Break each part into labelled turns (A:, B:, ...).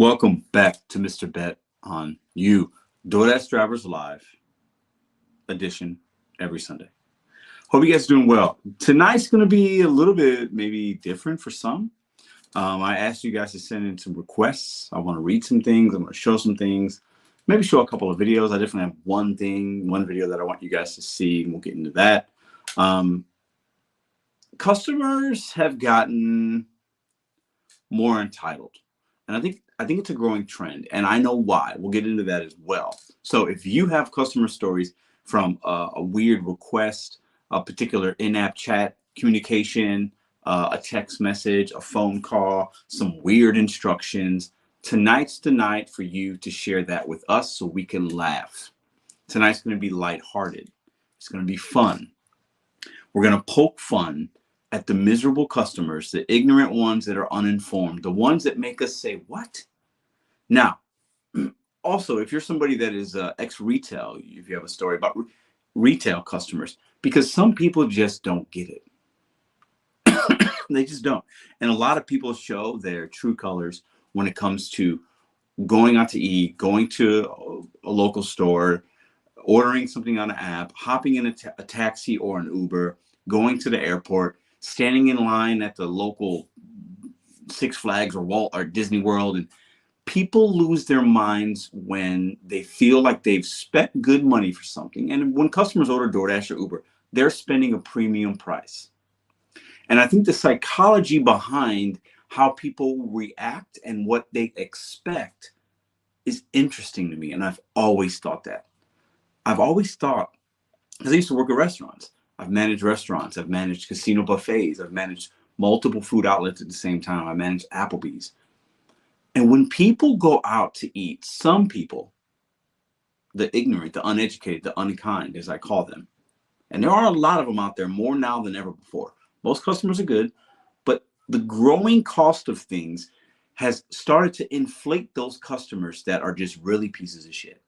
A: Welcome back to Mr. Bet on You, DoorDash Drivers Live edition every Sunday. Hope you guys are doing well. Tonight's going to be a little bit maybe different for some. I asked you guys to send in some requests. I want to read some things. I'm going to show some things, maybe show a couple of videos. I definitely have one video that I want you guys to see, and we'll get into that. Customers have gotten more entitled. And I think it's a growing trend, and I know why. We'll get into that as well. So if you have customer stories from a weird request, a particular in-app chat communication, a text message, a phone call, some weird instructions, tonight's the night for you to share that with us so we can laugh. Tonight's going to be lighthearted. It's going to be fun. We're going to poke fun at the miserable customers, the ignorant ones that are uninformed, the ones that make us say, what? Now, also, if you're somebody that is ex-retail, if you have a story about retail customers, because some people just don't get it. They just don't. And a lot of people show their true colors when it comes to going out to eat, going to a local store, ordering something on an app, hopping in a taxi or an Uber, going to the airport, standing in line at the local Six Flags or Disney World. And people lose their minds when they feel like they've spent good money for something. And when customers order DoorDash or Uber, they're spending a premium price. And I think the psychology behind how people react and what they expect is interesting to me. And I've always thought that. I've always thought, because I used to work at restaurants. I've managed restaurants. I've managed casino buffets. I've managed multiple food outlets at the same time. I managed Applebee's. And when people go out to eat, some people, the ignorant, the uneducated, the unkind, as I call them, and there are a lot of them out there, more now than ever before. Most customers are good, but the growing cost of things has started to inflate those customers that are just really pieces of shit.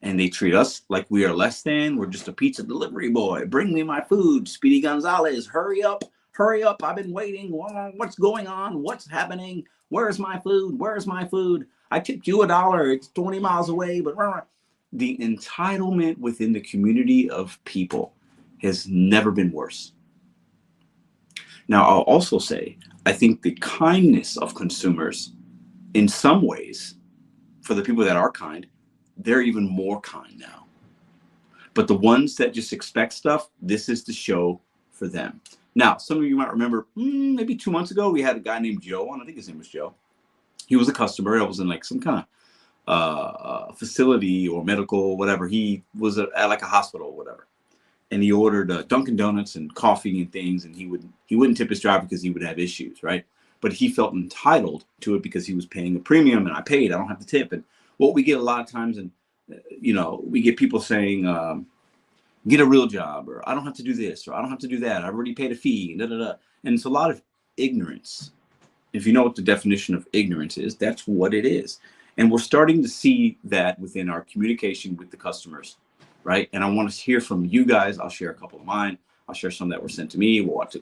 A: And they treat us like we are less than. We're just a pizza delivery boy. Bring me my food. Speedy Gonzalez, hurry up. Hurry up. I've been waiting. What's going on? What's happening? Where's my food? Where's my food? I tipped you $1. It's 20 miles away. But the entitlement within the community of people has never been worse. Now, I'll also say, I think the kindness of consumers, in some ways, for the people that are kind, they're even more kind now. But the ones that just expect stuff, this is the show for them. Now, some of you might remember, maybe 2 months ago, we had a guy named Joe on. I think his name was Joe. He was a customer. I was in like some kind of facility or medical, whatever. He was at like a hospital or whatever. And he ordered Dunkin' Donuts and coffee and things. And he wouldn't tip his driver because he would have issues, right? But he felt entitled to it because he was paying a premium and I paid. I don't have to tip. And what we get a lot of times, and we get people saying, get a real job, or I don't have to do this, or I don't have to do that. I've already paid a fee, and And it's a lot of ignorance. If you know what the definition of ignorance is, that's what it is. And we're starting to see that within our communication with the customers, right? And I want to hear from you guys. I'll share a couple of mine. I'll share some that were sent to me. We'll watch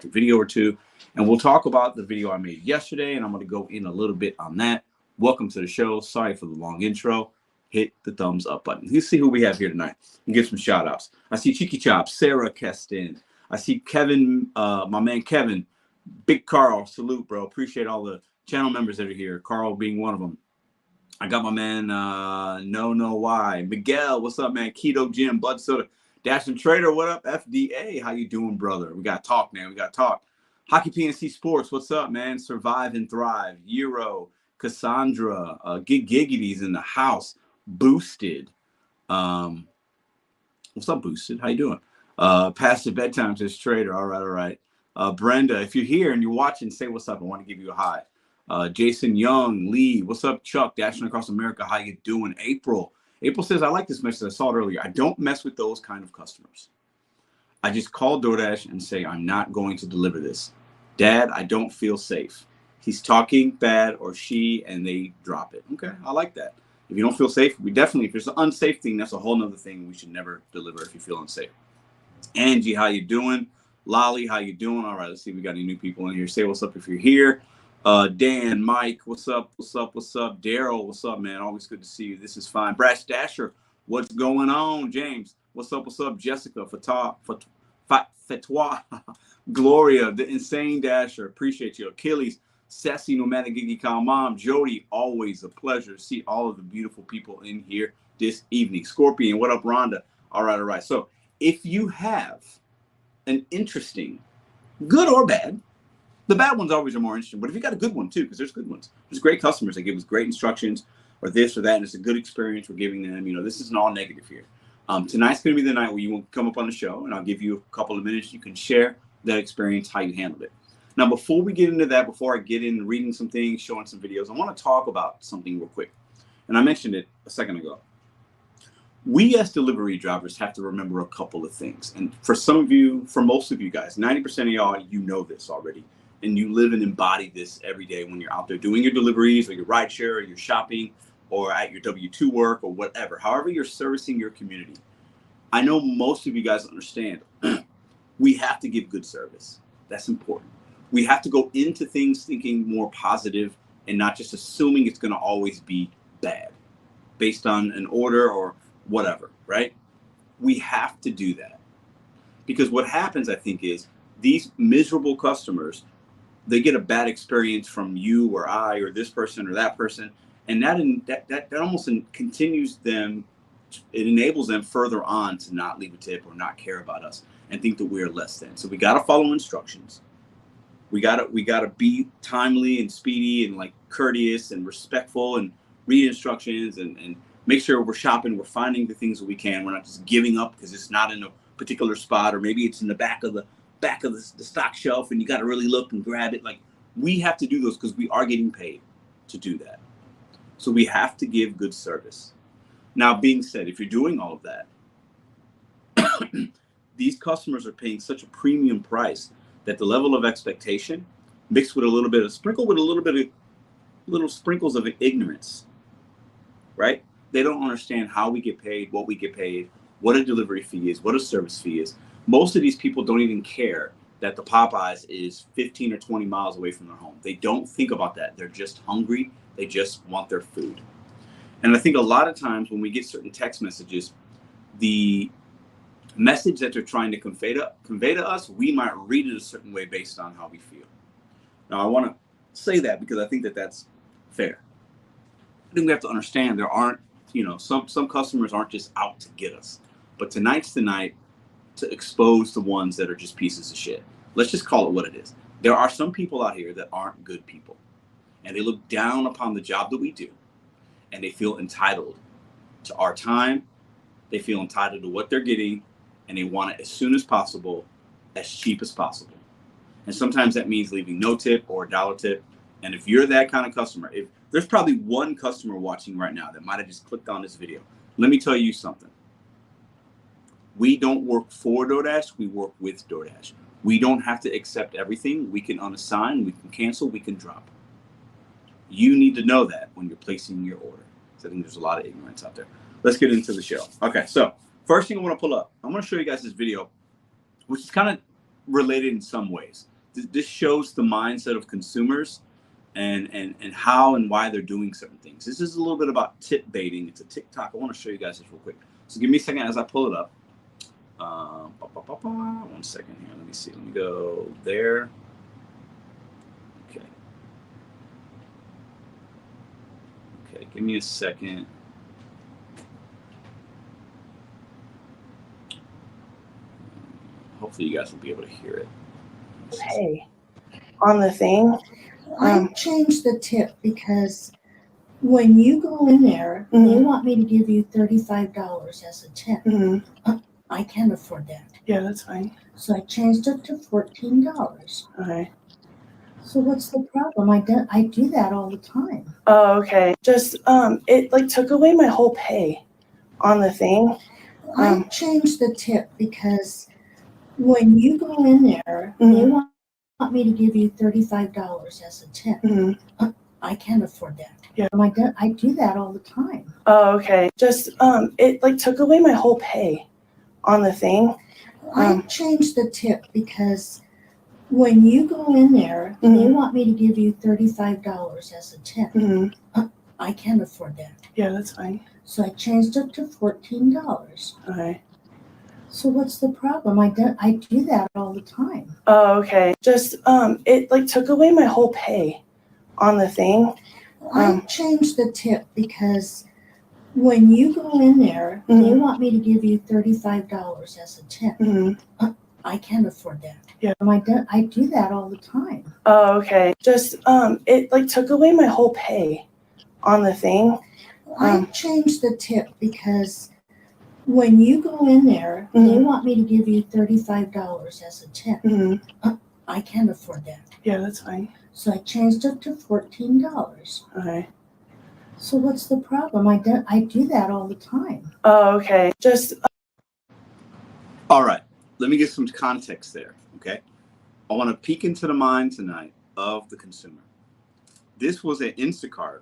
A: a video or two, and we'll talk about the video I made yesterday, and I'm going to go in a little bit on that. Welcome to the show. Sorry for the long intro. Hit the thumbs up button. Let's see who we have here tonight and give some shout outs. I see Cheeky Chop, Sarah Kestin. I see Kevin, my man Kevin, Big Carl. Salute, bro. Appreciate all the channel members that are here. Carl being one of them. I got my man, No Why. Miguel, what's up, man? Keto Jim, Blood Soda. Dash and Trader, what up? FDA, how you doing, brother? We got to talk, man. We got to talk. Hockey PNC Sports, what's up, man? Survive and Thrive. Euro, Cassandra, Giggity's in the house. Boosted. What's up, Boosted? How you doing? Passive Bedtime says Trader. All right. Brenda, if you're here and you're watching, say what's up. I want to give you a hi. Jason Young, Lee, what's up, Chuck? Dashing Across America, how you doing? April says, I like this message. I saw it earlier. I don't mess with those kind of customers. I just call DoorDash and say, I'm not going to deliver this. Dad, I don't feel safe. He's talking bad or she, and they drop it. Okay, I like that. If you don't feel safe, if there's an unsafe thing, that's a whole nother thing we should never deliver if you feel unsafe. Angie, how you doing? Lolly, how you doing? All right, let's see if we got any new people in here. Say what's up if you're here. Dan, Mike, what's up? What's up? What's up? Daryl, what's up, man? Always good to see you. This is fine. Brash Dasher, what's going on? James, what's up? What's up? Jessica, Fatwa, Gloria, the Insane Dasher, appreciate you. Achilles, Sassy, Nomadic Gigi Kyle Mom, Jody, always a pleasure to see all of the beautiful people in here this evening. Scorpion, what up, Rhonda? All right. So if you have an interesting, good or bad, the bad ones always are more interesting, but if you got a good one too, because there's good ones. There's great customers that give us great instructions or this or that, and it's a good experience we're giving them. You know, this isn't all negative here. Tonight's going to be the night where you will come up on the show, and I'll give you a couple of minutes. You can share that experience, how you handled it. Now, before we get into that, before I get in reading some things, showing some videos, I want to talk about something real quick. And I mentioned it a second ago. We as delivery drivers have to remember a couple of things. And for some of you, for most of you guys, 90% of y'all, you know this already. And you live and embody this every day when you're out there doing your deliveries or your rideshare or your shopping or at your W-2 work or whatever. However you're servicing your community. I know most of you guys understand we have to give good service. That's important. We have to go into things thinking more positive and not just assuming it's going to always be bad based on an order or whatever, right? We have to do that. Because what happens, I think, is these miserable customers, they get a bad experience from you or I or this person or that person, and that almost continues them. It enables them further on to not leave a tip or not care about us and think that we're less than. So we got to follow instructions. We gotta be timely and speedy and like courteous and respectful and read instructions and make sure we're shopping. We're finding the things that we can. We're not just giving up because it's not in a particular spot or maybe it's in the back of the stock shelf and you got to really look and grab it. Like, we have to do those because we are getting paid to do that. So we have to give good service. Now, being said, if you're doing all of that, these customers are paying such a premium price that the level of expectation mixed with a little bit of little sprinkles of ignorance, right? They don't understand how we get paid, what we get paid, what a delivery fee is, what a service fee is. Most of these people don't even care that the Popeyes is 15 or 20 miles away from their home. They don't think about that. They're just hungry. They just want their food. And I think a lot of times when we get certain text messages, the message that they're trying to convey to us, we might read it a certain way based on how we feel. Now, I want to say that because I think that that's fair. I think we have to understand there aren't, some customers aren't just out to get us. But tonight's the night to expose the ones that are just pieces of shit. Let's just call it what it is. There are some people out here that aren't good people. And they look down upon the job that we do. And they feel entitled to our time. They feel entitled to what they're getting. And they want it as soon as possible, as cheap as possible. And sometimes that means leaving no tip or a dollar tip. And if you're that kind of customer, if there's probably one customer watching right now that might have just clicked on this video, let me tell you something. We don't work for DoorDash, we work with DoorDash. We don't have to accept everything. We can unassign, we can cancel, we can drop. You need to know that when you're placing your order. So I think there's a lot of ignorance out there. Let's get into the show. Okay, so first thing I want to pull up, I want to show you guys this video, which is kind of related in some ways. This shows the mindset of consumers and how and why they're doing certain things. This is a little bit about tip baiting. It's a TikTok. I want to show you guys this real quick. So give me a second as I pull it up. 1 second here. Let me see. Let me go there. Okay. Okay, give me a second. Hopefully you guys will be able to hear it.
B: Hey, on the thing.
C: I changed the tip because when you go in there, they want me to give you $35 as a tip. I can't afford that.
B: Yeah, that's fine.
C: So I changed it to $14.
B: Okay.
C: So what's the problem? I do that all the time.
B: Oh, okay. Just it like took away my whole pay on the thing.
C: I changed the tip because when you go in there, they want me to give you $35 as a tip. I can't afford that.
B: Yeah.
C: I do that all the time.
B: Oh, okay. Just it like took away my whole pay on the thing.
C: I changed the tip because when you go in there, they
B: Mhm.
C: want me to give you $35 as a tip. I can't afford that.
B: Yeah, that's fine.
C: So I changed it to $14.
B: Okay.
C: So what's the problem? I do that all the time.
B: Oh, okay. Just it like took away my whole pay on the thing.
C: I changed the tip because when you go in there, they want me to give you $35 as a tip. I can't afford that.
B: Yeah.
C: I do that all the time.
B: Oh, okay. Just it like took away my whole pay on the thing.
C: I changed the tip because when you go in there, they want me to give you $35 as a tip. I can't afford that.
B: Yeah, that's fine.
C: So I changed it to $14.
B: Okay.
C: So what's the problem? I do that all the time.
B: Oh, okay. Just
A: All right. Let me get some context there. Okay. I want to peek into the mind tonight of the consumer. This was an Instacart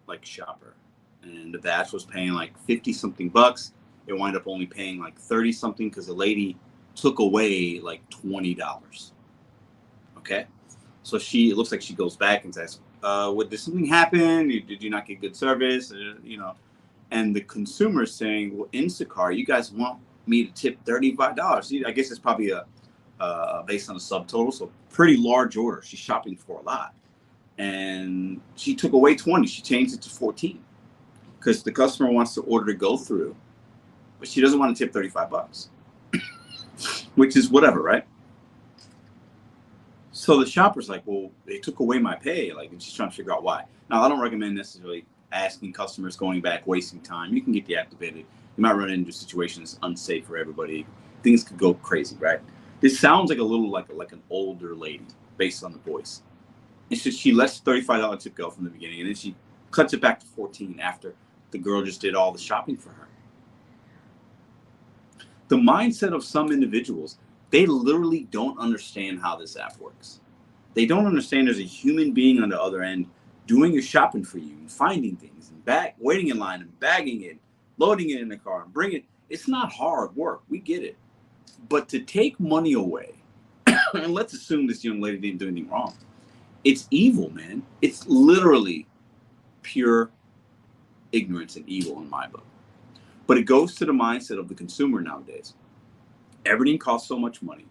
A: like shopper, and the batch was paying like 50 something bucks. It wound up only paying like 30 something because the lady took away like $20. Okay. So it looks like she goes back and says, did something happen? Did you not get good service? And the consumer is saying, well, Instacart, you guys want me to tip $35. I guess it's probably based on a subtotal, so pretty large order. She's shopping for a lot. And she took away 20. She changed it to 14 because the customer wants the order to go through, but she doesn't want to tip 35 bucks, which is whatever, right? So the shopper's like, well, they took away my pay. Like, and she's trying to figure out why. Now, I don't recommend necessarily asking customers, going back, wasting time. You can get deactivated. You might run into situations unsafe for everybody. Things could go crazy, right? This sounds like a little like an older lady based on the voice. It's just she lets $35 tip go from the beginning, and then she cuts it back to 14 after the girl just did all the shopping for her. The mindset of some individuals, they literally don't understand how this app works. They don't understand there's a human being on the other end doing your shopping for you and finding things and waiting in line and bagging it, loading it in the car and bringing it. It's not hard work. We get it. But to take money away, and let's assume this young lady didn't do anything wrong. It's evil, man. It's literally pure ignorance and evil in my book. But it goes to the mindset of the consumer nowadays. Everything costs so much money.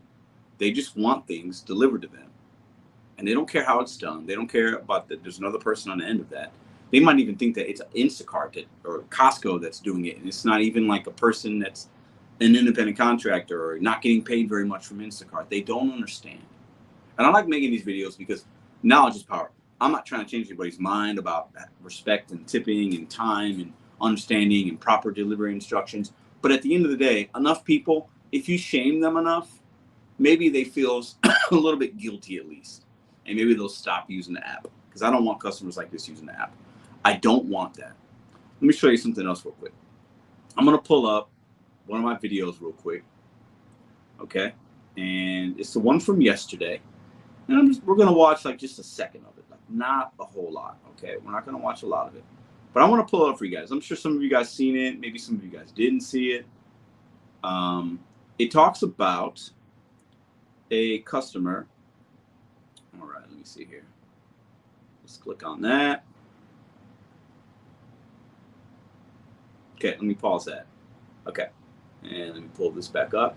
A: They just want things delivered to them. And they don't care how it's done. They don't care about that there's another person on the end of that. They might even think that it's Instacart or Costco that's doing it. And it's not even like a person that's an independent contractor or not getting paid very much from Instacart. They don't understand. And I like making these videos because knowledge is power. I'm not trying to change anybody's mind about respect and tipping and time and understanding and proper delivery instructions. But at the end of the day, enough people, if you shame them enough, maybe they feel a little bit guilty at least. And maybe they'll stop using the app. Because I don't want customers like this using the app. I don't want that. Let me show you something else real quick. I'm going to pull up one of my videos real quick. Okay? And it's the one from yesterday. And we're going to watch like just a second of it. Like not a whole lot. Okay? We're not going to watch a lot of it. But I want to pull it up for you guys. I'm sure some of you guys seen it. Maybe some of you guys didn't see it. It talks about a customer. All right, let me see here. Let's click on that. Okay, let me pause that. Okay, and let me pull this back up.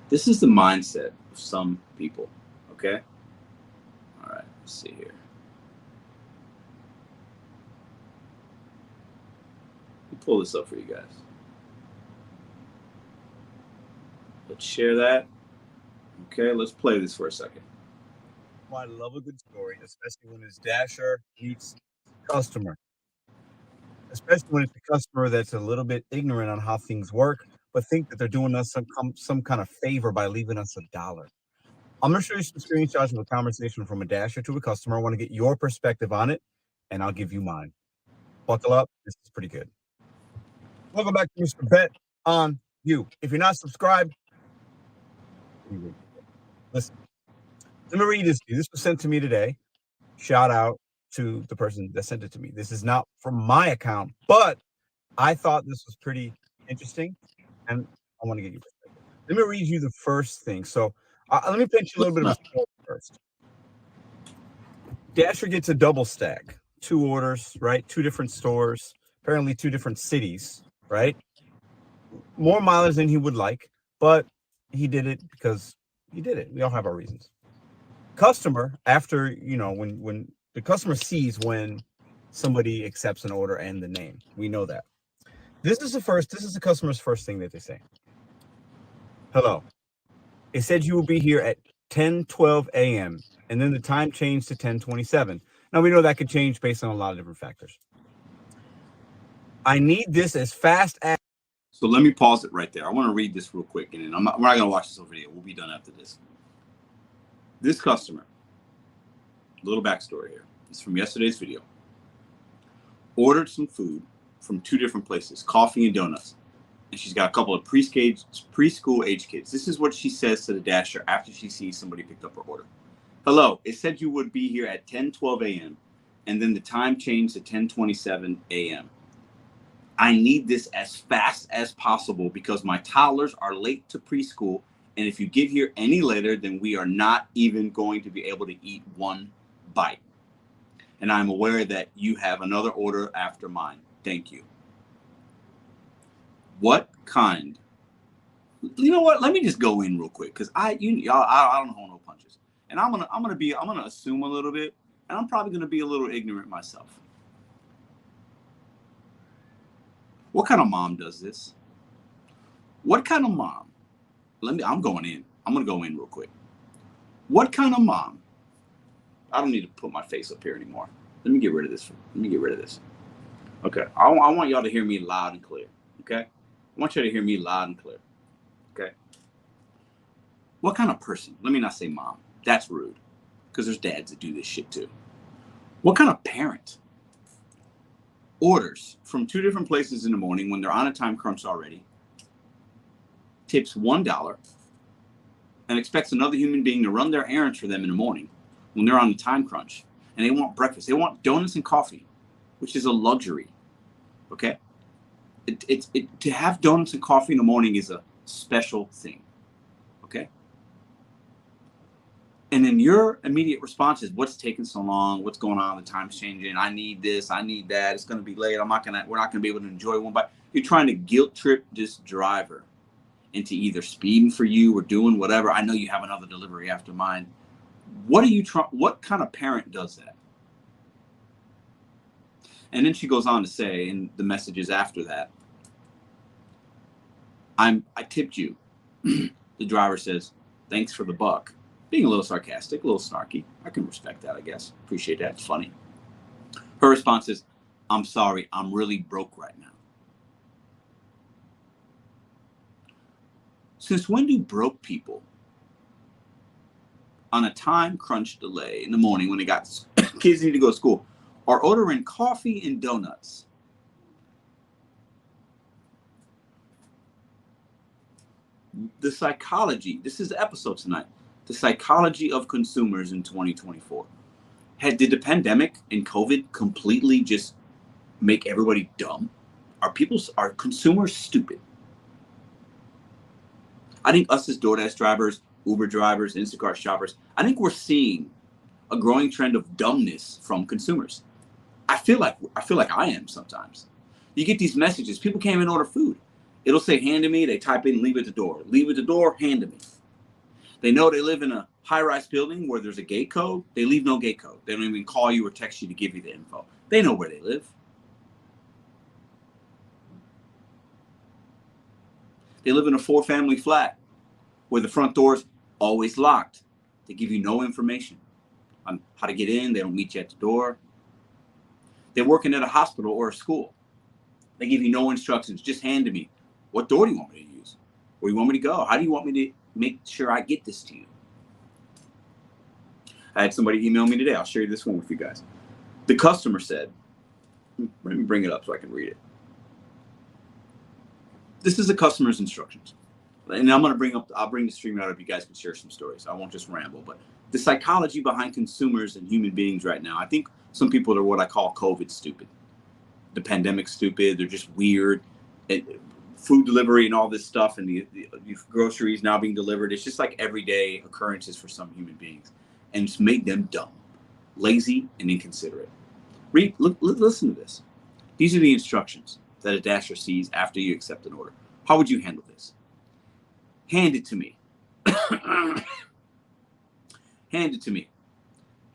A: This is the mindset of some people, okay? All right, let's see here. Let me pull this up for you guys. Let's share that. Okay, let's play this for a second.
D: I love a good story, especially when it's Dasher meets customer. Especially when it's a customer that's a little bit ignorant on how things work, but think that they're doing us some kind of favor by leaving us $1. I'm going to show you some screenshots of a conversation from a Dasher to a customer. I want to get your perspective on it, and I'll give you mine. Buckle up. This is pretty good. Welcome back to Mr.BetonYou. If you're not subscribed, listen. Let me read this to you. This was sent to me today. Shout out to the person that sent it to me. This is not from my account, but I thought this was pretty interesting, and I want to get your perspective. Let me read you the first thing. So Let me paint you a little bit of a story first. Dasher gets a double stack, 2 orders, right? 2 different stores, apparently 2 different cities, right? More mileage than he would like, but he did it because he did it. We all have our reasons. Customer, after, when the customer sees when somebody accepts an order and the name, we know that. This is the customer's first thing that they say. Hello. It said you will be here at 10:12 a.m. and then the time changed to 10:27. Now we know that could change based on a lot of different factors. I need this as fast as.
A: So let me pause it right there. I want to read this real quick, and then we're not going to watch this whole video. We'll be done after this. This customer, little backstory here. It's from yesterday's video. Ordered some food from 2 different places, coffee and donuts. And she's got a couple of preschool age kids. This is what she says to the Dasher after she sees somebody picked up her order. Hello, it said you would be here at 10:12 a.m. and then the time changed to 10:27 a.m. I need this as fast as possible because my toddlers are late to preschool. And if you get here any later, then we are not even going to be able to eat one bite. And I'm aware that you have another order after mine. Thank you. What kind? You know what? Let me just go in real quick because I don't hold no punches, and I'm gonna assume a little bit, and I'm probably gonna be a little ignorant myself. What kind of mom does this? What kind of mom? I'm going in. I'm gonna go in real quick. What kind of mom? I don't need to put my face up here anymore. Let me get rid of this. Okay. I want y'all to hear me loud and clear. Okay. I want you to hear me loud and clear. Okay. What kind of person? Let me not say mom. That's rude. Because there's dads that do this shit too. What kind of parent orders from 2 different places in the morning when they're on a time crunch already, tips $1, and expects another human being to run their errands for them in the morning when they're on the time crunch, and they want breakfast. They want donuts and coffee, which is a luxury. Okay? To have donuts and coffee in the morning is a special thing. Okay? And then your immediate response is, what's taking so long? What's going on? The time's changing. I need this. I need that. It's going to be late. We're not going to be able to enjoy one bite. You're trying to guilt trip this driver into either speeding for you or doing whatever. I know you have another delivery after mine. What kind of parent does that? And then she goes on to say in the messages after that, I tipped you. The driver says, thanks for the buck. Being a little sarcastic, a little snarky. I can respect that, I guess. Appreciate that. It's funny. Her response is, I'm sorry. I'm really broke right now. Since when do broke people on a time crunch delay in the morning when they got kids need to go to school are ordering coffee and donuts? The psychology, this is the episode tonight, the psychology of consumers in 2024. Did the pandemic and COVID completely just make everybody dumb? Are consumers stupid? I think us as DoorDash drivers, Uber drivers, Instacart shoppers, I think we're seeing a growing trend of dumbness from consumers. I feel like I am sometimes. You get these messages. People can't even order food. It'll say, hand to me. They type in, leave at the door. Leave at the door, hand to me. They know they live in a high-rise building where there's a gate code. They leave no gate code. They don't even call you or text you to give you the info. They know where they live. They live in a 4-family flat where the front door's always locked. They give you no information on how to get in. They don't meet you at the door. They're working at a hospital or a school. They give you no instructions. Just hand to me. What door do you want me to use? Where do you want me to go? How do you want me to make sure I get this to you? I had somebody email me today. I'll share this one with you guys. The customer said, let me bring it up so I can read it. This is the customer's instructions. And I'll bring the StreamYard up. You guys can share some stories. I won't just ramble, but the psychology behind consumers and human beings right now. I think some people are what I call COVID stupid. The pandemic stupid. They're just weird. food delivery and all this stuff, and the groceries now being delivered. It's just like everyday occurrences for some human beings, and it's made them dumb, lazy, and inconsiderate. Listen to this. These are the instructions that a Dasher sees after you accept an order. How would you handle this? Hand it to me. Hand it to me.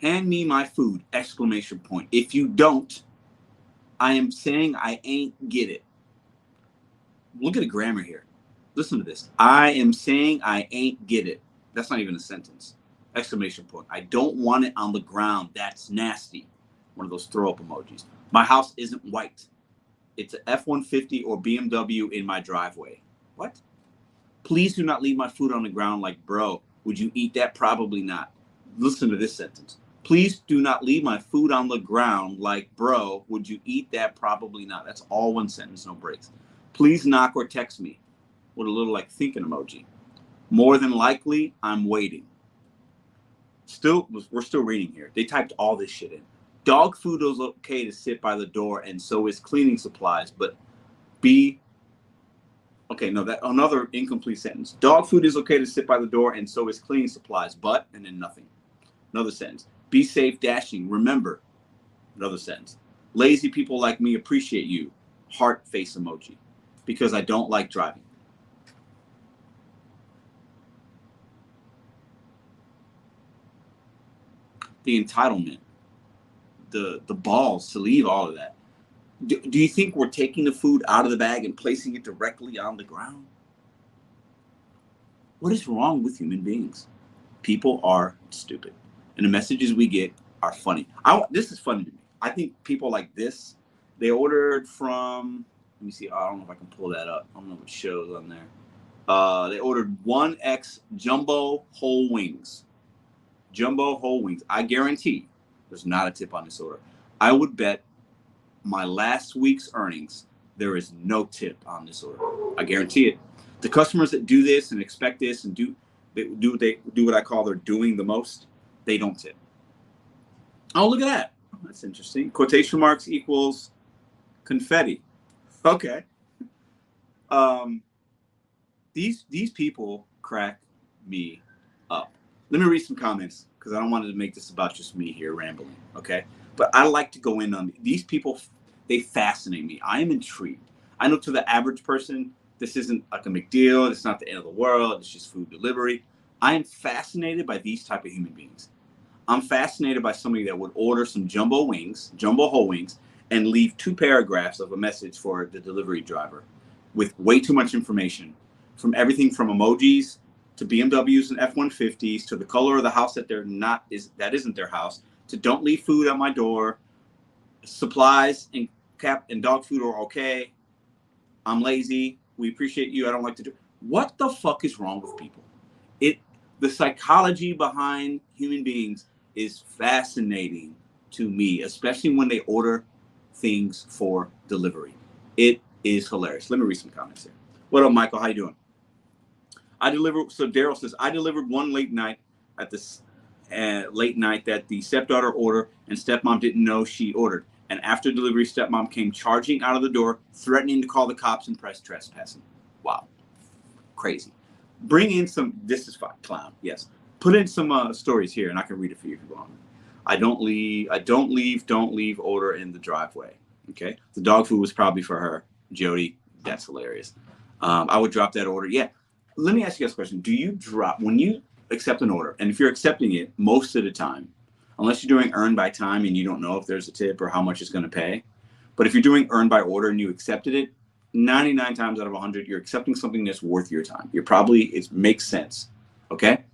A: Hand me my food! Exclamation point. If you don't, I am saying I ain't get it. Look at the grammar here. Listen to this. I am saying I ain't get it. That's not even a sentence. Exclamation point. I don't want it on the ground. That's nasty. One of those throw up emojis. My house isn't white. It's an F-150 or BMW in my driveway. What? Please do not leave my food on the ground. Like, bro, would you eat that? Probably not. Listen to this sentence. Please do not leave my food on the ground. Like, bro, would you eat that? Probably not. That's all one sentence, no breaks. Please knock or text me with a little like thinking emoji. More than likely, I'm waiting. We're still reading here. They typed all this shit in. Dog food is okay to sit by the door, and so is cleaning supplies, but another incomplete sentence. Dog food is okay to sit by the door, and so is cleaning supplies, but, and then nothing. Another sentence. Be safe dashing. Remember. Another sentence. Lazy people like me appreciate you. Heart face emoji. Because I don't like driving. The entitlement. The balls to leave all of that. Do you think we're taking the food out of the bag and placing it directly on the ground? What is wrong with human beings? People are stupid. And the messages we get are funny. This is funny to me. I think people like this, they ordered from, let me see, I don't know if I can pull that up. I don't know what shows on there. They ordered 1X jumbo whole wings. Jumbo whole wings. I guarantee there's not a tip on this order. I would bet my last week's earnings, there is no tip on this order. I guarantee it. The customers that do this and expect this and do what I call they're doing the most, they don't tip. Oh, look at that. That's interesting. Quotation marks equals confetti. Okay. These people crack me up. Let me read some comments because I don't want to make this about just me here rambling. Okay. But I like to go in on these people. They fascinate me. I am intrigued. I know to the average person, this isn't like a big deal. It's not the end of the world. It's just food delivery. I am fascinated by these type of human beings. I'm fascinated by somebody that would order some jumbo whole wings, and leave 2 paragraphs of a message for the delivery driver with way too much information, from everything from emojis to BMWs and F-150s to the color of the house that isn't their house, to don't leave food on my door, supplies and dog food are okay. I'm lazy. We appreciate you. I don't like to do. What the fuck is wrong with people? The psychology behind human beings is fascinating to me, especially when they order things for delivery. It is hilarious. Let me read some comments here. What up, Michael? How you doing? So Daryl says, I delivered one late night that the stepdaughter ordered and stepmom didn't know she ordered. And after delivery, stepmom came charging out of the door, threatening to call the cops and press trespassing. Wow. Crazy. Bring in some, this is fine, clown, yes. Put in some stories here and I can read it for you if you want. I don't leave order in the driveway. Okay. The dog food was probably for her. Jody, that's hilarious. I would drop that order. Yeah. Let me ask you guys a question. Do you drop, when you accept an order, and if you're accepting it most of the time, unless you're doing earn by time and you don't know if there's a tip or how much it's going to pay, but if you're doing earn by order and you accepted it, 99 times out of 100, you're accepting something that's worth your time. It makes sense. Okay.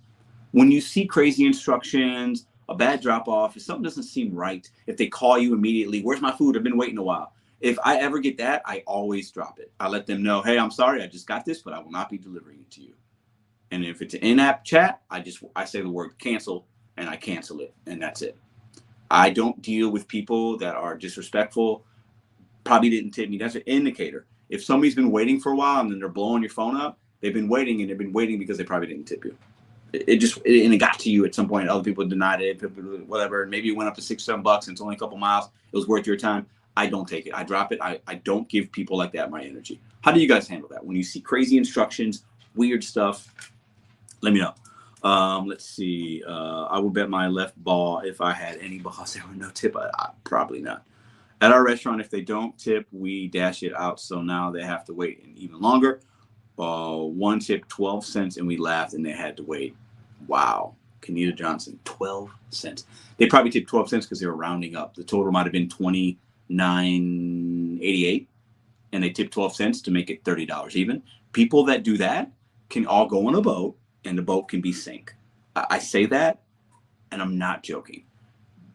A: When you see crazy instructions, a bad drop off, if something doesn't seem right, if they call you immediately, where's my food? I've been waiting a while. If I ever get that, I always drop it. I let them know, hey, I'm sorry, I just got this, but I will not be delivering it to you. And if it's an in-app chat, I say the word cancel and I cancel it, and that's it. I don't deal with people that are disrespectful, probably didn't tip me. That's an indicator. If somebody's been waiting for a while and then they're blowing your phone up, they've been waiting because they probably didn't tip you. It got to you at some point. Other people denied it, whatever. Maybe it went up to $6, $7 and it's only a couple miles. It was worth your time. I don't take it. I drop it. I don't give people like that my energy. How do you guys handle that? When you see crazy instructions, weird stuff, let me know. Let's see. I would bet my left ball if I had any balls there were no tip. Probably not. At our restaurant, if they don't tip, we dash it out. So now they have to wait even longer. One tip, 12 cents, and we laughed and they had to wait. Wow. Kenita Johnson, 12 cents. They probably tipped 12 cents because they were rounding up. The total might have been $29.88, and they tipped 12 cents to make it $30 even. People that do that can all go on a boat, and the boat can be sank. I say that, and I'm not joking.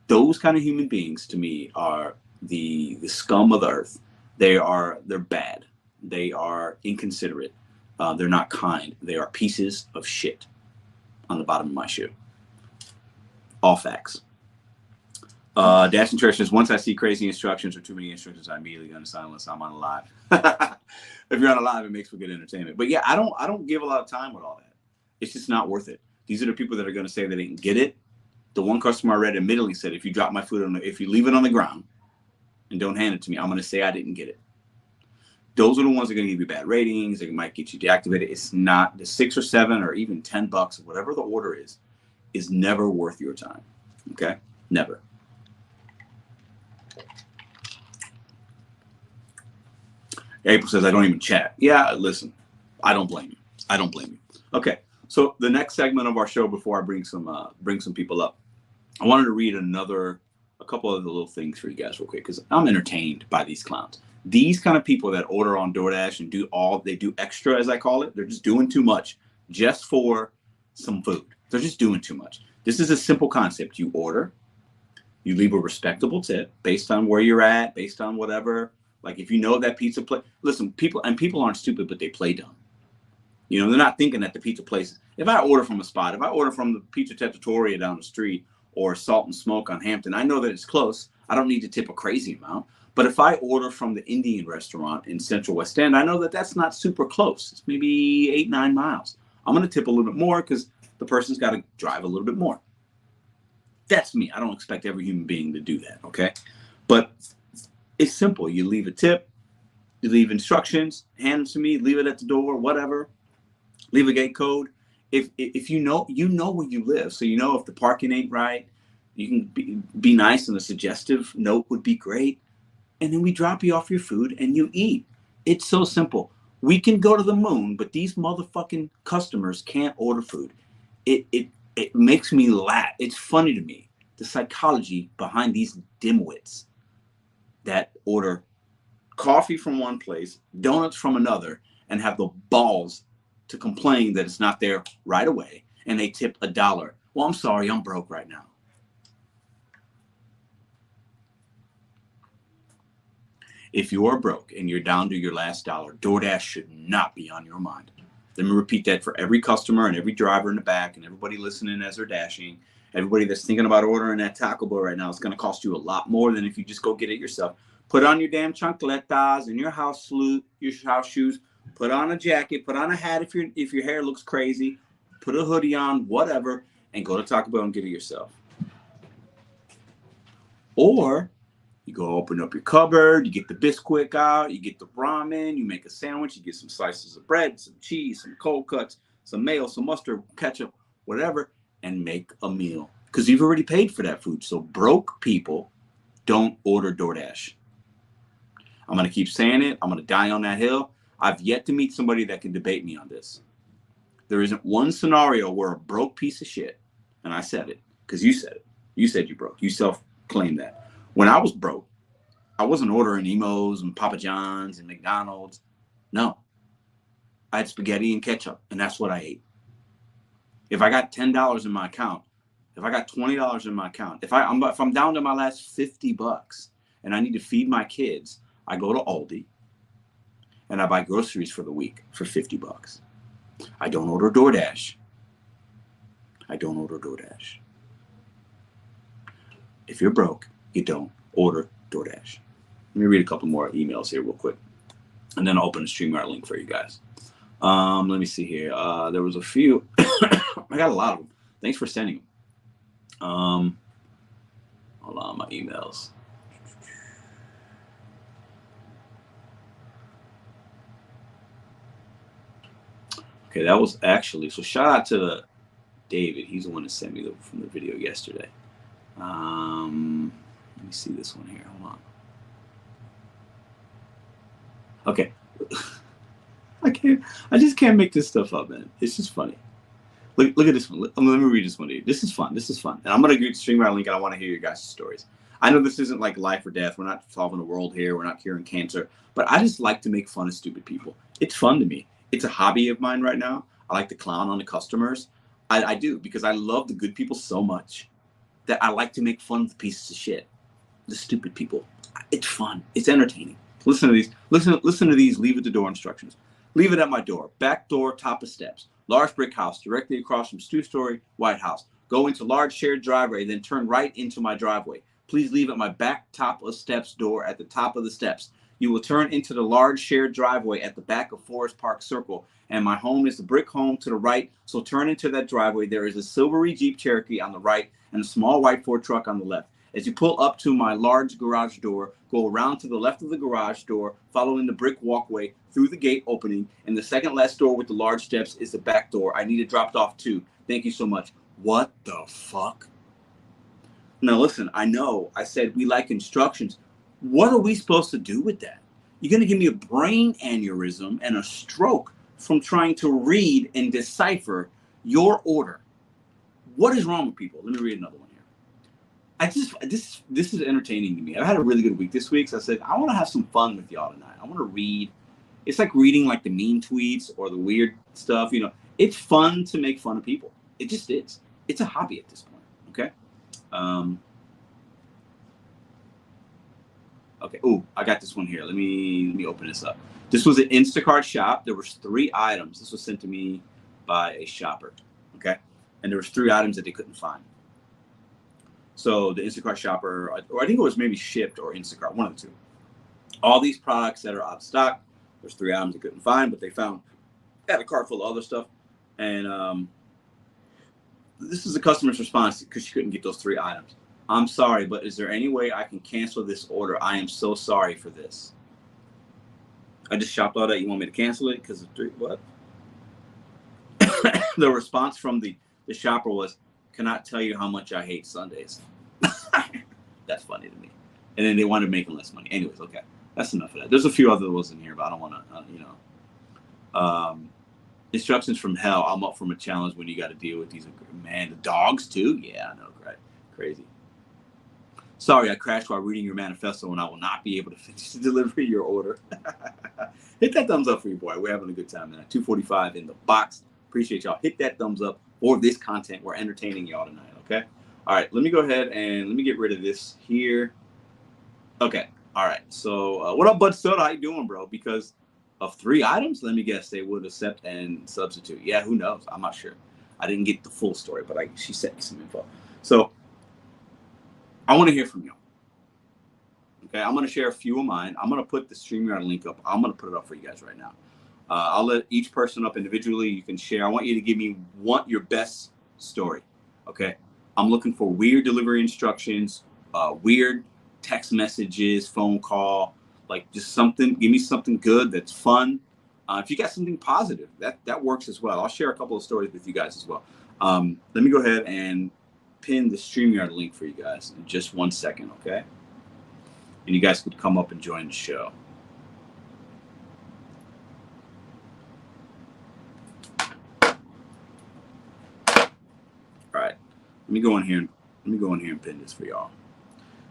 A: Those kind of human beings, to me, are the scum of the earth. They're bad. They are inconsiderate. They're not kind. They are pieces of shit on the bottom of my shoe. All facts. Dash and Trash says, once I see crazy instructions or too many instructions, I immediately unassign unless I'm on a live. If you're on a live, it makes for good entertainment. But yeah, I don't give a lot of time with all that. It's just not worth it. These are the people that are going to say they didn't get it. The one customer I read admittedly said, if you drop my food if you leave it on the ground and don't hand it to me, I'm going to say I didn't get it. Those are the ones that are going to give you bad ratings. They might get you deactivated. It's not the $6 or $7 or even $10, whatever the order is never worth your time. Okay? Never. April says, I don't even chat. Yeah, listen, I don't blame you. I don't blame you. Okay. So the next segment of our show, before I bring some people up, I wanted to read a couple of the little things for you guys real quick, because I'm entertained by these clowns. These kind of people that order on DoorDash and they do extra, as I call it. They're just doing too much just for some food. They're just doing too much. This is a simple concept. You order, you leave a respectable tip based on where you're at, based on whatever. Like if you know that pizza place, listen, people aren't stupid, but they play dumb. You know, they're not thinking that the pizza place, if I order from a spot, if I order from the Pizza Trattoria down the street or Salt and Smoke on Hampton, I know that it's close. I don't need to tip a crazy amount. But if I order from the Indian restaurant in Central West End, I know that that's not super close. It's maybe 8-9 miles. I'm going to tip a little bit more because the person's got to drive a little bit more. That's me. I don't expect every human being to do that, okay? But it's simple. You leave a tip, you leave instructions, hand them to me, leave it at the door, whatever. Leave a gate code. If you know where you live, so you know if the parking ain't right, you can be nice, and a suggestive note would be great. And then we drop you off your food and you eat. It's so simple. We can go to the moon, but these motherfucking customers can't order food. It makes me laugh. It's funny to me, the psychology behind these dimwits that order coffee from one place, donuts from another, and have the balls to complain that it's not there right away, and they tip $1. Well, I'm sorry, I'm broke right now. If you are broke and you're down to your last dollar, DoorDash should not be on your mind. Let me repeat that for every customer and every driver in the back and everybody listening as they're dashing. Everybody that's thinking about ordering that Taco Bell right now, it's going to cost you a lot more than if you just go get it yourself. Put on your damn chancletas and your house shoes. Put on a jacket. Put on a hat if your hair looks crazy. Put a hoodie on, whatever, and go to Taco Bell and get it yourself. Or you go open up your cupboard, you get the Bisquick out, you get the ramen, you make a sandwich, you get some slices of bread, some cheese, some cold cuts, some mayo, some mustard, ketchup, whatever, and make a meal. Because you've already paid for that food. So broke people don't order DoorDash. I'm going to keep saying it. I'm going to die on that hill. I've yet to meet somebody that can debate me on this. There isn't one scenario where a broke piece of shit, and I said it, because you said it. You said you broke. You self-claimed that. When I was broke, I wasn't ordering Emos and Papa John's and McDonald's. No. I had spaghetti and ketchup, and that's what I ate. If I got $10 in my account, if I got $20 in my account, if I'm down to my last $50 and I need to feed my kids, I go to Aldi and I buy groceries for the week for $50. I don't order DoorDash. If you're broke, you don't order DoorDash. Let me read a couple more emails here real quick, and then I'll open the StreamYard link for you guys. Let me see here. There was a few. I got a lot of them. Thanks for sending them. Hold on, my emails. Okay, that was actually, so shout out to David. He's the one that sent me from the video yesterday. Let me see this one here. Hold on. Okay. I just can't make this stuff up, man. It's just funny. Look at this one. Let me read this one to you. This is fun. And I'm going to get StreamYard Link, and I want to hear your guys' stories. I know this isn't like life or death. We're not solving the world here. We're not curing cancer. But I just like to make fun of stupid people. It's fun to me. It's a hobby of mine right now. I like to clown on the customers. I do, because I love the good people so much that I like to make fun of the pieces of shit. The stupid people. It's fun. It's entertaining. Listen to these. Listen to these leave at the door instructions. Leave it at my door. Back door, top of steps. Large brick house directly across from two-story White House. Go into large shared driveway, then turn right into my driveway. Please leave at my back top of steps door at the top of the steps. You will turn into the large shared driveway at the back of Forest Park Circle. And my home is the brick home to the right. So turn into that driveway. There is a silvery Jeep Cherokee on the right and a small white Ford truck on the left. As you pull up to my large garage door, go around to the left of the garage door, following the brick walkway through the gate opening, and the second last door with the large steps is the back door. I need it dropped off too. Thank you so much. What the fuck? Now listen, I know I said we like instructions. What are we supposed to do with that? You're going to give me a brain aneurysm and a stroke from trying to read and decipher your order. What is wrong with people? Let me read another one. This is entertaining to me. I've had a really good week this week, so I said I want to have some fun with y'all tonight. I want to read. It's like reading like the mean tweets or the weird stuff. You know, it's fun to make fun of people. It just is. It's a hobby at this point. Okay. Okay. Oh, I got this one here. Let me open this up. This was an Instacart shop. There was 3 items. This was sent to me by a shopper. Okay, and there was 3 items that they couldn't find. So the Instacart shopper, or I think it was maybe Shipped or Instacart, one of the two. All these products that are out of stock, there's 3 items they couldn't find, but they had a cart full of other stuff. And this is the customer's response because she couldn't get those 3 items. I'm sorry, but is there any way I can cancel this order? I am so sorry for this. I just shopped all that. You want me to cancel it? Because of 3, what? The response from the shopper was, cannot tell you how much I hate Sundays. That's funny to me. And then they wanted making less money. Anyways, okay. That's enough of that. There's a few other ones in here, but I don't want to, instructions from hell. I'm up from a challenge when you got to deal with these. Man, the dogs too? Yeah, I know, right? Crazy. Sorry, I crashed while reading your manifesto and I will not be able to finish the delivery of your order. Hit that thumbs up for you, boy. We're having a good time, man. 245 in the box. Appreciate y'all. Hit that thumbs up for this content. We're entertaining y'all tonight, okay? All right, let me go ahead and let me get rid of this here. Okay, all right. So what up, Bud Soda? How you doing, bro? Because of 3 items, let me guess, they would accept and substitute. Yeah, who knows? I'm not sure. I didn't get the full story, but she sent me some info. So I want to hear from y'all. Okay, I'm going to share a few of mine. I'm going to put the StreamYard link up. I'm going to put it up for you guys right now. I'll let each person up individually. You can share. I want you to give me your best story. Okay. I'm looking for weird delivery instructions, weird text messages, phone call, like just something. Give me something good that's fun. If you got something positive, that works as well. I'll share a couple of stories with you guys as well. Let me go ahead and pin the StreamYard link for you guys in just 1 second. Okay. And you guys could come up and join the show. All right, let me go in here and pin this for y'all,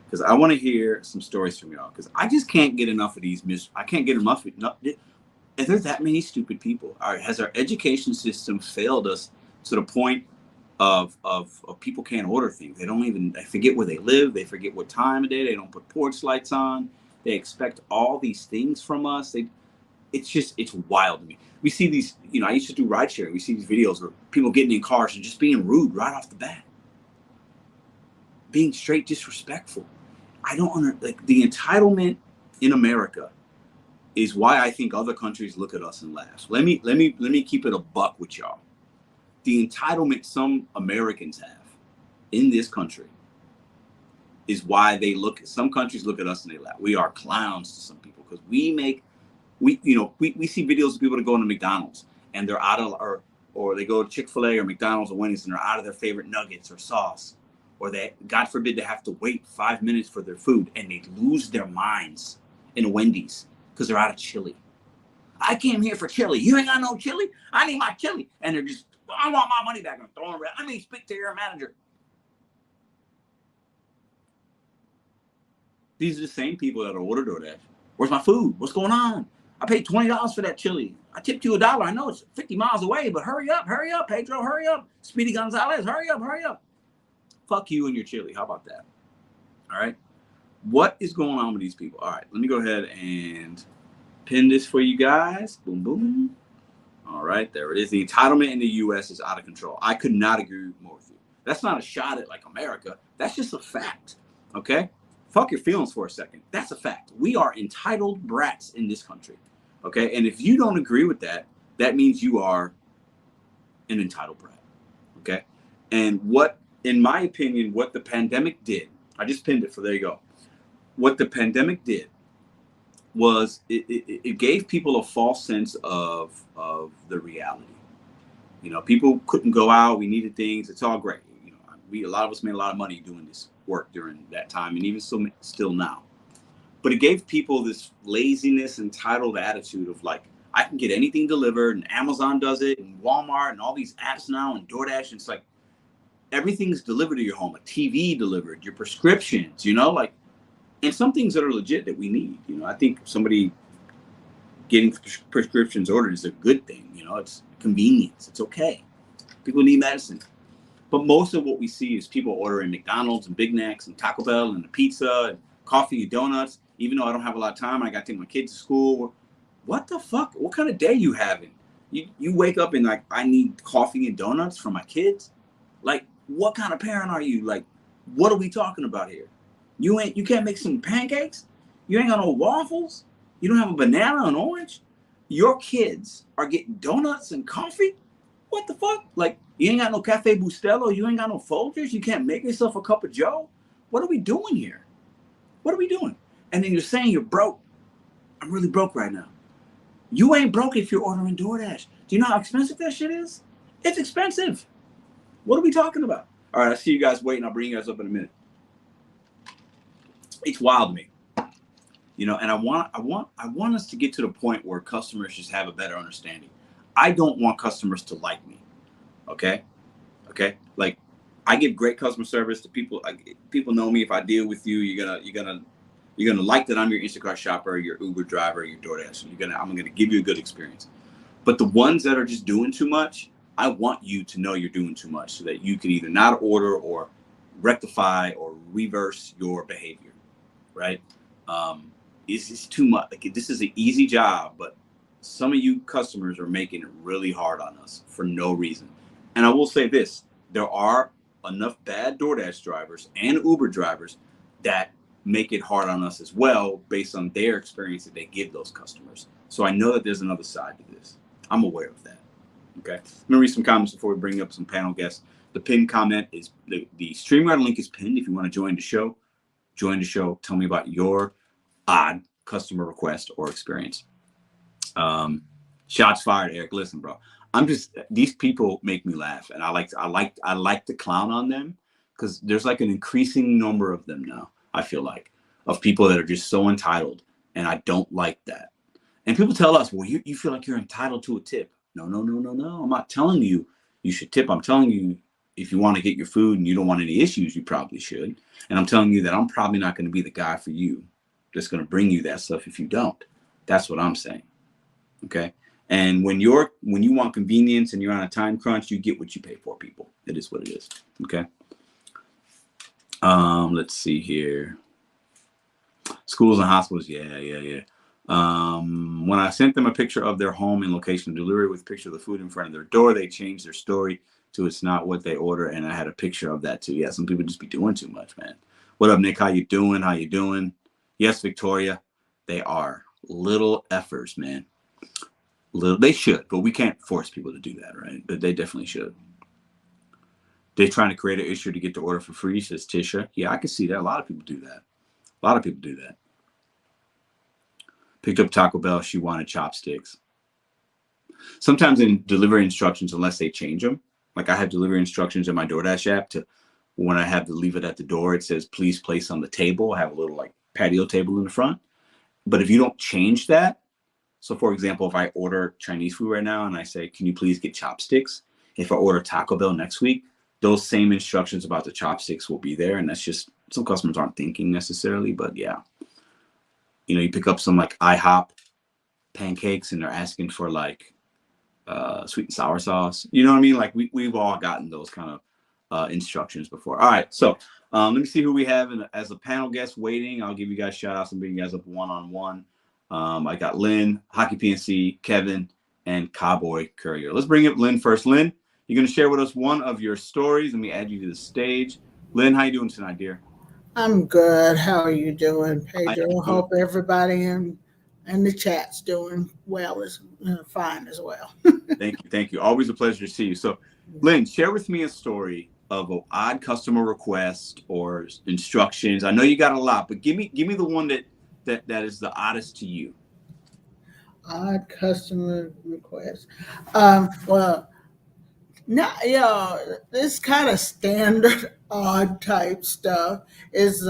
A: because I want to hear some stories from y'all. Because I just can't get enough of these. I can't get enough. Are there that many stupid people? All right, has our education system failed us to the point of people can't order things? They forget where they live. They forget what time of day. They don't put porch lights on. They expect all these things from us. It's wild to me. We see these, I used to do ride sharing. We see these videos where people getting in cars and just being rude right off the bat. Being straight disrespectful. I don't the entitlement in America is why I think other countries look at us and laugh. Let me keep it a buck with y'all. The entitlement some Americans have in this country is why some countries look at us and they laugh. We are clowns to some people because we see videos of people that go into McDonald's and they're out of, or they go to Chick-fil-A or McDonald's or Wendy's and they're out of their favorite nuggets or sauce, or they, God forbid, they have to wait 5 minutes for their food and they lose their minds in Wendy's because they're out of chili. I came here for chili. You ain't got no chili? I need my chili. And they're just, I want my money back. I'm throwing around. I mean, speak to your manager. These are the same people that order DoorDash. Where's my food? What's going on? I paid $20 for that chili. I tipped you $1. I know it's 50 miles away, but hurry up, Pedro, hurry up. Speedy Gonzalez, hurry up. Fuck you and your chili. How about that? All right. What is going on with these people? All right, let me go ahead and pin this for you guys. Boom, boom. All right, there it is. The entitlement in the U.S. is out of control. I could not agree more with you. That's not a shot at like America. That's just a fact. Okay? Fuck your feelings for a second. That's a fact. We are entitled brats in this country. Okay? And if you don't agree with that, that means you are an entitled brat. Okay? And what, in my opinion, what the pandemic did, I just pinned it, so there you go. What the pandemic did was it gave people a false sense of the reality. You know, people couldn't go out. We needed things. It's all great. You know, a lot of us made a lot of money doing this work during that time, and even still now. But it gave people this laziness, entitled attitude of like, I can get anything delivered, and Amazon does it, and Walmart, and all these apps now, and DoorDash. And it's like everything's delivered to your home. A TV delivered, your prescriptions. You know, like. And some things that are legit that we need, you know, I think somebody getting prescriptions ordered is a good thing. You know, it's convenience. It's okay. People need medicine. But most of what we see is people ordering McDonald's and Big Macs and Taco Bell and the pizza and coffee and donuts. Even though I don't have a lot of time, I got to take my kids to school. What the fuck? What kind of day you having? You wake up and like, I need coffee and donuts for my kids? Like, what kind of parent are you? Like, what are we talking about here? You can't make some pancakes? You ain't got no waffles? You don't have a banana and orange? Your kids are getting donuts and coffee? What the fuck? Like, you ain't got no Cafe Bustelo? You ain't got no Folgers? You can't make yourself a cup of Joe? What are we doing here? What are we doing? And then you're saying you're broke. I'm really broke right now. You ain't broke if you're ordering DoorDash. Do you know how expensive that shit is? It's expensive. What are we talking about? All right, I see you guys waiting. I'll bring you guys up in a minute. It's wild to me, you know, and I want us to get to the point where customers just have a better understanding. I don't want customers to like me. Okay. Like, I give great customer service to people. People know me. If I deal with you, you're gonna like that I'm your Instacart shopper, your Uber driver, your DoorDash. I'm gonna give you a good experience. But the ones that are just doing too much, I want you to know you're doing too much so that you can either not order or rectify or reverse your behavior. Right? It's too much. Like, this is an easy job, but some of you customers are making it really hard on us for no reason. And I will say this, there are enough bad DoorDash drivers and Uber drivers that make it hard on us as well based on their experience that they give those customers. So I know that there's another side to this. I'm aware of that. Okay. Let me read some comments before we bring up some panel guests. The pinned comment is the StreamYard link is pinned if you want to join the show. Join the show. Tell me about your odd customer request or experience. Shots fired, Eric. Listen, bro. These people make me laugh, and I like to clown on them because there's like an increasing number of them now. I feel like of people that are just so entitled, and I don't like that. And people tell us, well, you feel like you're entitled to a tip. No. I'm not telling you should tip. I'm telling you, if you want to get your food and you don't want any issues, you probably should. And I'm telling you that I'm probably not going to be the guy for you that's going to bring you that stuff if you don't. That's what I'm saying. Okay. And when you want convenience and you're on a time crunch, you get what you pay for, people. It is what it is. Okay. Let's see here. Schools and hospitals. Yeah. When I sent them a picture of their home and location delivery with a picture of the food in front of their door, they changed their story to it's not what they order, and I had a picture of that too. Yeah, some people just be doing too much, man. What up, Nick? How you doing? Yes, Victoria. They are little effers, man. They should, but we can't force people to do that, right? But they definitely should. They're trying to create an issue to get the order for free, says Tisha. Yeah, I can see that. A lot of people do that. Picked up Taco Bell. She wanted chopsticks. sometimes in delivery instructions, unless they change them, like I have delivery instructions in my DoorDash app to when I have to leave it at the door, it says, please place on the table. I have a little like patio table in the front. But if you don't change that, so for example, if I order Chinese food right now and I say, can you please get chopsticks? If I order Taco Bell next week, those same instructions about the chopsticks will be there. And that's just, some customers aren't thinking necessarily, but yeah. You know, you pick up some like IHOP pancakes and they're asking for like sweet and sour sauce. You know what I mean? Like we've all gotten those kind of instructions before. All right. So let me see who we have as a panel guest waiting. I'll give you guys shout outs and bring you guys up one-on-one. I got Lynn, Hockey PNC, Kevin, and Cowboy Courier. Let's bring up Lynn first. Lynn, you're going to share with us one of your stories. Let me add you to the stage. Lynn, how you doing tonight, dear?
E: I'm good. How are you doing, Pedro? Hope everybody in the chat's doing well, as fine as well.
A: Thank you. Always a pleasure to see you. So, Lynn, share with me a story of an odd customer request or instructions. I know you got a lot, but give me the one that is the oddest to you.
E: Odd customer request. Well, not this kind of standard odd type stuff is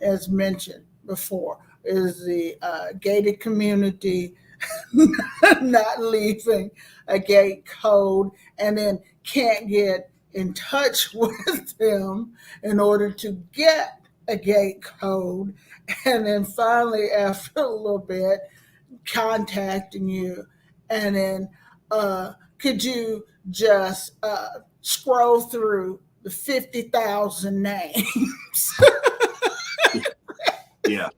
E: as mentioned before, is the gated community not leaving a gate code and then can't get in touch with them in order to get a gate code, and then finally after a little bit contacting you, and then could you just scroll through the 50,000 names?
A: Yeah.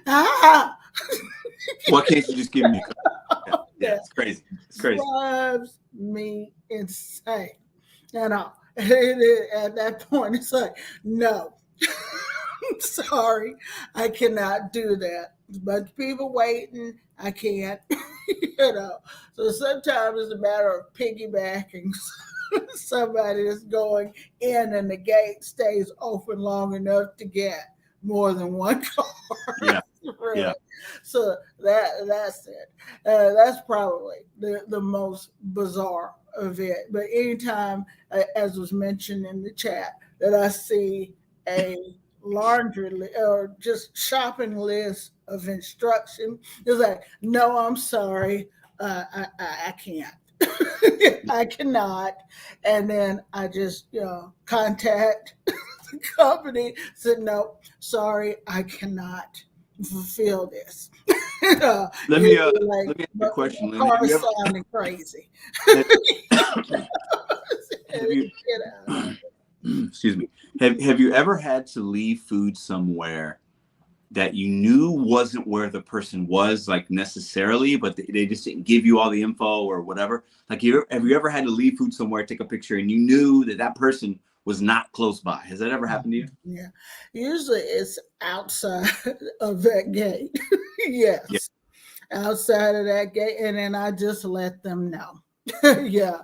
E: Ah,
A: Why can't you just give me a code? Yeah, it's crazy. It's crazy.
E: drives me insane. And at that point, it's like, no, sorry, I cannot do that. But people waiting, I can't, So sometimes it's a matter of piggybacking somebody that's going in and the gate stays open long enough to get more than one car.
A: Yeah.
E: Really.
A: Yeah.
E: So that's it. That's probably the most bizarre of it. But anytime, as was mentioned in the chat, that I see a laundry or just shopping list of instruction, it's like, no, I'm sorry, I can't. I cannot. And then I just contact the company, said, no, sorry, I cannot fulfill this.
A: Let me ask you a question, Lynn.
E: Car sounding crazy.
A: Excuse me. Have you ever had to leave food somewhere that you knew wasn't where the person was, like necessarily, but they just didn't give you all the info or whatever? Like, have you ever had to leave food somewhere, take a picture, and you knew that person was not close by? Has that ever happened to you?
E: Yeah. Usually it's outside of that gate. Yes. Yeah. Outside of that gate. And then I just let them know. Yeah.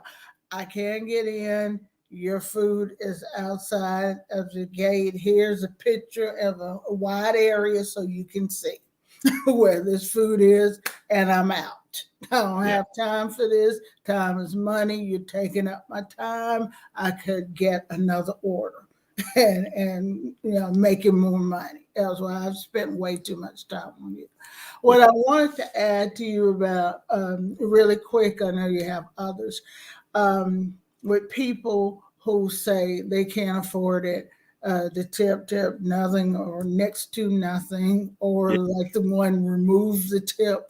E: I can't get in. Your food is outside of the gate. Here's a picture of a wide area so you can see where this food is, and I'm out. I don't have time for this. Time is money. You're taking up my time. I could get another order and making more money. That's why I've spent way too much time on you. What I wanted to add to you about really quick, I know you have others, with people who say they can't afford it, the tip nothing or next to nothing, or like the one removes the tip,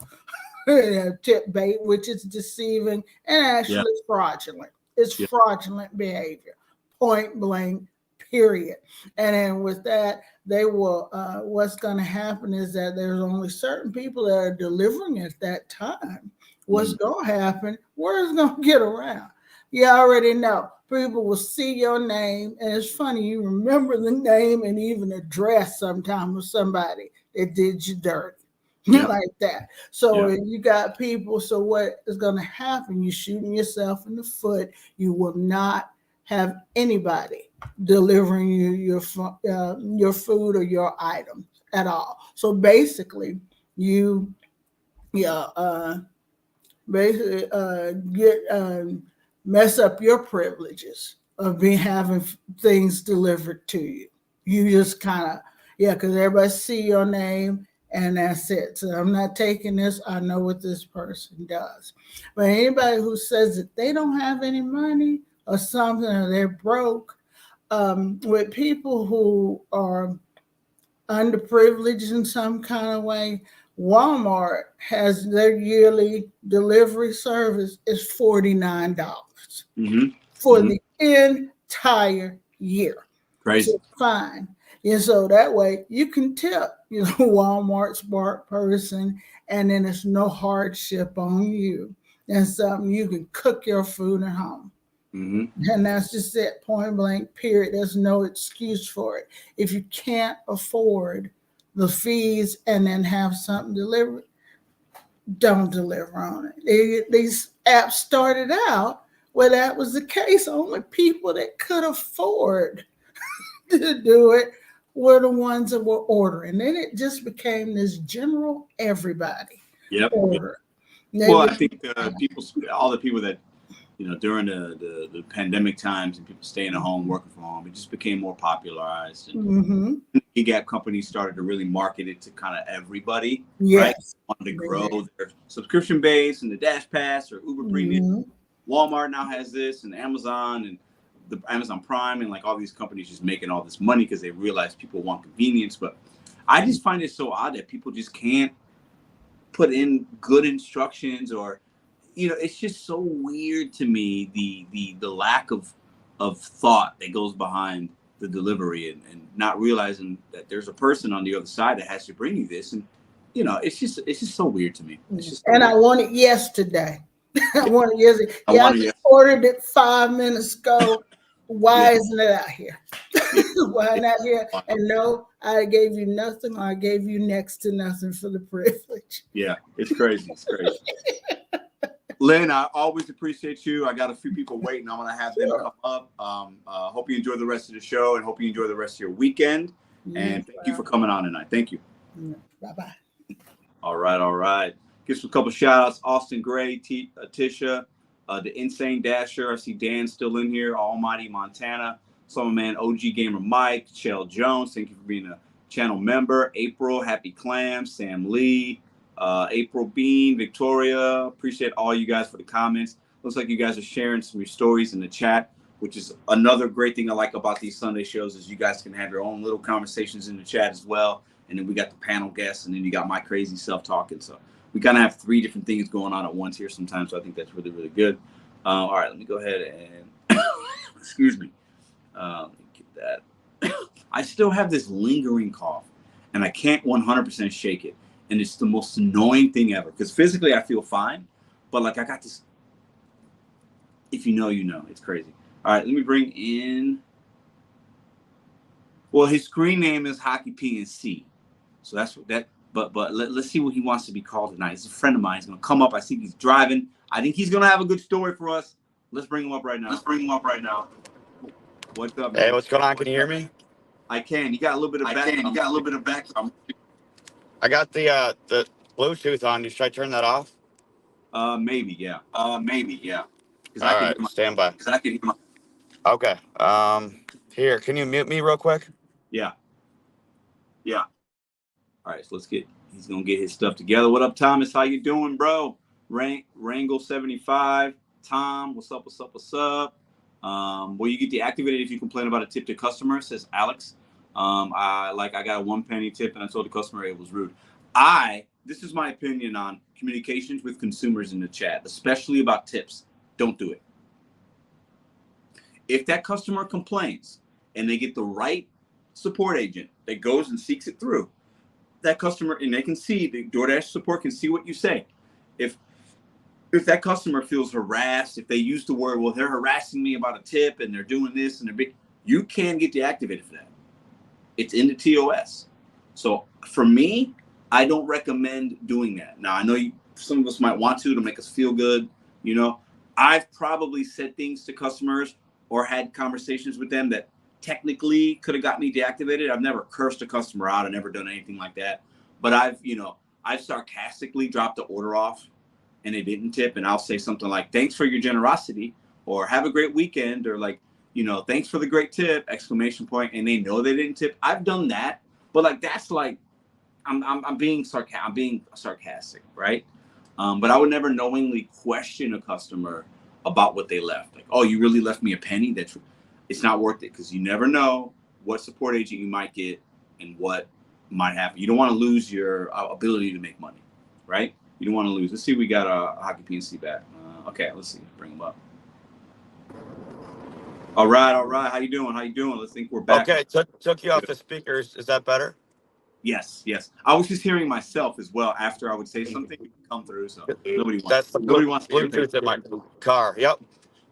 E: tip bait, which is deceiving and actually fraudulent. It's fraudulent behavior, point blank, period. And then with that, they will, what's going to happen is that there's only certain people that are delivering at that time. What's going to happen? Word's going to get around. You already know. People will see your name, and it's funny, you remember the name and even address sometimes with somebody that did you dirty, like that. So you got people, so what is going to happen? You're shooting yourself in the foot. You will not have anybody delivering you your food or your items at all. So basically, you basically mess up your privileges of having things delivered to you. You just kind of, because everybody see your name and that's it. So I'm not taking this. I know what this person does. But anybody who says that they don't have any money or something, or they're broke, with people who are underprivileged in some kind of way, Walmart has their yearly delivery service is $49 for the entire year.
A: Crazy.
E: So fine. And so that way you can tip, Walmart smart person, and then it's no hardship on you. And something you can cook your food at home. And that's just it, point blank, period. There's no excuse for it. If you can't afford the fees and then have something delivered, don't deliver on it. These apps started out where that was the case. Only people that could afford to do it were the ones that were ordering. Then it just became this general everybody order.
A: Well, I think all the people that, during the pandemic times and people staying at home, working from home, it just became more popularized. And gig app companies started to really market it to kind of everybody. Right? Wanted to grow their subscription base and the Dash Pass or Uber Premium. Walmart now has this, and Amazon and the Amazon Prime, and like all these companies just making all this money because they realize people want convenience. But I just find it so odd that people just can't put in good instructions, or it's just so weird to me, the lack of thought that goes behind the delivery, and not realizing that there's a person on the other side that has to bring you this. And it's just so weird to me. It's just
E: I want it yesterday. I want it yesterday. I just ordered it 5 minutes ago. Why isn't it out here? Why not here? And no, I gave you nothing. I gave you next to nothing for the privilege.
A: Yeah, it's crazy. It's crazy. Lynn, I always appreciate you. I got a few people waiting. I'm going to have them come up. Hope you enjoy the rest of the show, and hope you enjoy the rest of your weekend. And thank you for coming on tonight. Thank you.
E: Bye-bye.
A: All right. Give a couple shout outs. Austin Gray, Tisha, the Insane Dasher. I see Dan still in here. Almighty Montana. Summer Man, OG Gamer Mike, Chell Jones. Thank you for being a channel member. April, Happy Clam, Sam Lee, April Bean, Victoria. Appreciate all you guys for the comments. Looks like you guys are sharing some of your stories in the chat, which is another great thing I like about these Sunday shows, is you guys can have your own little conversations in the chat as well. And then we got the panel guests, and then you got my crazy self talking. So we kind of have 3 different things going on at once here sometimes. So I think that's really, really good. All right, let me go ahead and excuse me. Let me get that. I still have this lingering cough, and I can't 100% shake it. And it's the most annoying thing ever, because physically I feel fine, but like I got this. If you know, you know. It's crazy. All right, let me bring in. Well, his screen name is Hockey PNC, so that's what that. But let's see what he wants to be called tonight. He's a friend of mine. He's gonna come up. I think he's driving. I think he's gonna have a good story for us. Let's bring him up right now. What's up, man?
F: Hey, what's going on? Can you hear me?
A: I can. You got a little bit of background.
F: I got the Bluetooth on. You should I turn that off?
A: Maybe, yeah.
F: All right, stand by.
A: Because I can hear my.
F: Okay. Here, can you mute me real quick?
A: Yeah. All right, so he's going to get his stuff together. What up, Thomas? How you doing, bro? Wrangle 75. Tom, what's up? Well, you get deactivated if you complain about a tip to customer, says Alex. I got a 1 penny tip, and I told the customer it was rude. This is my opinion on communications with consumers in the chat, especially about tips. Don't do it. If that customer complains and they get the right support agent that goes and seeks it through, that customer, and they can see, the DoorDash support can see what you say. If that customer feels harassed, if they use the word, well, they're harassing me about a tip and they're doing this and you can get deactivated for that. It's in the TOS. So for me, I don't recommend doing that. Now, I know some of us might want to make us feel good. I've probably said things to customers or had conversations with them that technically could have got me deactivated. I've never cursed a customer out. I've never done anything like that. But I've sarcastically dropped the order off and they didn't tip, and I'll say something like, "Thanks for your generosity," or "Have a great weekend," or like, "Thanks for the great tip!" exclamation point, and they know they didn't tip. I've done that, but like that's like I'm being sarcastic, right? But I would never knowingly question a customer about what they left. Like, "Oh, you really left me a penny?" It's not worth it, because you never know what support agent you might get and what might happen. You don't want to lose your ability to make money, right? You don't want to lose. Let's see if we got a Hockey PNC back. Okay, let's see. Bring them up. All right. How you doing? Let's think we're back.
F: Okay, took you off the speakers. Is that better?
A: Yes. I was just hearing myself as well after I would say something. It would come through, so nobody wants to
F: Bluetooth in my car. Yep.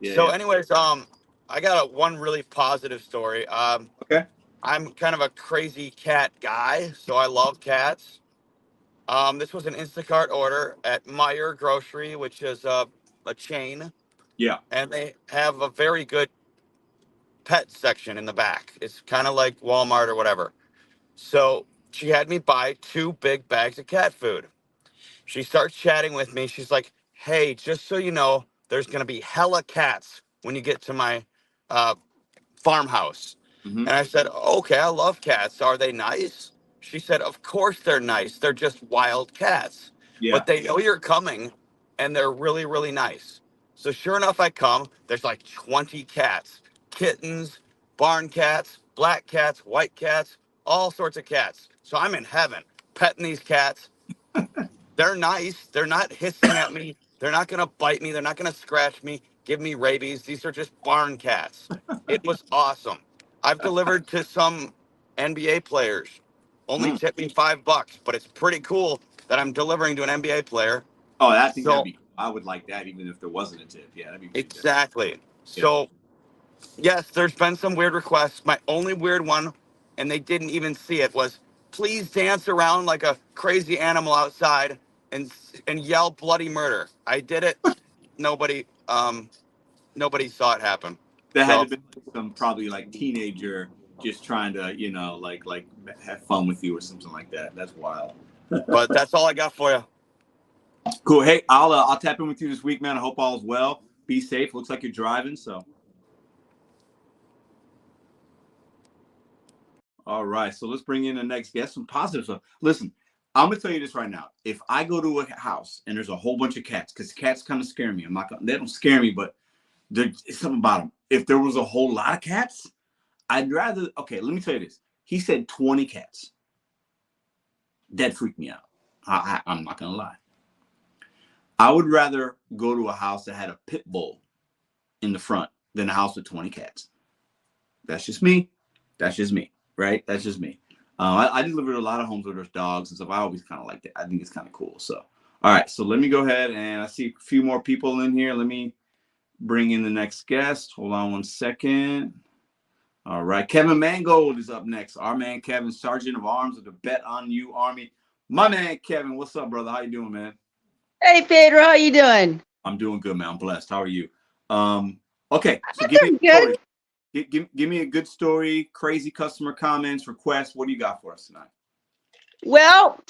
A: Yeah,
F: so,
A: yeah.
F: anyways, I got one really positive story.
A: Okay.
F: I'm kind of a crazy cat guy, so I love cats. This was an Instacart order at Meyer Grocery, which is a chain,
A: Yeah.
F: and they have a very good pet section in the back. It's kind of like Walmart or whatever. So she had me buy 2 big bags of cat food. She starts chatting with me. She's like, "Hey, just so you know, there's going to be hella cats when you get to my farmhouse."
A: Mm-hmm.
F: And I said, "Okay, I love cats. Are they nice?" She said, "Of course they're nice. They're just wild cats.
A: Yeah.
F: But they know you're coming, and they're really, really nice." So sure enough, I come. There's like 20 cats, kittens, barn cats, black cats, white cats, all sorts of cats. So I'm in heaven petting these cats. They're nice. They're not hissing at me. They're not going to bite me. They're not going to scratch me, give me rabies. These are just barn cats. It was awesome. I've delivered to some NBA players. Only tipped me $5, but it's pretty cool that I'm delivering to an NBA player.
A: Oh, I think that'd
F: So
A: be cool. I would like that even if there wasn't a tip. Yeah, that'd be great.
F: exactly. So yes, there's been some weird requests. My only weird one, and they didn't even see it, was please dance around like a crazy animal outside and yell bloody murder. I did it. Nobody saw it happen.
A: That had
F: So,
A: to be some probably like teenager just trying to, like have fun with you or something like that. That's wild.
F: but that's all I got for you.
A: Cool. Hey, I'll tap in with you this week, man. I hope all's well. Be safe. Looks like you're driving, so. All right, so let's bring in the next guest. Some positive stuff. Listen, I'm gonna tell you this right now. If I go to a house and there's a whole bunch of cats, because cats kind of scare me. They don't scare me, but there's something about them. If there was a whole lot of cats, I'd rather. Okay, let me tell you this. He said 20 cats. That freaked me out. I'm not gonna lie. I would rather go to a house that had a pit bull in the front than a house with 20 cats. That's just me. Right? That's just me. I delivered a lot of homes where there's dogs and stuff. I always kind of like that. I think it's kind of cool. So, all right. So let me go ahead, and I see a few more people in here. Let me bring in the next guest. Hold on one second. All right. Kevin Mangold is up next. Our man Kevin, Sergeant of Arms of the BetonYou Army. My man Kevin, what's up, brother? How you doing, man?
G: Hey, Pedro, how you doing?
A: I'm doing good, man. I'm blessed. How are you? Okay. So
G: I'm
A: give me a
G: good.
A: story. Give me a good story, crazy customer comments, requests. What do you got for us tonight?
G: Well,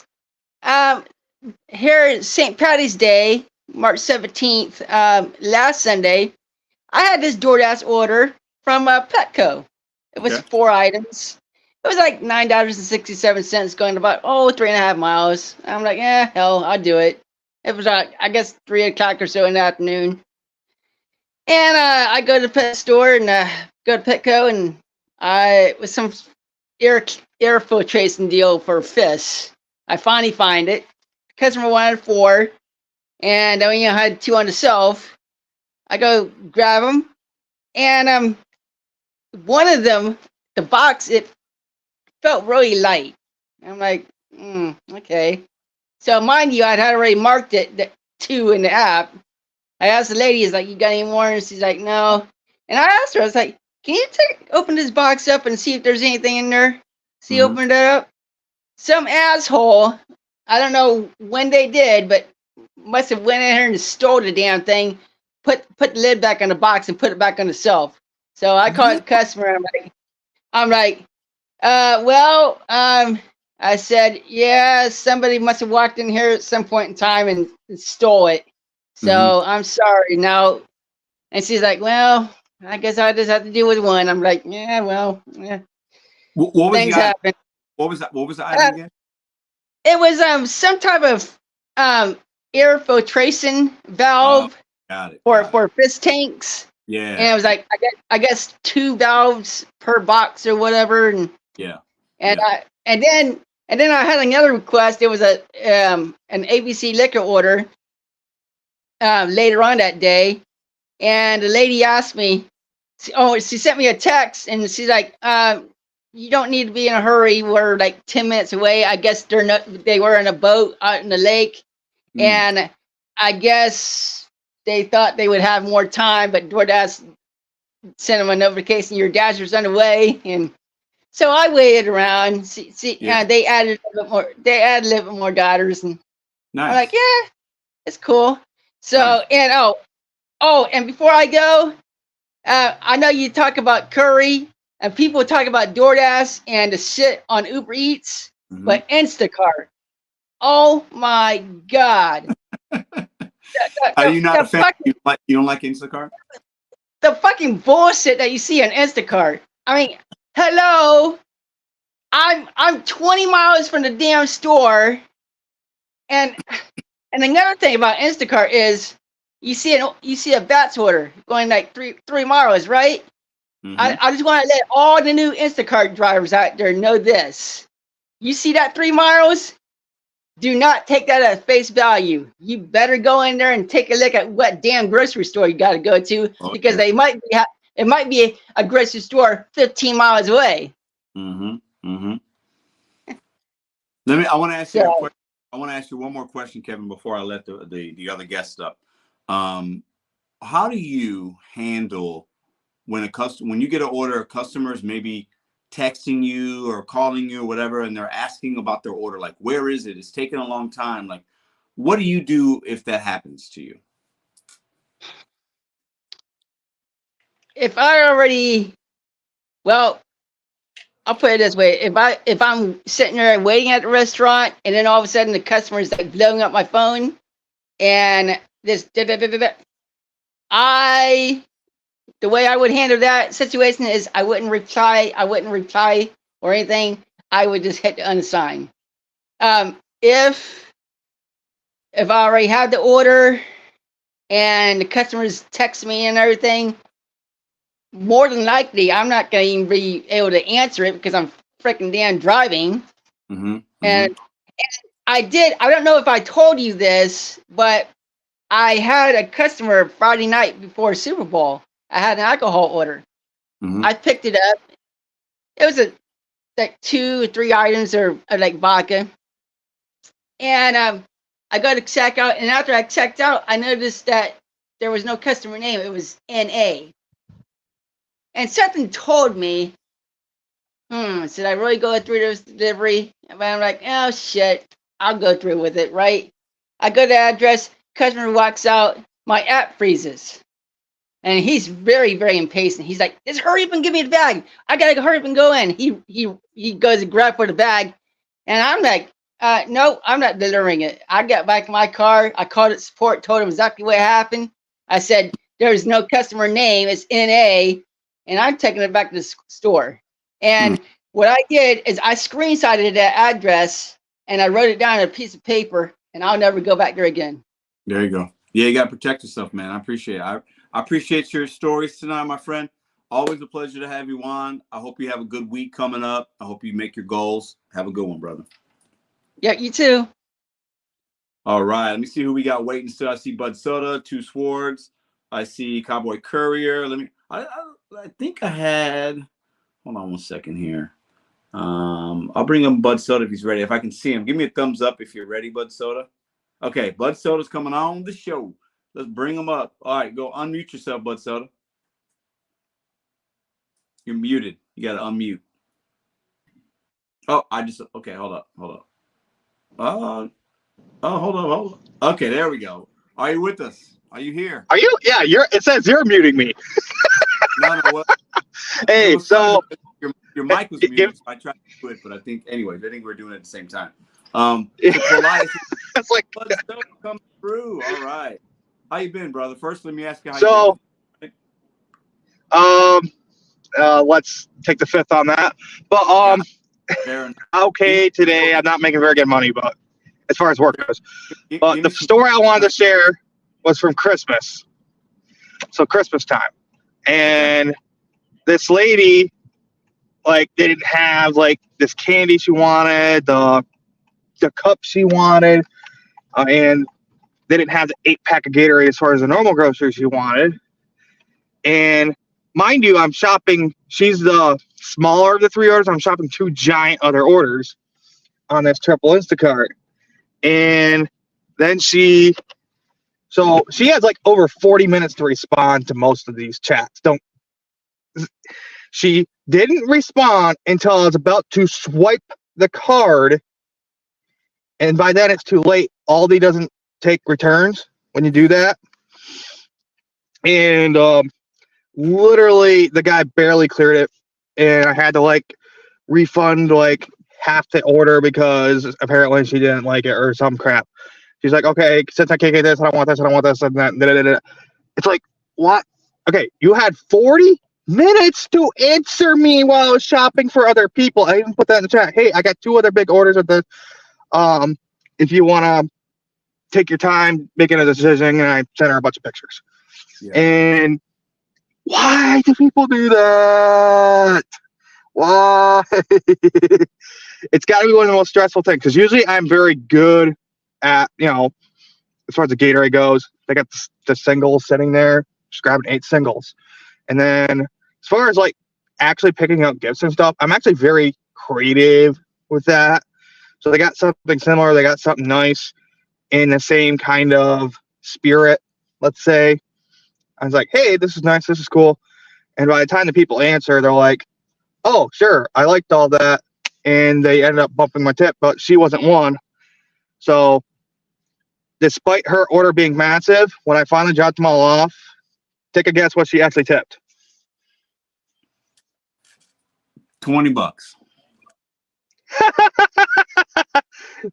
G: here is St. Patty's Day, March 17th, last Sunday, I had this DoorDash order from Petco. It was 4 items. It was like $9.67 going about, 3.5 miles. I'm like, hell, I'll do it. It was, I guess, 3 o'clock or so in the afternoon. And I go to the pet store and go to Petco, and I with some air filtration deal for fish. I finally find it. The customer wanted 4, and I had 2 on the shelf. I go grab them, and one of them, the box, it felt really light. I'm like, okay. So mind you, I'd already marked it, the 2 in the app. I asked the lady, "Is like, you got any more?" And she's like, "No." And I asked her, I was like, "Can you open this box up and see if there's anything in there?" She opened it up. Some asshole, I don't know when they did, but must have went in here and stole the damn thing, put the lid back on the box and put it back on the shelf. So I called the customer. I'm like, I said, yeah, somebody must have walked in here at some point in time and stole it. So I'm sorry now. And she's like, well, I guess I just have to deal with one. I'm like, yeah, well, yeah.
A: What was
G: Things
A: the item?
G: happen.
A: What was that? What was the item again?
G: It was some type of air filtration valve
A: Got it.
G: for fish tanks.
A: Yeah.
G: And it was like I guess 2 valves per box or whatever. And
A: yeah.
G: and then I had another request. It was an ABC liquor order later on that day, and the lady asked me. She sent me a text, and she's like, "You don't need to be in a hurry. We're like 10 minutes away. I guess they were in a boat out in the lake, and I guess they thought they would have more time, but DoorDash sent them a notification your dasher's underway, and so I waited around. They added a bit more. They added a little bit more daughters, and
A: nice.
G: I'm like, yeah, it's cool. So nice. And and before I go, I know you talk about curry, and people talk about DoorDash and the shit on Uber Eats, but Instacart. Oh my God!
A: Are you not a fan? You don't like Instacart?
G: The fucking bullshit that you see on Instacart. I mean, hello, I'm 20 miles from the damn store, and another thing about Instacart is you see a batch order going like three miles, right? I just want to let all the new Instacart drivers out there know this. You see that 3 miles? Do not take that at face value. You better go in there and take a look at what damn grocery store you got to go to, because it might be a grocery store 15 miles away.
A: I want to ask you a question. I want to ask you one more question, Kevin, before I let the other guests up. How do you handle when you get an order, customers maybe texting you or calling you or whatever, and they're asking about their order, like, where is it? It's taking a long time. Like, what do you do if that happens to you?
G: If I'll put it this way. If I'm sitting there waiting at the restaurant, and then all of a sudden the customer is like blowing up my phone, and this the way I would handle that situation is I wouldn't reply or anything. I would just hit the unassign. If I already have the order and the customers text me and everything, more than likely I'm not going to even be able to answer it because I'm freaking damn driving. And I don't know if I told you this, but I had a customer Friday night before Super Bowl. I had an alcohol order. I picked it up. It was like 2 or 3 items or like vodka. And I go to check out, and after I checked out, I noticed that there was no customer name. It was NA. And something told me, should I really go through this delivery? And I'm like, oh shit, I'll go through with it, right? I go to the address, customer walks out, my app freezes. And he's very, very impatient. He's like, just hurry up and give me the bag. I gotta hurry up and go in. He goes to grab for the bag. And I'm like, no, I'm not delivering it. I got back in my car. I called it support, told him exactly what happened. I said, there's no customer name. It's NA. And I'm taking it back to the store. And what I did is I screenshotted that address and I wrote it down on a piece of paper, and I'll never go back there again.
A: There you go. Yeah, you got to protect yourself, man. I appreciate it. I appreciate your stories tonight, my friend. Always a pleasure to have you on. I hope you have a good week coming up. I hope you make your goals. Have a good one, brother.
G: Yeah, you too.
A: All right. Let me see who we got waiting still. I see Bud Soda, Two Swords. I see Cowboy Courier. I think I had, hold on one second here. I'll bring him Bud Soda if he's ready. If I can see him, give me a thumbs up if you're ready, Bud Soda. Okay, Bud Soda's coming on the show. Let's bring him up. All right, go unmute yourself, Bud Soda. You're muted. You got to unmute. Oh, okay, hold up. Hold on. Okay, there we go. Are you with us? Are you here?
H: Are you? Yeah, it says you're muting me.
A: No, well,
H: hey, so
A: your mic was muted, so I tried to do it, but I think we're doing it at the same time. It's like,
H: come
A: through. All right. How you been, brother? First, let me ask you how
H: So,
A: you
H: let's take the fifth on that. But
A: been. Fair enough.
H: okay, today I'm not making very good money, but as far as work goes. But
A: Give
H: the
A: me some.
H: story I wanted to share was from Christmas. So Christmas time. And this lady, like, didn't have like this candy she wanted, the cup she wanted, and they didn't have the 8-pack of Gatorade as far as the normal groceries she wanted. And mind you, I'm shopping. She's the smaller of the 3 orders. I'm shopping 2 giant other orders on this triple Instacart. And then she has like over 40 minutes to respond to most of these chats. She didn't respond until I was about to swipe the card. And by then it's too late. Aldi doesn't take returns when you do that. And literally the guy barely cleared it. And I had to like refund like half the order because apparently she didn't like it or some crap. She's like, okay, since I can't get this, I don't want this, and that. It's like, what? Okay, you had 40 minutes to answer me while I was shopping for other people. I even put that in the chat. Hey, I got 2 other big orders of this. If you want to take your time making a decision, and I sent her a bunch of pictures. Yeah. And why do people do that? Why? It's got to be one of the most stressful things because usually I'm very good at, as far as the Gatorade goes, they got the singles sitting there, just grabbing 8 singles. And then as far as like actually picking up gifts and stuff, I'm actually very creative with that. So they got something similar. They got something nice in the same kind of spirit, let's say. I was like, hey, this is nice. This is cool. And by the time the people answer, they're like, oh, sure, I liked all that. And they ended up bumping my tip, but she wasn't one. So despite her order being massive, when I finally dropped them all off, take a guess what she actually tipped.
A: $20.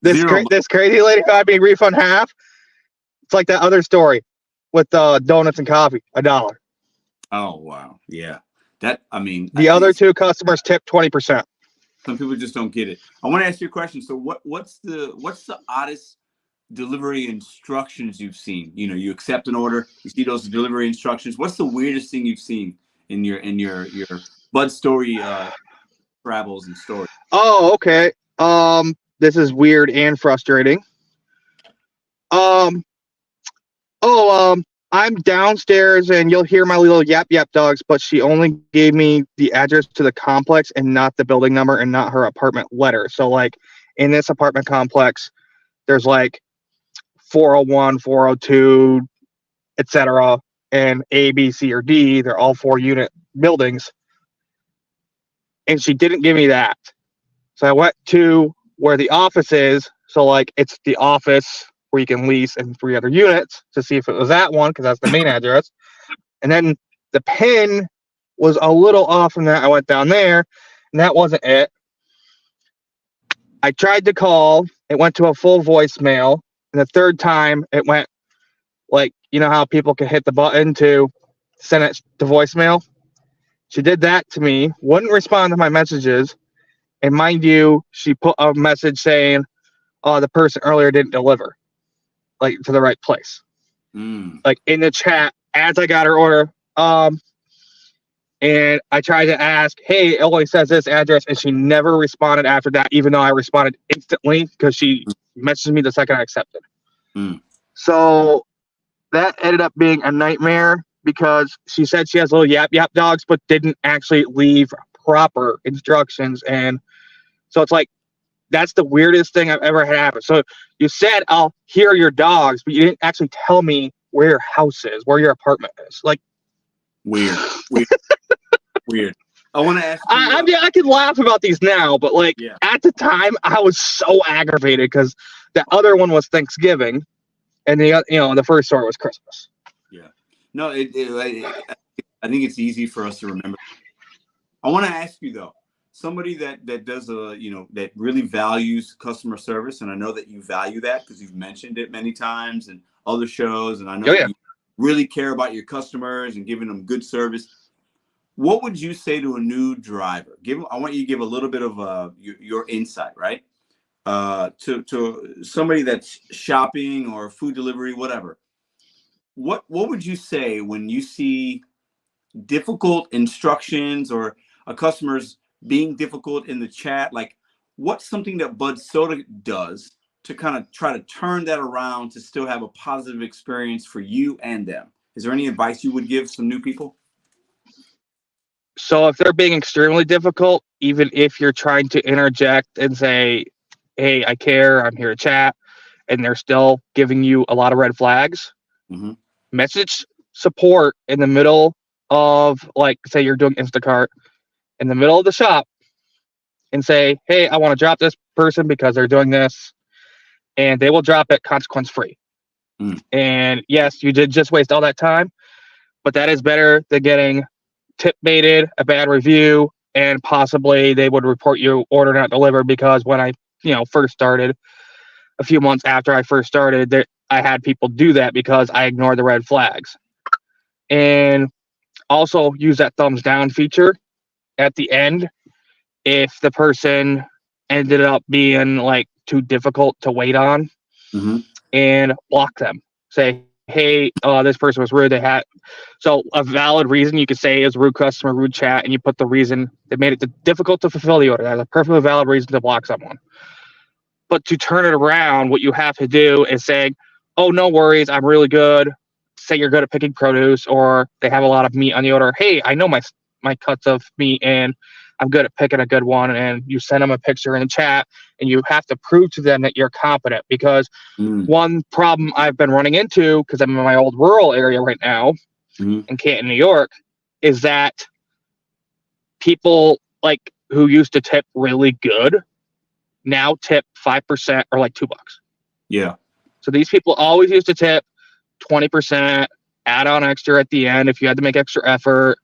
H: This crazy lady got me refund half. It's like that other story with donuts and coffee, $1.
A: Oh wow, yeah. The
H: other 2 customers tipped 20%.
A: Some people just don't get it. I want to ask you a question. So what's the oddest delivery instructions you've seen? You accept an order, you see those delivery instructions. What's the weirdest thing you've seen in your Bud Story travels and stories?
H: Oh, okay. This is weird and frustrating. I'm downstairs and you'll hear my little yap yap dogs, but she only gave me the address to the complex and not the building number and not her apartment letter. So like in this apartment complex, there's like 401, 402, etc. and A, B, C, or D. They're all 4-unit buildings. And she didn't give me that. So I went to where the office is. So like it's the office where you can lease and 3 other units to see if it was that one, because that's the main address. And then the pin was a little off from that. I went down there, and that wasn't it. I tried to call. It went to a full voicemail. And the third time, it went like, you know how people can hit the button to send it to voicemail? She did that to me, wouldn't respond to my messages. And mind you, she put a message saying, oh, the person earlier didn't deliver. Like to the right place, like in the chat as I got her order. And I tried to ask, hey, it only says this address, and she never responded after that, even though I responded instantly because she messaged me the second I accepted. So that ended up being a nightmare because she said she has little yap yap dogs, but didn't actually leave proper instructions. And so it's like, that's the weirdest thing I've ever had happen. So you said, I'll hear your dogs, but you didn't actually tell me where your house is, where your apartment is. Like,
A: weird. I want to ask you.
H: I can laugh about these now, but like at the time, I was so aggravated because the other one was Thanksgiving, and the first story was Christmas.
A: Yeah. No, I think it's easy for us to remember. I want to ask you though. Somebody that does that really values customer service, and I know that you value that because you've mentioned it many times in other shows, and I know really care about your customers and giving them good service, what would you say to a new driver? I want you to give a little bit of your insight, right? To somebody that's shopping or food delivery, whatever. What would you say when you see difficult instructions or a customer's being difficult in the chat? Like, what's something that Bud Soda does to kind of try to turn that around to still have a positive experience for you and them? Is there any advice you would give some new people?
H: So if they're being extremely difficult, even if you're trying to interject and say, hey, I care, I'm here to chat, and they're still giving you a lot of red flags, message support in the middle of, like, say you're doing Instacart, in the middle of the shop, and say, hey, I want to drop this person because they're doing this, and they will drop it consequence free. And yes, you did just waste all that time, but that is better than getting tip baited, a bad review, and possibly they would report you order not delivered. Because when I first started, a few months after I first started, I had people do that because I ignored the red flags. And also use that thumbs down feature at the end if the person ended up being like too difficult to wait on, and block them. Say, hey, this person was rude. So a valid reason you could say is rude customer, rude chat, and you put the reason that made it difficult to fulfill the order. That's a perfectly valid reason to block someone. But to turn it around, what you have to do is say, oh, no worries, I'm really good. Say you're good at picking produce, or they have a lot of meat on the order. Hey, I know my cuts of meat, and I'm good at picking a good one. And you send them a picture in the chat, and you have to prove to them that you're competent. Because one problem I've been running into, because I'm in my old rural area right now, in Canton, New York, is that people like who used to tip really good now tip 5% or like $2.
A: Yeah.
H: So these people always used to tip 20%, add on extra at the end if you had to make extra effort.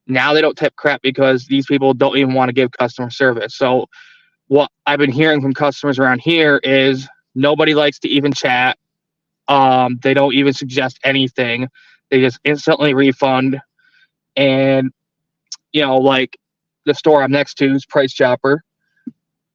H: Now they don't tip crap because these people don't even want to give customer service. So what I've been hearing from customers around here is nobody likes to even chat. They don't even suggest anything. They just instantly refund. And, like the store I'm next to is Price Chopper.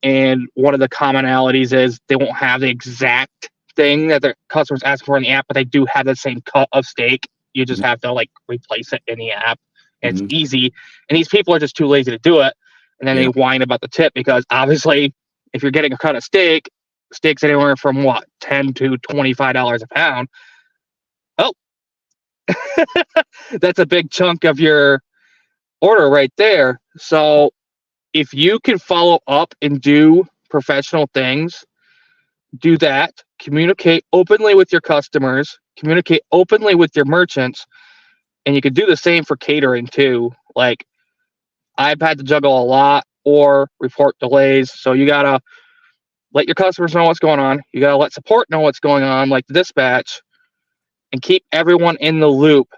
H: And one of the commonalities is they won't have the exact thing that the customers ask for in the app, but they do have the same cut of steak. You just have to like replace it in the app. And it's easy. And these people are just too lazy to do it. And then they whine about the tip because obviously if you're getting a cut of steak's anywhere from $10 to $25 a pound. Oh, that's a big chunk of your order right there. So if you can follow up and do professional things, do that. Communicate openly with your customers. Communicate openly with your merchants. And you can do the same for catering too. Like, I've had to juggle a lot or report delays. So you got to let your customers know what's going on. You got to let support know what's going on, like the dispatch, and keep everyone in the loop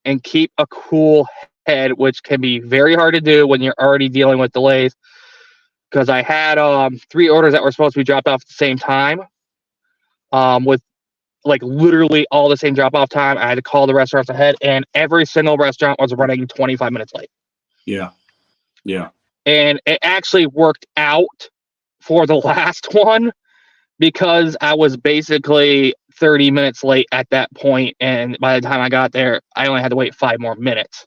H: and keep a cool head, which can be very hard to do when you're already dealing with delays. Because I had 3 orders that were supposed to be dropped off at the same time, with like literally all the same drop-off time. I had to call the restaurants ahead, and every single restaurant was running 25 minutes late.
A: Yeah.
H: And it actually worked out for the last one because I was basically 30 minutes late at that point, and by the time I got there, I only had to wait 5 more minutes.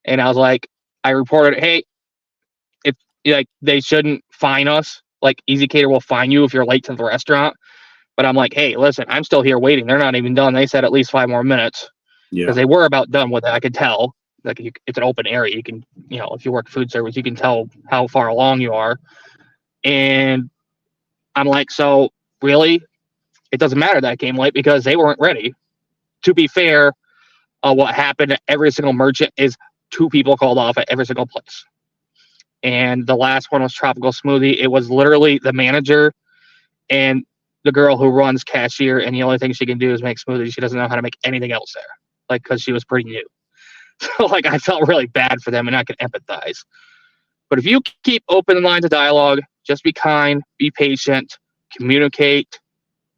H: And I was like, I reported, hey, they shouldn't fine us. Like, Easy Cater will fine you if you're late to the restaurant. But I'm like, hey, listen, I'm still here waiting. They're not even done. They said at least 5 more minutes. Because they were about done with it. I could tell. Like, it's an open area. You can, if you work food service, you can tell how far along you are. And I'm like, so really? It doesn't matter that I came late because they weren't ready. To be fair, what happened at every single merchant is 2 people called off at every single place. And the last one was Tropical Smoothie. It was literally the manager and the girl who runs cashier, and the only thing she can do is make smoothies. She doesn't know how to make anything else there, like, because she was pretty new. So, like, I felt really bad for them, and I can empathize. But if you keep open lines of dialogue, just be kind, be patient, communicate,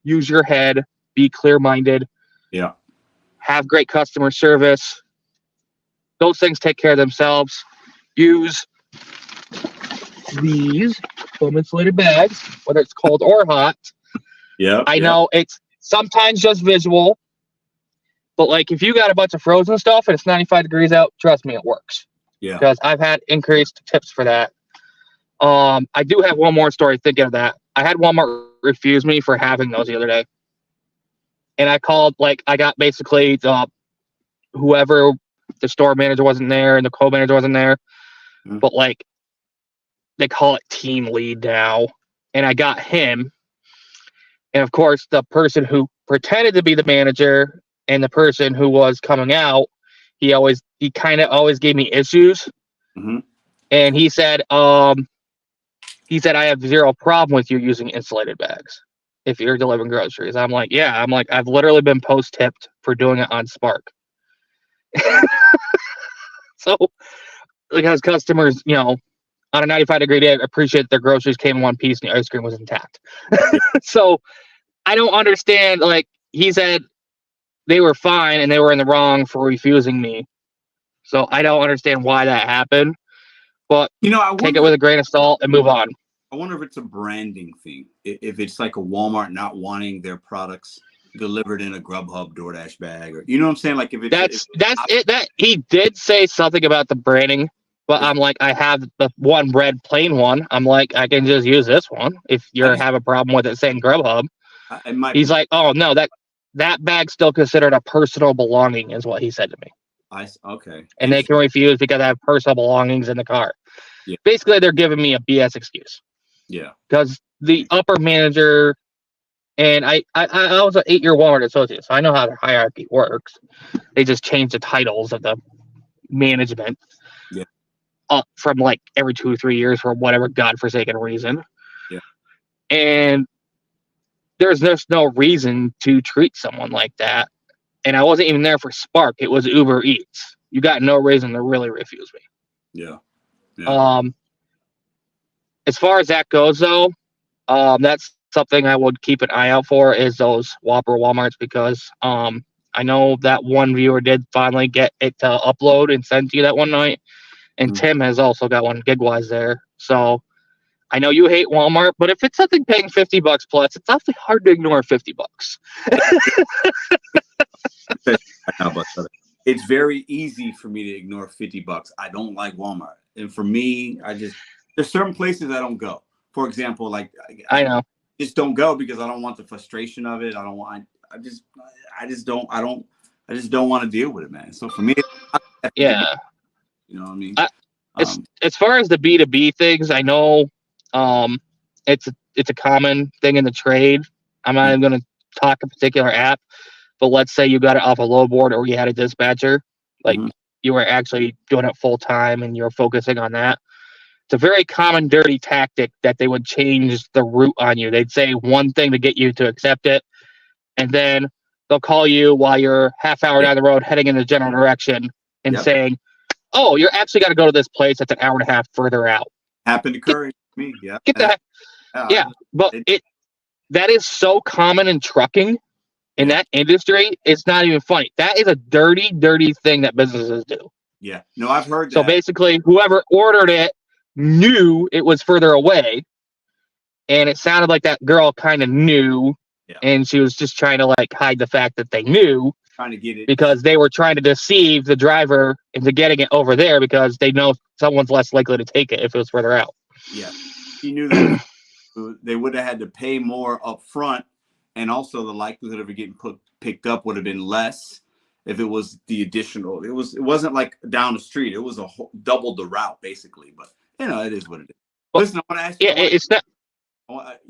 H: use your head, be clear-minded.
A: Yeah.
H: have great customer service. Those things take care of themselves. Use these foam insulated bags, whether it's cold or hot.
A: Yeah.
H: I know it's sometimes just visual, but like if you got a bunch of frozen stuff and it's 95 degrees out, trust me, it works.
A: Yeah.
H: Because I've had increased tips for that. I do have one more story thinking of that. I had Walmart refuse me for having those the other day. And I called, like, I got basically whoever, the store manager wasn't there and the co-manager wasn't there.
A: Mm.
H: But, like, they call it team lead now. And I got him. And, of course, the person who pretended to be the manager and the person who was coming out, he kind of always gave me issues.
A: Mm-hmm.
H: And he said, I have zero problem with you using insulated bags if you're delivering groceries. I'm like, yeah. I'm like, I've literally been post-tipped for doing it on Spark. So, because customers, you know, on a 95-degree day, appreciate their groceries came in one piece and the ice cream was intact. So, I don't understand. Like, he said they were fine and they were in the wrong for refusing me. So, I don't understand why that happened. But,
A: You know,
H: take it with a grain of salt and move on.
A: I wonder if it's a branding thing. If it's like a Walmart not wanting their products delivered in a Grubhub DoorDash bag, or you know what I'm saying? Like if it's
H: that's it. That he did say something about the branding, but I'm like, I have the one red plain one. I'm like, I can just use this one if you have a problem with it saying Grubhub. He's like, oh no, that bag's still considered a personal belonging, is what he said to me.
A: Okay.
H: And they can refuse because I have personal belongings in the car.
A: Yeah.
H: Basically, they're giving me a BS excuse.
A: Yeah.
H: Because the upper manager, and I was an 8-year Walmart associate, so I know how the hierarchy works. They just change the titles of the management up from like every 2 or 3 years for whatever godforsaken reason.
A: Yeah.
H: And there's no reason to treat someone like that. And I wasn't even there for Spark. It was Uber Eats. You got no reason to really refuse me.
A: Yeah.
H: As far as that goes, though, that's something I would keep an eye out for is those Whopper Walmarts, because I know that one viewer did finally get it to upload and send to you that one night, and Tim has also got one gig-wise there. So I know you hate Walmart, but if it's something paying $50 plus, it's awfully hard to ignore $50.
A: It's very easy for me to ignore $50. I don't like Walmart, and for me, there's certain places I don't go. For example, like
H: I know,
A: just don't go because I don't want the frustration of it. I just don't want to deal with it, man. So for me,
H: yeah,
A: you know what I mean.
H: As far as the B2B things, I know it's a common thing in the trade. I'm not even going to talk a particular app, but let's say you got it off a load board or you had a dispatcher, like you were actually doing it full time and you're focusing on that. It's a very common dirty tactic that they would change the route on you. They'd say one thing to get you to accept it, and then they'll call you while you're half hour down the road heading in the general direction and saying, oh, you're actually got to go to this place that's an hour and a half further out.
A: Happened to Curry. Me, yeah.
H: Get that. Yeah, but that is so common in trucking in that industry. It's not even funny. That is a dirty, dirty thing that businesses do.
A: Yeah. No, I've heard that.
H: So basically, whoever ordered it knew it was further away, and it sounded like that girl kind of knew, and she was just trying to like hide the fact that they knew,
A: trying to get it
H: because they were trying to deceive the driver into getting it over there because they know someone's less likely to take it if it was further out.
A: Yeah, she knew that they would have had to pay more up front, and also the likelihood of it getting picked up would have been less if it was the additional. It wasn't like down the street. It was double the route basically, but you know, it is what it is. Well, listen, I want to ask you.
H: Yeah, it's not.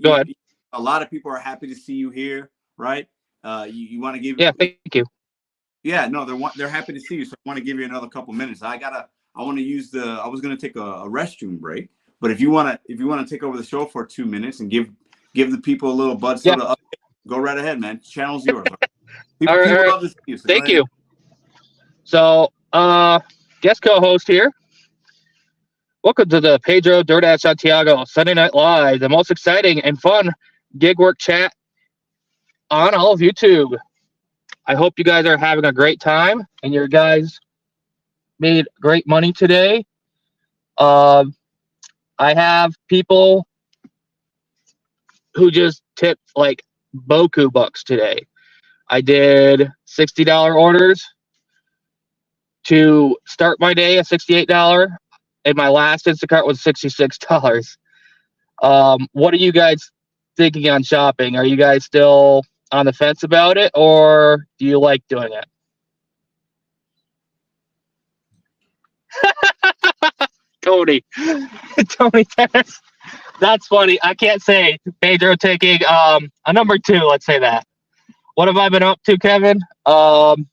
H: Go ahead.
A: A lot of people are happy to see you here, right? You want to give?
H: Yeah, thank you.
A: Yeah, no, they're happy to see you. So I want to give you another couple minutes. I want to use I was going to take a restroom break, but if you want to take over the show for 2 minutes and give the people a little Bud Soda update, go right ahead, man. Channel's yours. People love to see you. So thank you.
H: So, guest co-host here. Welcome to the Pedro DoorDash Santiago Sunday Night Live, the most exciting and fun gig work chat on all of YouTube. I hope you guys are having a great time and your guys made great money today. I have people who just tipped like Boku bucks today. I did $60 orders to start my day, a $68, and my last Instacart was $66. What are you guys thinking on shopping? Are you guys still on the fence about it, or do you like doing it? Tony Tennis. That's funny. I can't say Pedro taking a number 2. Let's say that. What have I been up to, Kevin? I'm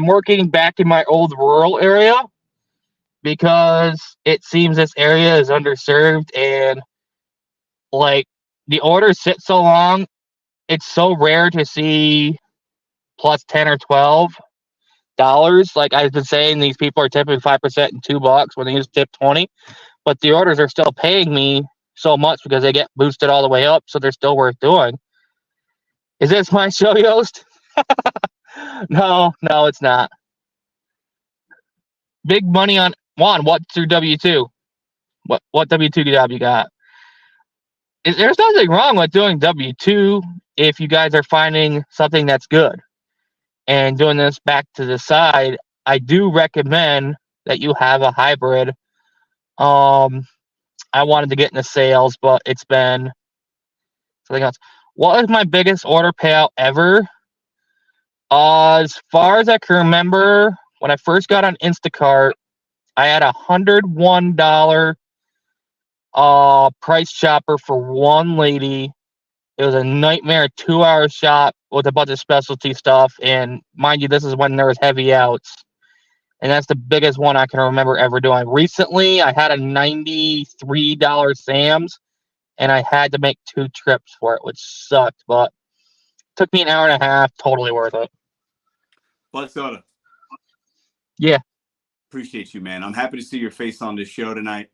H: working back in my old rural area because it seems this area is underserved, and like the orders sit so long. It's so rare to see plus 10 or $12. Like I've been saying, these people are tipping 5% and $2 when they just tip 20, but the orders are still paying me so much because they get boosted all the way up, so they're still worth doing. Is this my show, Yost? No, it's not. Big money on Juan. What's your W-2? What W-2 job you got? There's nothing wrong with doing W-2 if you guys are finding something that's good. And doing this back to the side, I do recommend that you have a hybrid. I wanted to get into sales, but it's been something else. What is my biggest order payout ever? As far as I can remember, when I first got on Instacart, I had $101 price chopper for one lady. It was a nightmare 2-hour shop with a bunch of specialty stuff. And mind you, this is when there was heavy outs. And that's the biggest one I can remember ever doing. Recently, I had a $93 Sam's, and I had to make 2 trips for it, which sucked. But it took me an hour and a half. Totally worth it.
A: Bud Soda.
H: Yeah.
A: Appreciate you, man. I'm happy to see your face on this show tonight.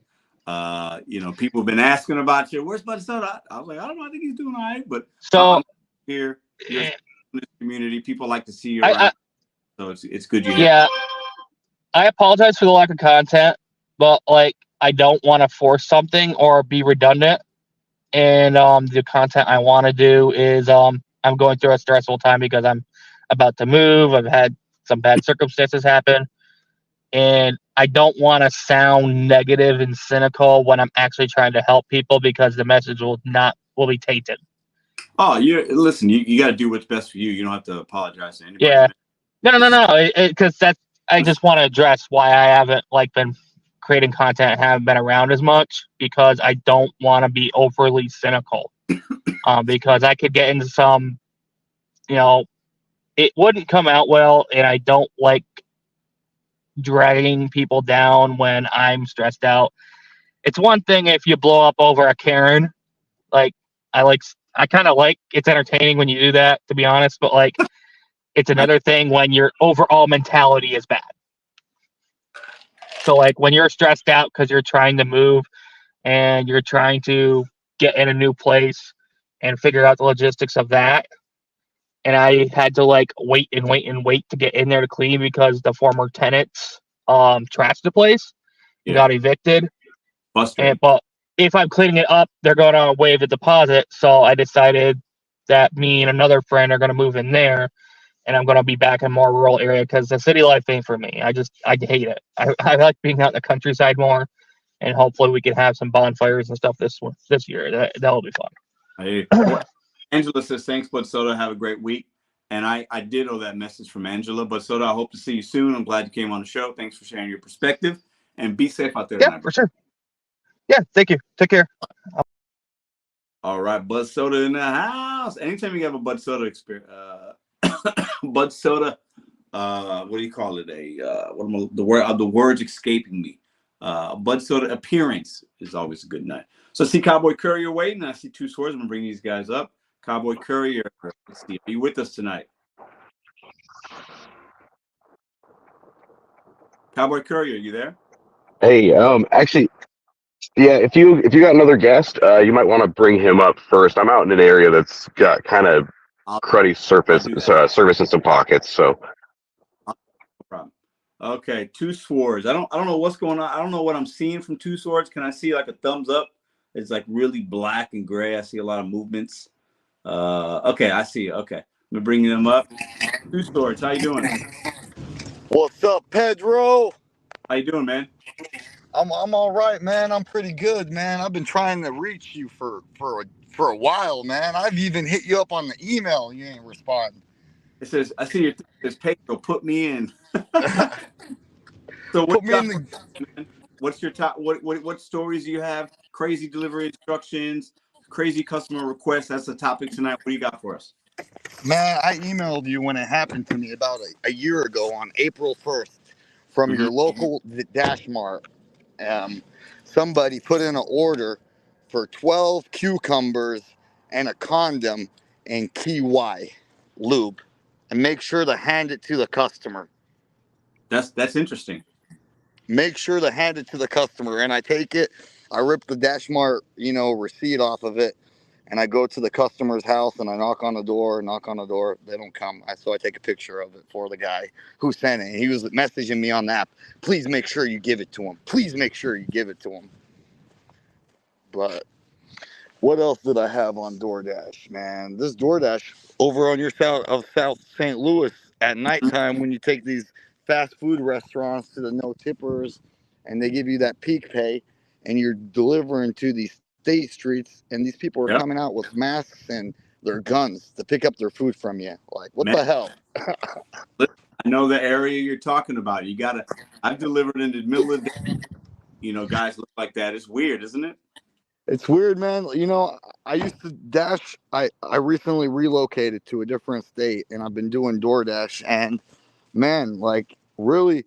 A: People have been asking about you. Where's Bud Soda? I was like, I don't know. I think he's doing all right. But
H: so
A: here, you're in this community. People like to see you around. So it's good you're here.
H: Yeah. I apologize for the lack of content, but like I don't want to force something or be redundant. And the content I want to do is I'm going through a stressful time because I'm about to move. I've had some bad circumstances happen, and I don't want to sound negative and cynical when I'm actually trying to help people, because the message will be tainted.
A: Oh, listen. You got to do what's best for you. You don't have to apologize to anybody.
H: Yeah. No. Because I just want to address why I haven't been creating content and haven't been around as much, because I don't want to be overly cynical. Because I could get into some, it wouldn't come out well, and I don't like dragging people down when I'm stressed out. It's one thing if you blow up over a Karen, I kind of like, it's entertaining when you do that, to be honest, but it's another thing when your overall mentality is bad. So when you're stressed out because you're trying to move and you're trying to get in a new place and figure out the logistics of that, and I had to wait to get in there to clean because the former tenants trashed the place and got evicted. But if I'm cleaning it up, they're going to waive the deposit. So I decided that me and another friend are going to move in there, and I'm going to be back in a more rural area because the city life ain't for me. I hate it. I like being out in the countryside more, and hopefully we can have some bonfires and stuff this year. That'll be fun.
A: Hey. Angela says, thanks, Bud Soda. Have a great week. And I did owe that message from Angela. Bud Soda, I hope to see you soon. I'm glad you came on the show. Thanks for sharing your perspective. And be safe out there tonight.
H: Yeah, for sure. Yeah, thank you. Take care.
A: All right, Bud Soda in the house. Anytime you have a Bud Soda experience, Bud Soda, what do you call it? The words escaping me. Bud Soda appearance is always a good night. So I see Cowboy Courier waiting. I see 2 swords. I'm going to bring these guys up. Cowboy Courier, let's see. Are you with us tonight? Cowboy Courier, you there?
I: Hey, actually, yeah, if you got another guest, you might want to bring him up first. I'm out in an area that's got kind of cruddy
A: I'll
I: surface
A: do that.
I: service in some pockets. So
A: No problem. Okay, Two Swords. I don't know what's going on. I don't know what I'm seeing from Two Swords. Can I see like a thumbs up? It's like really black and gray. I see a lot of movements. Okay, I see. Okay, let me bring them up. Two Swords, how you doing?
J: What's up, Pedro?
A: How you doing, man?
J: I'm all right, man. I'm pretty good, man. I've been trying to reach you for a while, man. I've even hit you up on the email. You ain't responding.
A: It says I see your this Pedro. Put me in. So what
J: Put
A: you
J: me in
A: got
J: the
A: for us, man? What's your top? What stories do you have? Crazy delivery instructions, crazy customer requests. That's the topic tonight. What do you got for us?
J: man. I emailed you when it happened to me about a year ago on April 1st from
A: Mm-hmm.
J: your local Dash Mart. Um, Somebody put in an order for 12 cucumbers and a condom and Key Y lube, and make sure to hand it to the customer.
A: That's interesting.
J: Make sure to hand it to the customer. And I take it, I rip the Dash Mart, receipt off of it, and I go to the customer's house and I knock on the door. They don't come. So I take a picture of it for the guy who sent it. He was messaging me on the app. Please make sure you give it to him. Please make sure you give it to him. But what else did I have on DoorDash, man? This DoorDash over on your South St. Louis at nighttime when you take these fast food restaurants to the no tippers and they give you that peak pay and you're delivering to these state streets and these people are
A: Yep.
J: coming out with masks and their guns to pick up their food from you. Like, what
A: Man,
J: the hell?
A: listen, I know the area you're talking about. You gotta. I've delivered in the middle of the day. Guys look like that. It's weird, isn't it?
J: It's weird, man. I used to Dash. I recently relocated to a different state and I've been doing DoorDash and man, like really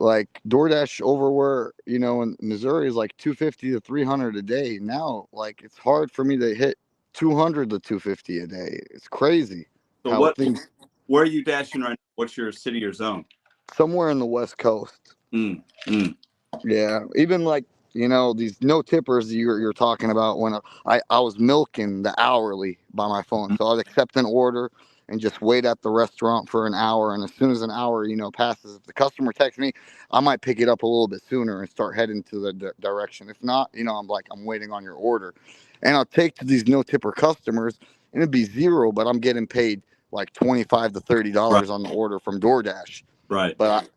J: like DoorDash over where, in Missouri is like 250 to 300 a day. Now, like it's hard for me to hit 200 to 250 a day. It's crazy
A: So
J: how things
A: where are you dashing right now? What's your city or zone?
J: somewhere in the West Coast.
A: Mm, mm.
J: Yeah, even like these no tippers you're talking about when I was milking the hourly by my phone, so I'd accept an order and just wait at the restaurant for an hour, and as soon as an hour passes, if the customer texts me, I might pick it up a little bit sooner and start heading to the direction. If not, I'm waiting on your order, and I'll take to these no tipper customers, and it'd be zero, but I'm getting paid like $25 to
A: Right,
J: $30 on the order from DoorDash,
A: right.
J: but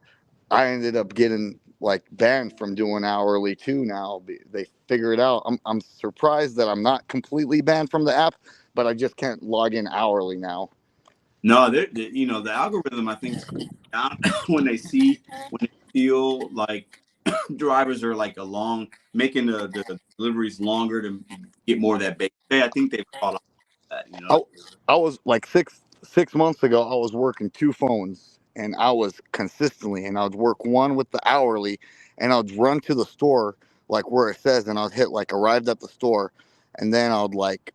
J: I ended up getting like banned from doing hourly too now. They figure it out. I'm surprised that I'm not completely banned from the app, but I just can't log in hourly now.
A: No, the algorithm I think is down when they feel like drivers are like making the deliveries longer to get more of that base pay. I think they've caught up with that.
J: I was like 6 months ago, I was working two phones and I was consistently, and I would work one with the hourly and I would run to the store, like where it says, and I'd hit like arrived at the store. And then I would like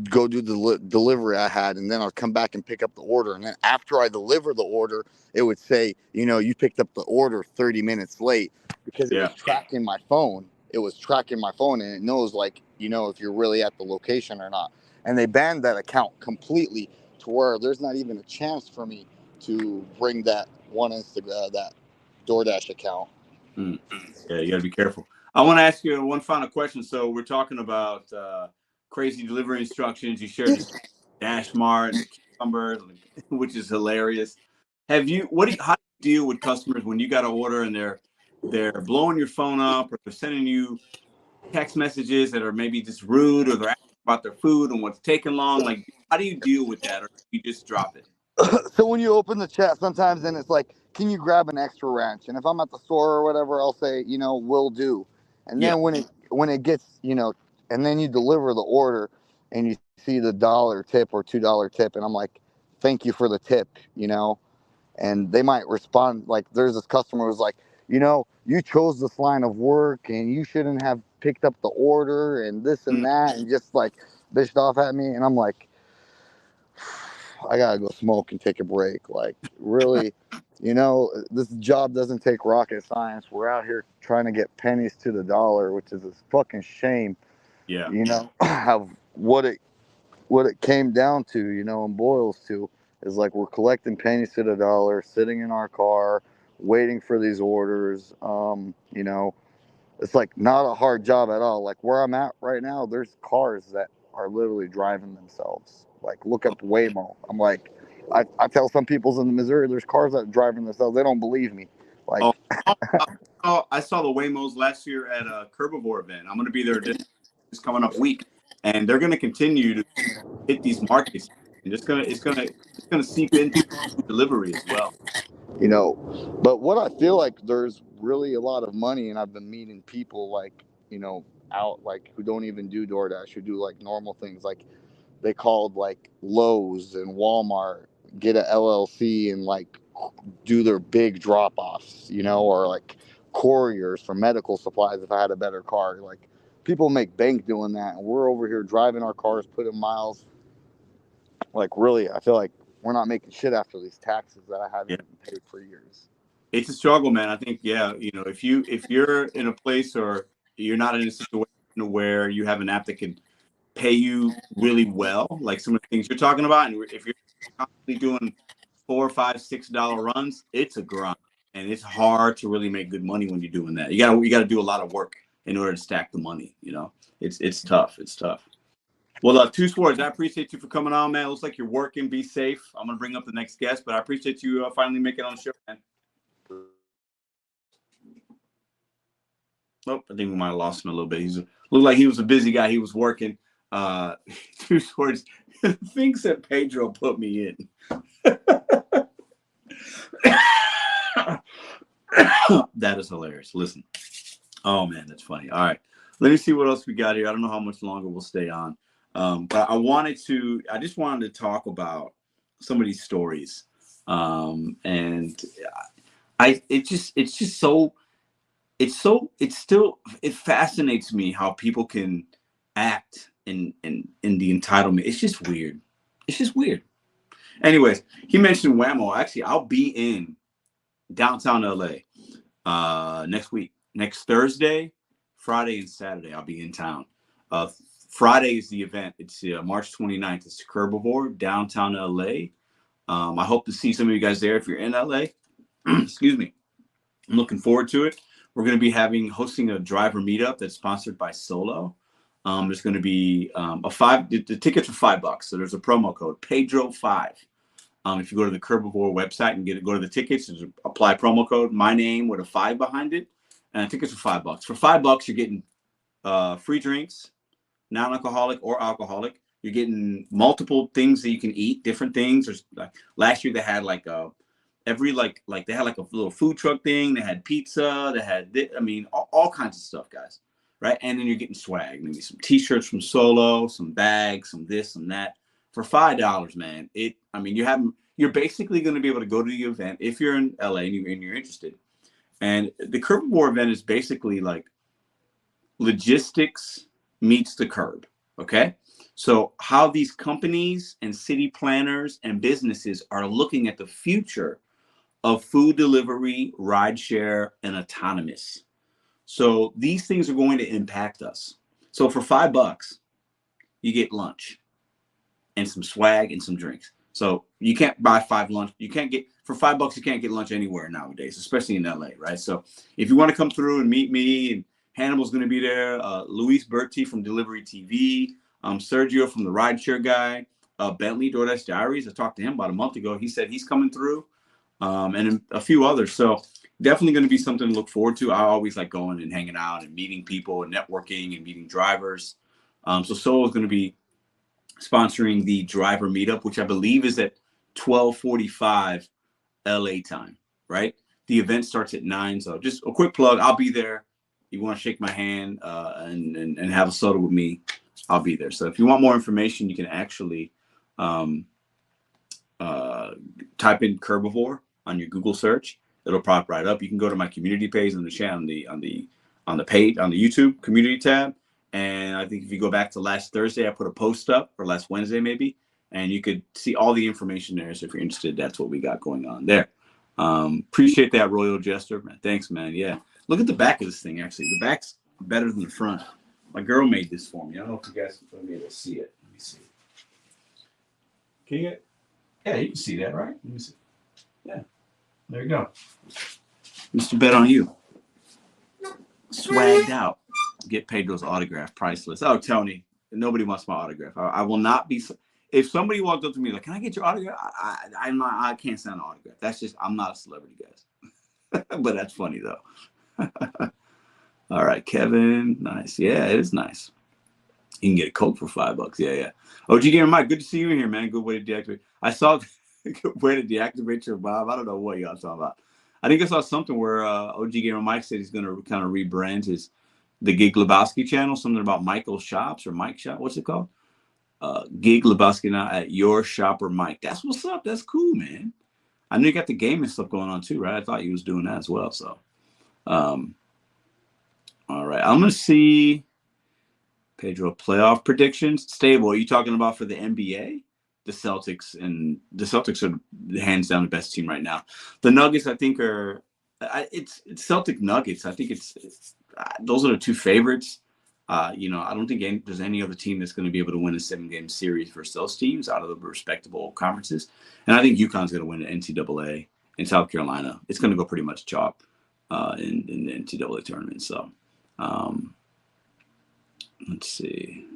J: go do the delivery I had, and then I'll come back and pick up the order. And then after I deliver the order, it would say, you picked up the order 30 minutes late because it
A: Yeah.
J: was tracking my phone. It was tracking my phone, and it knows like, if you're really at the location or not. And they banned that account completely to where there's not even a chance for me to bring that that DoorDash account.
A: Mm. Yeah, you got to be careful. I want to ask you one final question. So we're talking about crazy delivery instructions. You shared the Dash Mart and the cucumbers, which is hilarious. How do you deal with customers when you got to order and they're blowing your phone up or they're sending you text messages that are maybe just rude or they're asking about their food and what's taking long? Like, how do you deal with that, or you just drop it?
J: So when you open the chat sometimes, then it's like, can you grab an extra ranch? And if I'm at the store or whatever, I'll say, will do. And
A: Yeah.
J: then when it gets, and then you deliver the order and you see the $1 tip or $2 tip, and I'm like, thank you for the tip, and they might respond like, there's this customer who's like, you chose this line of work and you shouldn't have picked up the order and this and that, and just like bitched off at me. And I'm like, I gotta go smoke and take a break. Like, really, this job doesn't take rocket science. We're out here trying to get pennies to the dollar, which is a fucking shame.
A: Yeah.
J: How what it what it came down to, and boils to, is like we're collecting pennies to the dollar, sitting in our car, waiting for these orders. It's like not a hard job at all. Like where I'm at right now, there's cars that are literally driving themselves. Like look up Waymo. I'm like, I tell some people's in Missouri, there's cars that are driving themselves. They don't believe me. Like,
A: Oh, I saw the Waymos last year at a Herbivore event. I'm going to be there this coming up week, and they're going to continue to hit these markets, and it's gonna seep into delivery as well.
J: but what I feel like there's really a lot of money, and I've been meeting people like, out like who don't even do DoorDash, who do like normal things. Like they called like Lowe's and Walmart, get a LLC and like do their big drop offs, or like couriers for medical supplies if I had a better car. Like people make bank doing that, and we're over here driving our cars, putting miles. Like really, I feel like we're not making shit after these taxes that I haven't paid for years.
A: It's a struggle, man. I think, if you're in a place or you're not in a situation where you have an app that can pay you really well, like some of the things you're talking about, and if you're constantly doing $4, $5, $6 runs, it's a grind, and it's hard to really make good money when you're doing that. You gotta do a lot of work in order to stack the money. It's tough. It's tough. Well, Two Swords, I appreciate you for coming on, man. It looks like you're working. Be safe. I'm gonna bring up the next guest, but I appreciate you finally making it on the show, man. Oh, I think we might have lost him a little bit. Looked like he was a busy guy. He was working. Two Swords thinks that Pedro put me in. That is hilarious. Listen. Oh, man, that's funny. All right. Let me see what else we got here. I don't know how much longer we'll stay on. But I just wanted to talk about some of these stories. It fascinates me how people can act in the entitlement. It's just weird. Anyways, he mentioned Whammo. Actually, I'll be in downtown LA next week. Next Thursday, Friday, and Saturday, I'll be in town. Friday is the event. It's March 29th. It's Herbivore, downtown LA. I hope to see some of you guys there if you're in LA. Excuse me. I'm looking forward to it. We're going to be hosting a driver meetup that's sponsored by Solo. There's going to be the tickets are $5. So there's a promo code, Pedro5. If you go to the Herbivore website and go to the tickets, apply promo code, my name with a 5 behind it. And tickets are $5. For $5, you're getting free drinks, non-alcoholic or alcoholic. You're getting multiple things that you can eat, different things. There's last year they had they had like a little food truck thing. They had pizza. They had all kinds of stuff, guys. Right? And then you're getting swag, maybe some T-shirts from Solo, some bags, some this, some that. For $5, man. You're basically going to be able to go to the event if you're in LA and you're interested. And the Herbivore event is basically like logistics meets the curb. Okay. So how these companies and city planners and businesses are looking at the future of food delivery, rideshare, and autonomous. So these things are going to impact us. So for $5, you get lunch and some swag and some drinks. So you can't buy for $5, you can't get lunch anywhere nowadays, especially in LA, right? So if you want to come through and meet me, and Hannibal's going to be there, Luis Berti from Delivery TV, Sergio from the Rideshare Guy, Bentley, DoorDash Diaries. I talked to him about a month ago. He said he's coming through, and a few others. So definitely going to be something to look forward to. I always like going and hanging out and meeting people and networking and meeting drivers. So Solo is going to be sponsoring the driver meetup, which I believe is at 12:45 LA time, right? The event starts at 9. So just a quick plug. I'll be there. You want to shake my hand and have a soda with me, I'll be there. So if you want more information, you can actually type in Herbivore on your Google search. It'll pop right up. You can go to my community page on the channel, on the page, on the YouTube community tab. And I think if you go back to last Thursday, I put a post up, or last Wednesday maybe, and you could see all the information there. So if you're interested, that's what we got going on there. Appreciate that, Royal Jester, man. Thanks, man. Yeah. Look at the back of this thing, actually. The back's better than the front. My girl made this for me. I don't know if you guys will be able to see it. Let me see. Can you get? Yeah, you can see that, right? Let me see. Yeah, there you go. Mr. BetonYou. Swagged out. Get Pedro's autograph, priceless. Oh, Tony, nobody wants my autograph. I will not be. If somebody walked up to me like, "Can I get your autograph?" I can't sign an autograph. That's just, I'm not a celebrity, guys. But that's funny though. All right, Kevin. Nice. Yeah, it is nice. You can get a Coke for $5. Yeah. OG Gamer Mike, good to see you in here, man. Good way to deactivate. I saw good way to deactivate your Bob. I don't know what y'all talking about. I think I saw something where OG Gamer Mike said he's going to kind of rebrand the Gig Lebowski channel, something about Michael Shops or Mike Shop. What's it called? Gig Lebowski now at Your Shop or Mike. That's what's up. That's cool, man. I knew you got the gaming stuff going on too, right? I thought you was doing that as well. So, all right. I'm going to see Pedro playoff predictions. Stable, are you talking about for the NBA? The Celtics are hands down the best team right now. The Nuggets, I think, it's Celtic Nuggets. I think it's those are the two favorites. I don't think there's any other team that's going to be able to win a 7-game series versus those teams out of the respectable conferences. And I think UConn's going to win the NCAA in South Carolina. It's going to go pretty much chalk in the NCAA tournament. So let's see.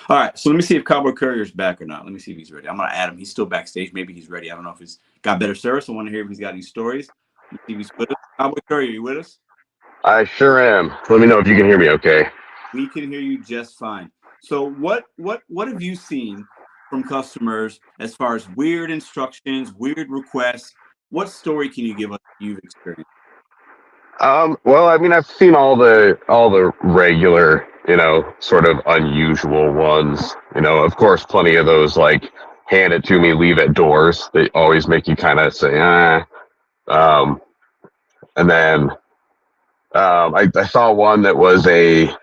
A: All right, so let me see if Cowboy Courier's back or not. Let me see if he's ready. I'm going to add him. He's still backstage. Maybe he's ready. I don't know if he's got better service. I want to hear if he's got any stories. Let me see if he's with us. Cowboy Courier, you with us?
I: I sure am. Let me know if you can hear me okay.
A: We can hear you just fine. So what have you seen from customers as far as weird instructions, weird requests? What story can you give us you've experienced?
I: Well, I mean, I've seen all the regular, sort of unusual ones. Of course, plenty of those like hand it to me, leave it doors. They always make you kind of say, and then I saw one that was a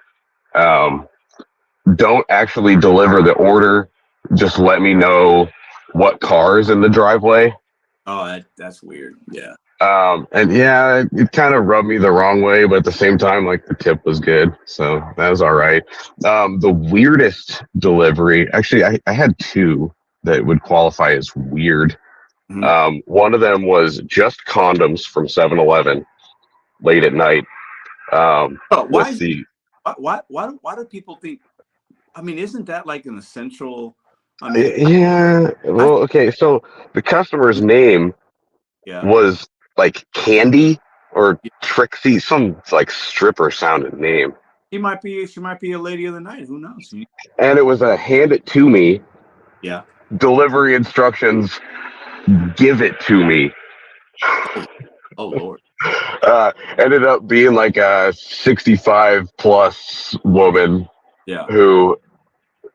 I: don't actually deliver the order. Just let me know what car's in the driveway.
A: Oh, that's weird. Yeah.
I: And yeah, it kind of rubbed me the wrong way, but at the same time, like the tip was good. So that was all right. The weirdest delivery, actually, I had two that would qualify as weird. Mm-hmm. One of them was just condoms from 7-Eleven late at night.
A: Why do people think, I mean, isn't that like an essential?
I: Yeah. Well, okay. So the customer's name was like Candy or Trixie, some like stripper sounding name.
A: She might be a lady of the night. Who knows?
I: And it was a hand it to me.
A: Yeah.
I: Delivery instructions. Give it to me.
A: Oh Lord.
I: Ended up being like a 65 plus woman.
A: Yeah.
I: Who,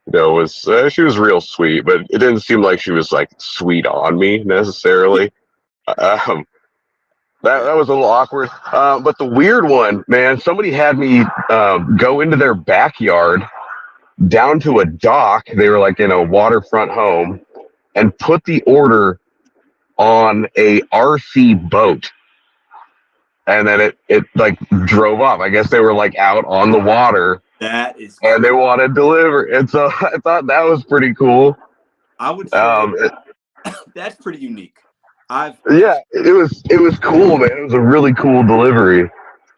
I: was she was real sweet, but it didn't seem like she was like sweet on me necessarily. That was a little awkward. But the weird one, man, somebody had me go into their backyard down to a dock. They were like in a waterfront home and put the order on a RC boat. And then it like drove off. I guess they were like out on the water.
A: That is
I: cool. And they wanted to deliver. And so I thought that was pretty cool.
A: I would say that's pretty unique.
I: Yeah, it was cool, man. It was a really cool delivery.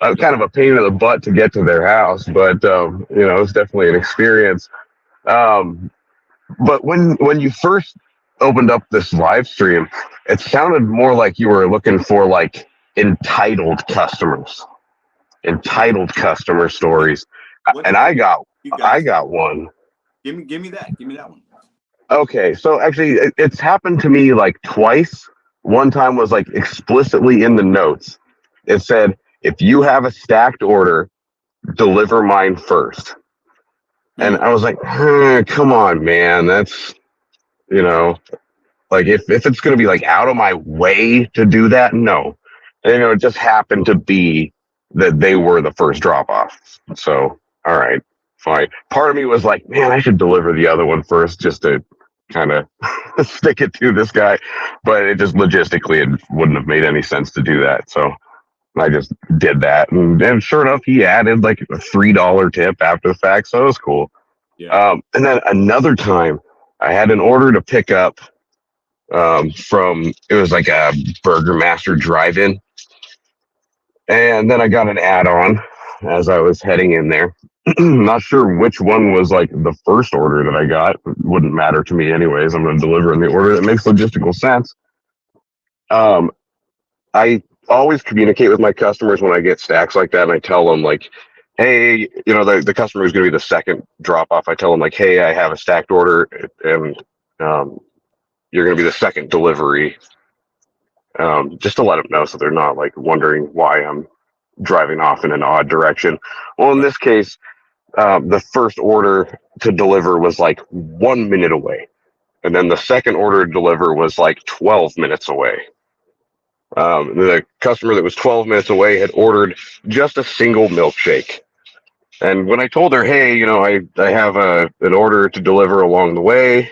I: Kind of a pain in the butt to get to their house, but it was definitely an experience. But when you first opened up this live stream, it sounded more like you were looking for like entitled customer stories, and I got one.
A: Give me that one.
I: Okay, so actually, it's happened to me like twice. One time was like explicitly in the notes. It said, if you have a stacked order, deliver mine first. And I was like, come on, man. That's, like if it's going to be like out of my way to do that, no. And, it just happened to be that they were the first drop off. So, all right, fine. Part of me was like, man, I should deliver the other one first just to kind of stick it to this guy, but it just logistically it wouldn't have made any sense to do that. So I just did that, and sure enough, he added like a $3 tip after the fact, so it was cool. Yeah. And then another time, I had an order to pick up from, it was like a Burger Master drive-in. And then I got an add-on as I was heading in there. Not sure which one was like the first order that I got. It wouldn't matter to me anyways. I'm going to deliver in the order that makes logistical sense. I always communicate with my customers when I get stacks like that, and I tell them like, hey, you know, the customer is going to be the second drop off. I tell them like, hey, I have a stacked order, and you're going to be the second delivery, just to let them know so they're not like wondering why I'm driving off in an odd direction. Well, in this case, the first order to deliver was like 1 minute away, and then the second order to deliver was like 12 minutes away. The customer that was 12 minutes away had ordered just a single milkshake. And when I told her, hey, you know, I have an order to deliver along the way,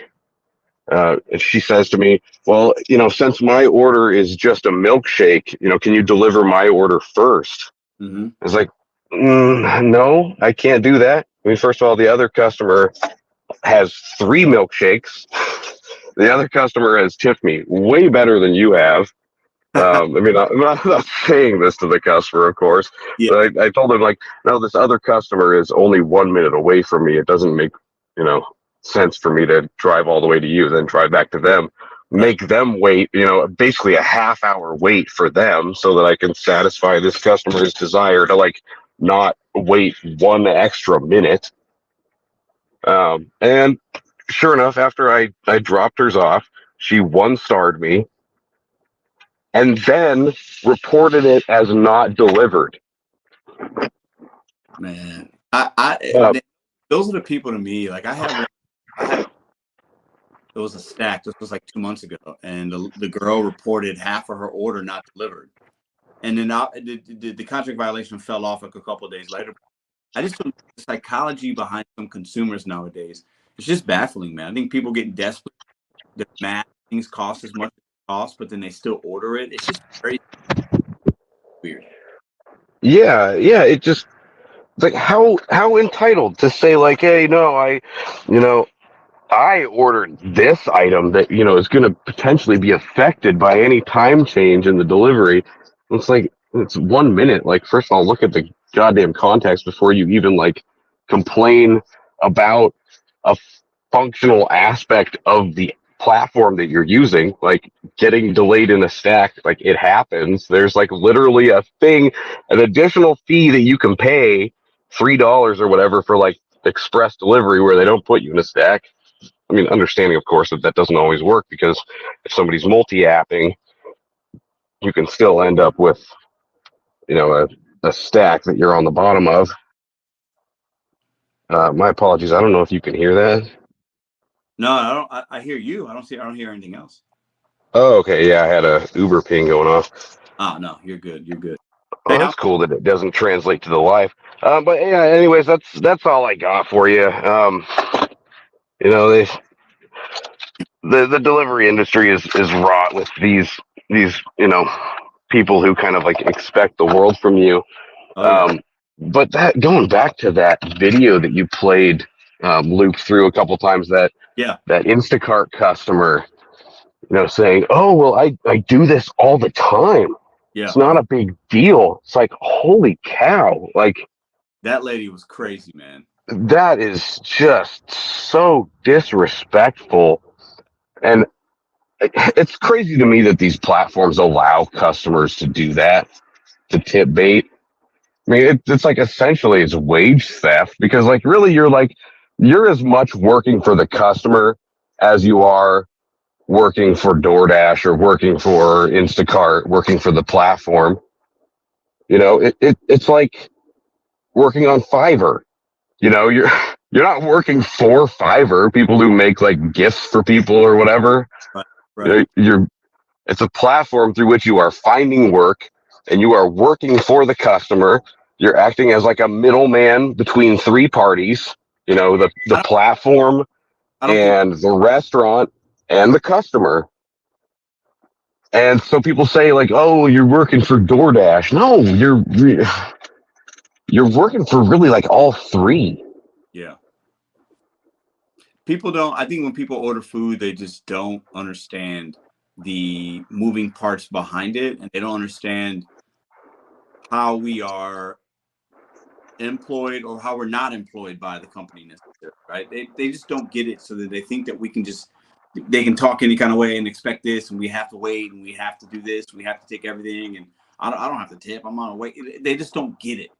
I: she says to me, well, you know, since my order is just a milkshake, you know, can you deliver my order first? I was like, no, I can't do that. I mean, first of all, the other customer has 3 milkshakes. The other customer has tipped me way better than you have. I mean, I'm not saying this to the customer, of course.
A: Yeah.
I: But I told him, like, no, this other customer is only 1 minute away from me. It doesn't make, you know, sense for me to drive all the way to you, then drive back to them, make them wait, you know, basically a half-hour wait for them so that I can satisfy this customer's desire to, like, not wait 1 extra minute. And sure enough, after I dropped hers off, she 1-starred me, and then reported it as not delivered.
A: Man, those are the people to me. Like it was a stack. This was like 2 months ago, and the girl reported half of her order not delivered, and then the contract violation fell off like a couple of days later. I just think the psychology behind some consumers nowadays, it's just baffling, man. I think people get desperate. The math things cost as much as it costs, but then they still order it. It's just very weird.
I: Yeah, it just, it's like how entitled to say like, hey, no, I ordered this item that, you know, is going to potentially be affected by any time change in the delivery. It's like, it's 1 minute. Like, first of all, look at the goddamn context before you even like complain about a functional aspect of the platform that you're using, like getting delayed in a stack. Like, it happens. There's like literally a thing, an additional fee that you can pay, $3 or whatever, for like express delivery where they don't put you in a stack. I mean, understanding, of course, that doesn't always work, because if somebody's multi-apping, you can still end up with, you know, a stack that you're on the bottom of. My apologies. I don't know if you can hear that.
A: No, I don't. I hear you. I don't hear anything else.
I: Oh, okay. Yeah, I had a Uber ping going off.
A: Oh, no, you're good. You're good.
I: Oh, that's cool that it doesn't translate to the live. But yeah, anyways, that's all I got for you. You know, the delivery industry is wrought with these you know, people who kind of like expect the world from you.
A: Oh, yeah.
I: But that, going back to that video that you played, looped through a couple times, that Instacart customer, you know, saying, oh, well, I do this all the time.
A: Yeah.
I: It's not a big deal. It's like, holy cow. Like,
A: that lady was crazy, man.
I: That is just so disrespectful. And it's crazy to me that these platforms allow customers to do that, to tip bait. I mean, it's like essentially it's wage theft, because like really you're as much working for the customer as you are working for DoorDash or working for Instacart, working for the platform. You know, it's like working on Fiverr. You know, you're not working for Fiverr, people who make like gifts for people or whatever. Right. It's a platform through which you are finding work, and you are working for the customer. You're acting as like a middleman between 3 parties, you know, the platform and the restaurant and the customer. And so people say like, oh, you're working for DoorDash. No, you're working for really like all 3.
A: Yeah. people don't. I think when people order food, they just don't understand the moving parts behind it, and they don't understand how we are employed or how we're not employed by the company necessarily, right? They just don't get it, so that they think that they can talk any kind of way and expect this, and we have to wait, and we have to do this, we have to take everything, and I don't have to tip. I'm on a wait. They just don't get it.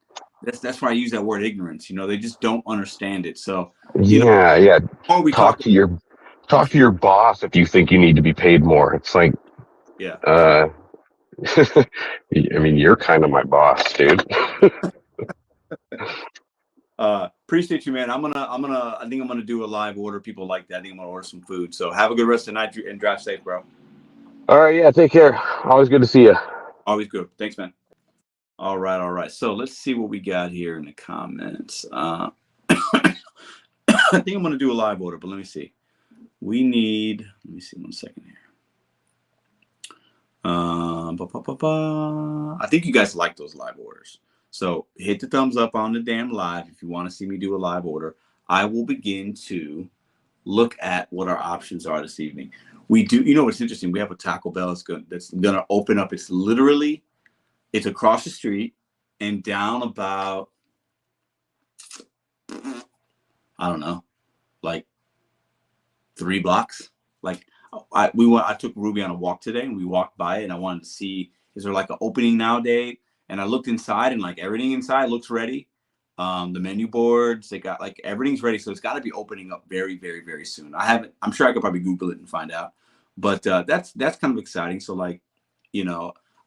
A: That's why I use that word ignorance. They just don't understand it. So
I: Yeah.
A: before we
I: Talk to your boss if you think you need to be paid more. It's like,
A: yeah.
I: I mean, you're kind of my boss, dude.
A: Appreciate you, man. I think I'm gonna do a live order. People like that. I think I'm gonna order some food. So have a good rest of the night and drive safe, bro.
I: All right, yeah, take care. Always good to see you.
A: Always good. Thanks, man. All right. So let's see what we got here in the comments. I think I'm gonna do a live order, but let me see. Let me see 1 second here. I think you guys like those live orders. So hit the thumbs up on the damn live if you want to see me do a live order. I will begin to look at what our options are this evening. We do, what's interesting? We have a Taco Bell that's gonna open up. It's across the street and down about, I don't know, like 3 blocks. Like I took Ruby on a walk today, and we walked by it, and I wanted to see, is there like an opening nowadays? And I looked inside, and like everything inside looks ready. The menu boards, they got like everything's ready. So it's got to be opening up very, very, very soon. I'm sure I could probably Google it and find out, but that's kind of exciting. So like,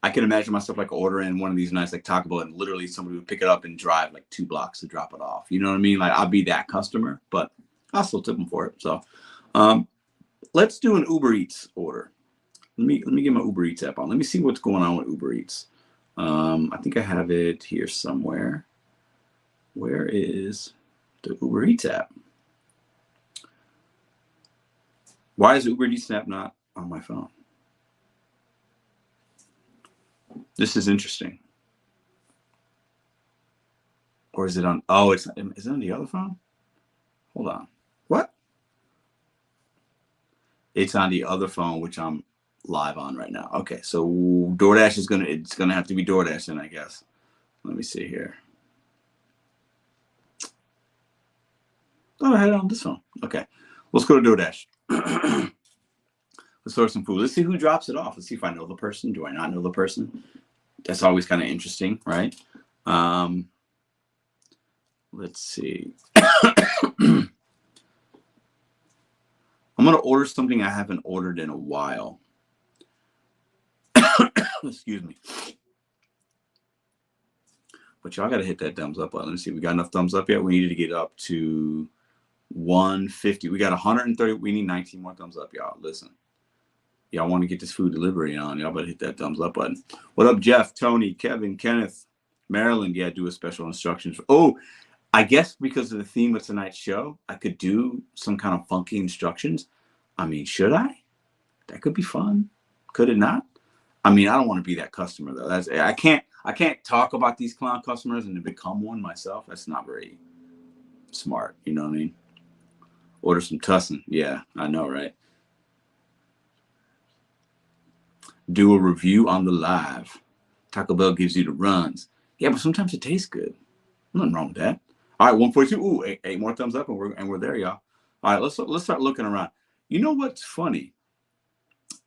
A: I can imagine myself like ordering one of these nights like Taco Bell, and literally somebody would pick it up and drive like 2 blocks to drop it off. You know what I mean? Like I'll be that customer, but I'll still tip them for it. So, let's do an Uber Eats order. Let me get my Uber Eats app on. Let me see what's going on with Uber Eats. I think I have it here somewhere. Where is the Uber Eats app? Why is Uber Eats app not on my phone? This is interesting. Or is it on? Oh, is it on the other phone? Hold on. What? It's on the other phone, which I'm live on right now. Okay, so DoorDash it's gonna have to be DoorDash then, I guess. Let me see here. Oh, I had it on this phone. Okay, let's go to DoorDash. Let's order some food. Let's see who drops it off. Let's see if I know the person. Do I not know the person? That's always kind of interesting, right? Let's see. I'm going to order something I haven't ordered in a while. Excuse me. But y'all got to hit that thumbs up button. Let me see. We got enough thumbs up yet? We needed to get up to 150. We got 130. We need 19 more thumbs up, y'all. Listen. Y'all want to get this food delivery on, y'all better hit that thumbs up button. What up, Jeff, Tony, Kevin, Kenneth, Maryland? Yeah, do a special instructions. Oh, I guess because of the theme of tonight's show, I could do some kind of funky instructions. I mean, should I? That could be fun. Could it not? I mean, I don't want to be that customer though. I can't talk about these clown customers and to become one myself. That's not very smart. You know what I mean? Order some tussin. Yeah, I know, right? Do a review on the live. Taco Bell gives you the runs. Yeah, but sometimes it tastes good. Nothing wrong with that. All right, 142. Ooh, eight more thumbs up, and we're there, y'all. All right, let's start looking around. You know what's funny?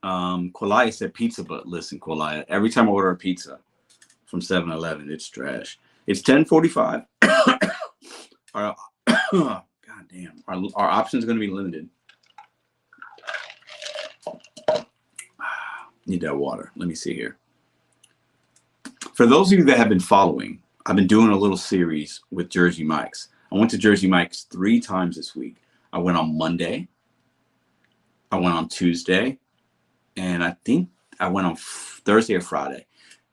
A: Qualia said pizza, but listen, Qualia, every time I order a pizza from 7-Eleven, it's trash. It's 10:45. God damn, our options are going to be limited. Need that water. Let me see here. For those of you that have been following, I've been doing a little series with Jersey Mike's. I went to Jersey Mike's 3 times this week. I went on Monday, I went on Tuesday, and I think I went on Thursday or Friday.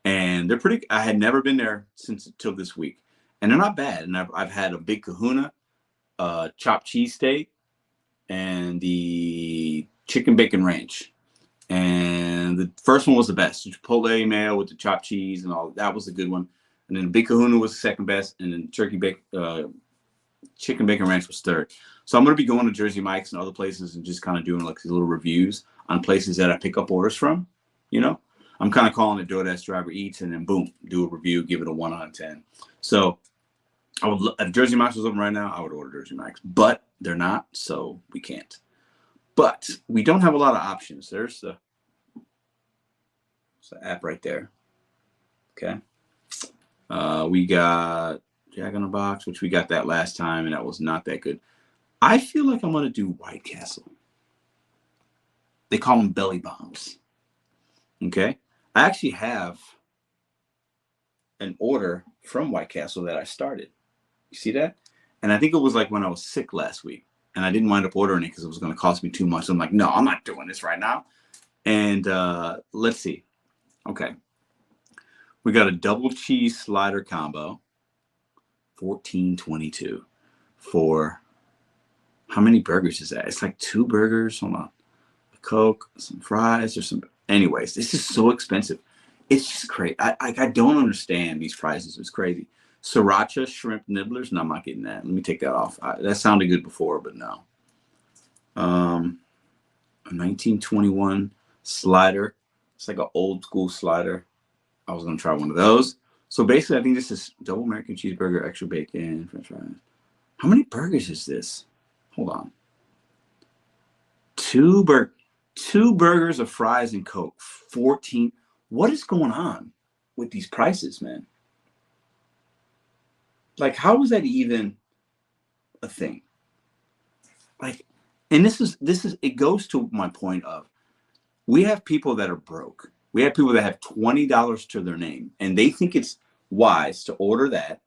A: And they're pretty. I had never been there until this week, and they're not bad. And I've had a big Kahuna, chopped cheesesteak, and the chicken bacon ranch. And the first one was the best. The Chipotle mayo with the chopped cheese and all. That was a good one. And then the Big Kahuna was the second best. And then turkey bacon, chicken bacon ranch was third. So I'm going to be going to Jersey Mike's and other places and just kind of doing like these little reviews on places that I pick up orders from. You know, I'm kind of calling it DoorDash Driver Eats, and then boom, do a review, give it a 1 out of 10. So I would, if Jersey Mike's was open right now, I would order Jersey Mike's, but they're not, so we can't. But we don't have a lot of options. There's the app right there. Okay. We got Jack in the Box, which we got that last time, and that was not that good. I feel like I'm going to do White Castle. They call them belly bombs. Okay. I actually have an order from White Castle that I started. You see that? And I think it was like when I was sick last week, and I didn't wind up ordering it because it was going to cost me too much. I'm like, no, I'm not doing this right now. And let's see. Okay. We got a double cheese slider combo, $14.22 for how many burgers is that? It's like 2 burgers. Hold on. A Coke, some fries, or some. Anyways, this is so expensive. It's just crazy. I don't understand these prices. It's crazy. Sriracha shrimp nibblers. No, I'm not getting that. Let me take that off. That sounded good before, but no. A 1921 slider. It's like an old school slider. I was going to try one of those. So basically, I think this is double American cheeseburger, extra bacon, french fries. How many burgers is this? Hold on. 2 burgers of fries and Coke. 14. What is going on with these prices, man? Like, how is that even a thing? Like, and this is it goes to my point of, we have people that are broke. We have people that have $20 to their name, and they think it's wise to order that.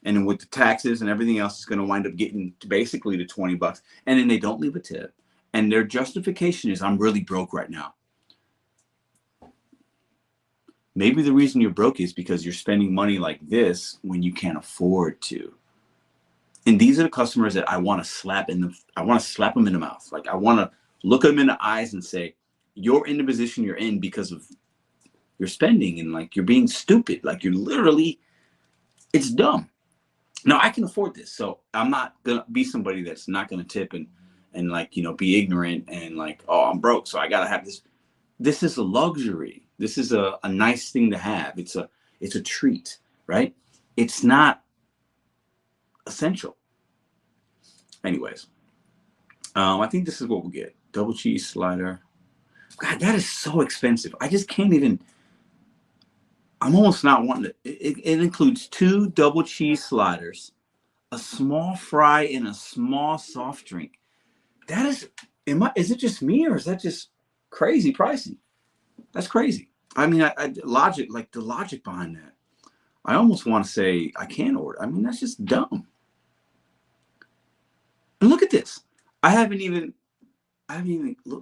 A: And then with the taxes and everything else, it's going to wind up getting basically to $20. And then they don't leave a tip. And their justification is, I'm really broke right now. Maybe the reason you're broke is because you're spending money like this when you can't afford to. And these are the customers that I want to slap in the mouth. Like, I want to look them in the eyes and say, you're in the position you're in because of your spending, and like, you're being stupid. Like, you're literally, it's dumb. Now, I can afford this, so I'm not gonna be somebody that's not gonna tip and like, you know, be ignorant and like, oh, I'm broke, so I gotta have this. This is a luxury. This is a nice thing to have. It's a treat, right? It's not essential. Anyways, I think this is what we'll get. Double cheese slider. God, that is so expensive. I just can't even. I'm almost not wanting to. It includes 2 double cheese sliders, a small fry, and a small soft drink. That is. Is it just me, or is that just crazy pricey? That's crazy. I mean, the logic behind that. I almost want to say I can't order. I mean, that's just dumb. And look at this. I haven't even.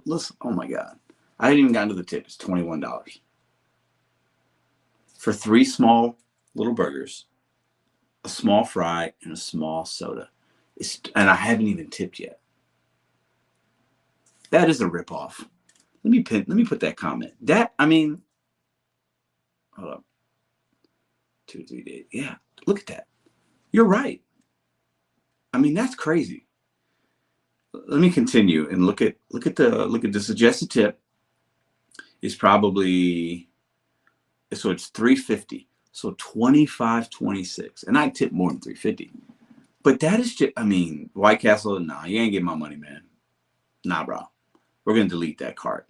A: Listen. Oh my God. I haven't even gotten to the tip. It's $21 for 3 small little burgers, a small fry, and a small soda. And I haven't even tipped yet. That is a ripoff. Let me put that comment. Hold up. 2, 3 days. Yeah, look at that. You're right. I mean, that's crazy. Let me continue and look at the suggested tip. Is probably, so it's $3.50, so $25.26, and I tip more than $3.50. But that is just, I mean, White Castle, nah, you ain't getting my money, man. Nah, bro, we're gonna delete that cart.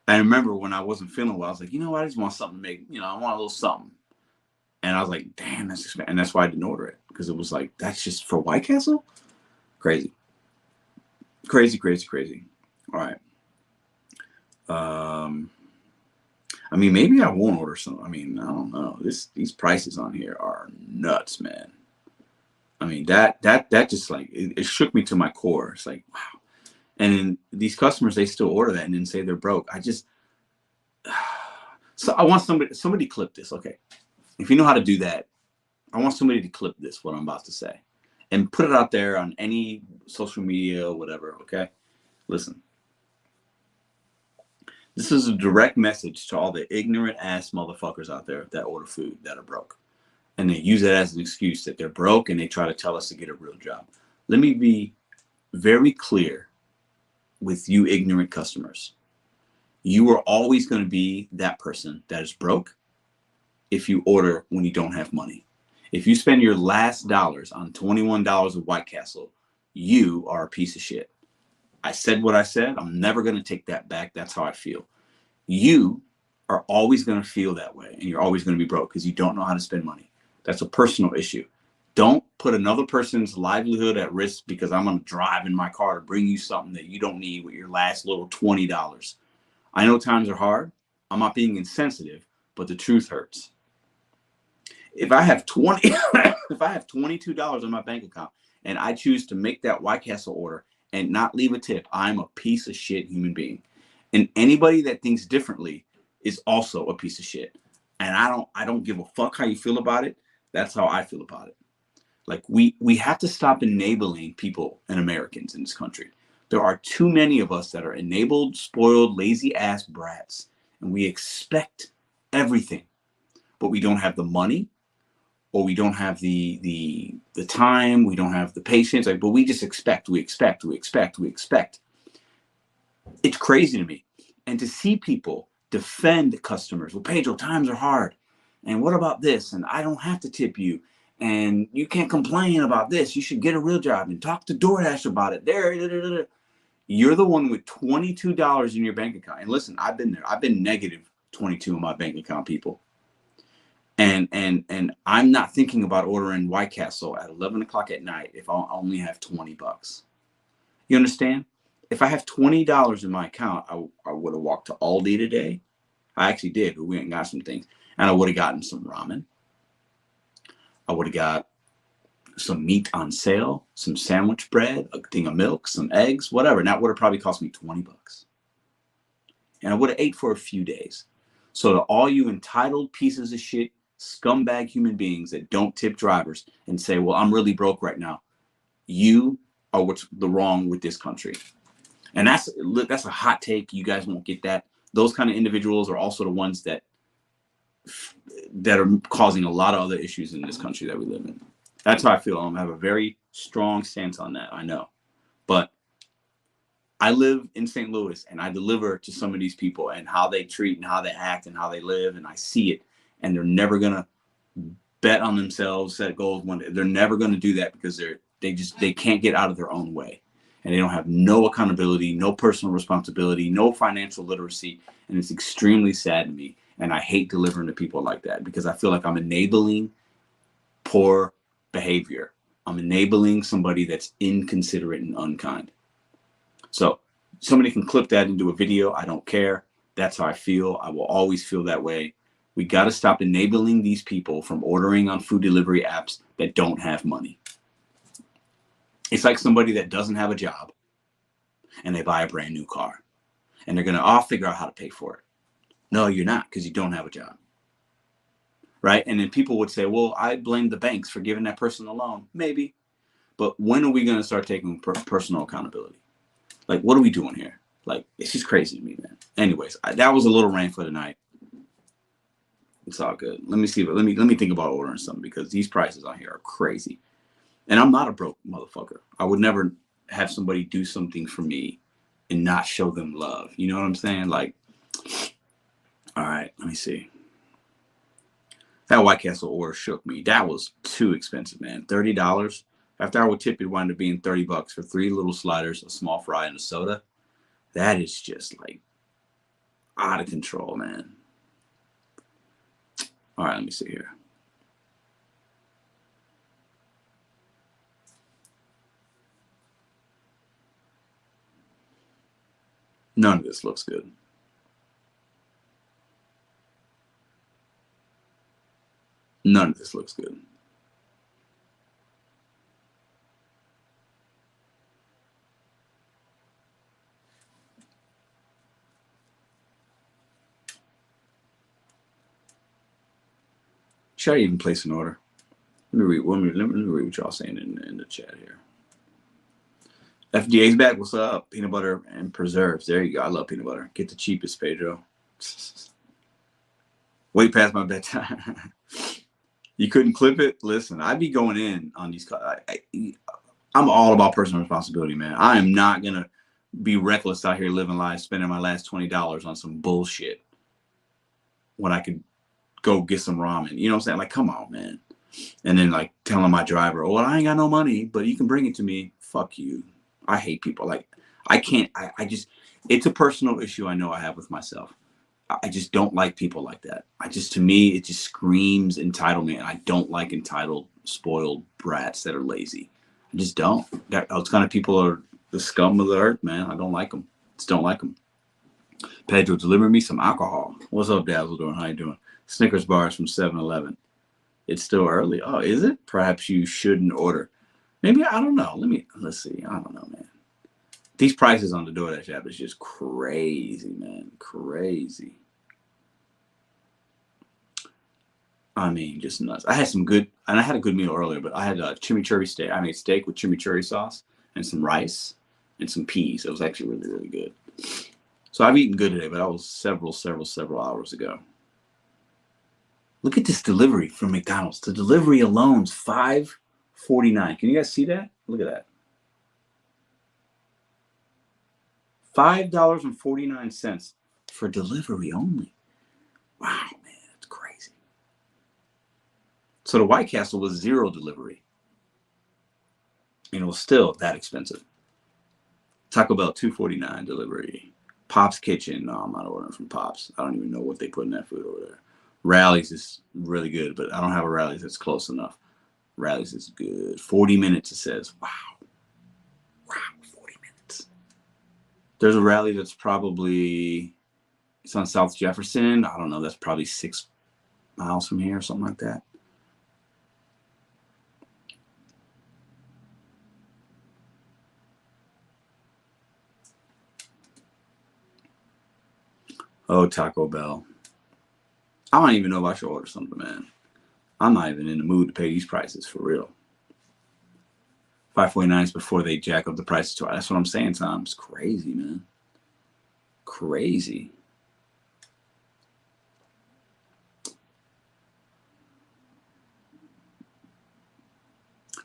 A: I remember when I wasn't feeling well, I was like, you know what, I just want something to make, I want a little something. And I was like, damn, that's expensive. And that's why I didn't order it, because it was like, that's just for White Castle? Crazy. All right. I mean, maybe I won't order some. I mean, I don't know. These prices on here are nuts, man. I mean, that just like, it shook me to my core. It's like, wow. And then these customers, they still order that and then say they're broke. So I want somebody clip this. Okay. If you know how to do that, I want somebody to clip this, what I'm about to say, and put it out there on any social media or whatever. Okay. Listen. This is a direct message to all the ignorant ass motherfuckers out there that order food that are broke. and they use it as an excuse that they're broke and they try to tell us to get a real job. Let me be very clear with you ignorant customers. You are always going to be that person that is broke if you order when you don't have money. If you spend your last dollars on $21 of White Castle, you are a piece of shit. I said what I said. I'm never going to take that back. That's how I feel. You are always going to feel that way, and you're always going to be broke because you don't know how to spend money. That's a personal issue. Don't put another person's livelihood at risk because I'm going to drive in my car to bring you something that you don't need with your last little $20. I know times are hard. I'm not being insensitive, but the truth hurts. If I have $22 in my bank account and I choose to make that White Castle order and not leave a tip, I'm a piece of shit human being. And anybody that thinks differently is also a piece of shit. And I don't give a fuck how you feel about it. That's how I feel about it. Like we have to stop enabling people and Americans in this country. There are too many of us that are enabled, spoiled, lazy ass brats, and we expect everything, but we don't have the money, or we don't have the time, we don't have the patience, but we just expect. It's crazy to me. And to see people defend customers, well, Pedro, times are hard. And what about this? And I don't have to tip you. And you can't complain about this. You should get a real job and talk to DoorDash about it. You're the one with $22 in your bank account. And listen, I've been there. I've been negative 22 in my bank account, people. And I'm not thinking about ordering White Castle at 11 o'clock at night if I only have $20. You understand? If I have $20 in my account, I would have walked to Aldi today. I actually did, but we went and got some things. And I would have gotten some ramen. I would have got some meat on sale, some sandwich bread, a thing of milk, some eggs, whatever. And that would have probably cost me $20. And I would have ate for a few days. So to all you entitled pieces of shit, scumbag human beings that don't tip drivers and say, well, I'm really broke right now, you are what's the wrong with this country. And that's a hot take. You guys won't get that. Those kind of individuals are also the ones that are causing a lot of other issues in this country that we live in. That's how I feel. I have a very strong stance on that, I know. But I live in St. Louis, and I deliver to some of these people and how they treat and how they act and how they live, and I see it. And they're never gonna bet on themselves, set goals one day. They're never gonna do that because they can't get out of their own way, and they don't have no accountability, no personal responsibility, no financial literacy, and it's extremely sad to me. And I hate delivering to people like that because I feel like I'm enabling poor behavior. I'm enabling somebody that's inconsiderate and unkind. So somebody can clip that into a video. I don't care. That's how I feel. I will always feel that way. We got to stop enabling these people from ordering on food delivery apps that don't have money. It's like somebody that doesn't have a job and they buy a brand new car and they're going to all figure out how to pay for it. No, you're not, because you don't have a job. Right? And then people would say, well, I blame the banks for giving that person a loan. Maybe. But when are we going to start taking personal accountability? Like, what are we doing here? Like, it's just crazy to me, man. Anyways, that was a little rant for tonight. It's all good. Let me see. Let me think about ordering something because these prices on here are crazy. And I'm not a broke motherfucker. I would never have somebody do something for me and not show them love. You know what I'm saying? Like, all right, let me see. That White Castle order shook me. That was too expensive, man. $30. After I would tip, it wound up being $30 for 3 little sliders, a small fry, and a soda. That is just like out of control, man. All right, let me see here. None of this looks good. None of this looks good. Should I even place an order? Let me read what y'all saying in the chat here. FDA's back. What's up? Peanut butter and preserves. There you go. I love peanut butter. Get the cheapest, Pedro. Way past my bedtime. You couldn't clip it? Listen, I'd be going in on these. I'm all about personal responsibility, man. I am not going to be reckless out here living life, spending my last $20 on some bullshit when I could go get some ramen. You know what I'm saying? Like, come on, man. And then like telling my driver, oh, well, I ain't got no money, but you can bring it to me. Fuck you. I hate people. Like, I can't, I just, it's a personal issue I know I have with myself. I just don't like people like that. To me, it just screams entitlement. And I don't like entitled, spoiled brats that are lazy. I just don't. Those kind of people are the scum of the earth, man. I don't like them. Just don't like them. Pedro, deliver me some alcohol. What's up, Dazzle doing? How you doing? Snickers bars from 7-Eleven. It's still early. Oh, is it? Perhaps you shouldn't order. Maybe, I don't know. Let's see. I don't know, man. These prices on the DoorDash app is just crazy, man. Crazy. I mean, just nuts. I had a good meal earlier, but I had a chimichurri steak. I made steak with chimichurri sauce and some rice and some peas. It was actually really, really good. So I've eaten good today, but that was several hours ago. Look at this delivery from McDonald's. The delivery alone's $5.49. Can you guys see that? Look at that. $5.49 for delivery only. Wow, man, that's crazy. So the White Castle was 0 delivery. And it was still that expensive. Taco Bell, $2.49 delivery. Pop's Kitchen. No, I'm not ordering from Pop's. I don't even know what they put in that food over there. Rallies is really good, but I don't have a Rallies that's close enough. Rallies is good. 40 minutes, it says. Wow. 40 minutes. There's a Rally that's probably, it's on South Jefferson. I don't know. That's probably 6 miles from here or something like that. Oh, Taco Bell. I don't even know if I should order something, man. I'm not even in the mood to pay these prices for real. $5.49 is before they jack up the prices twice. That's what I'm saying, Tom. It's crazy, man. Crazy.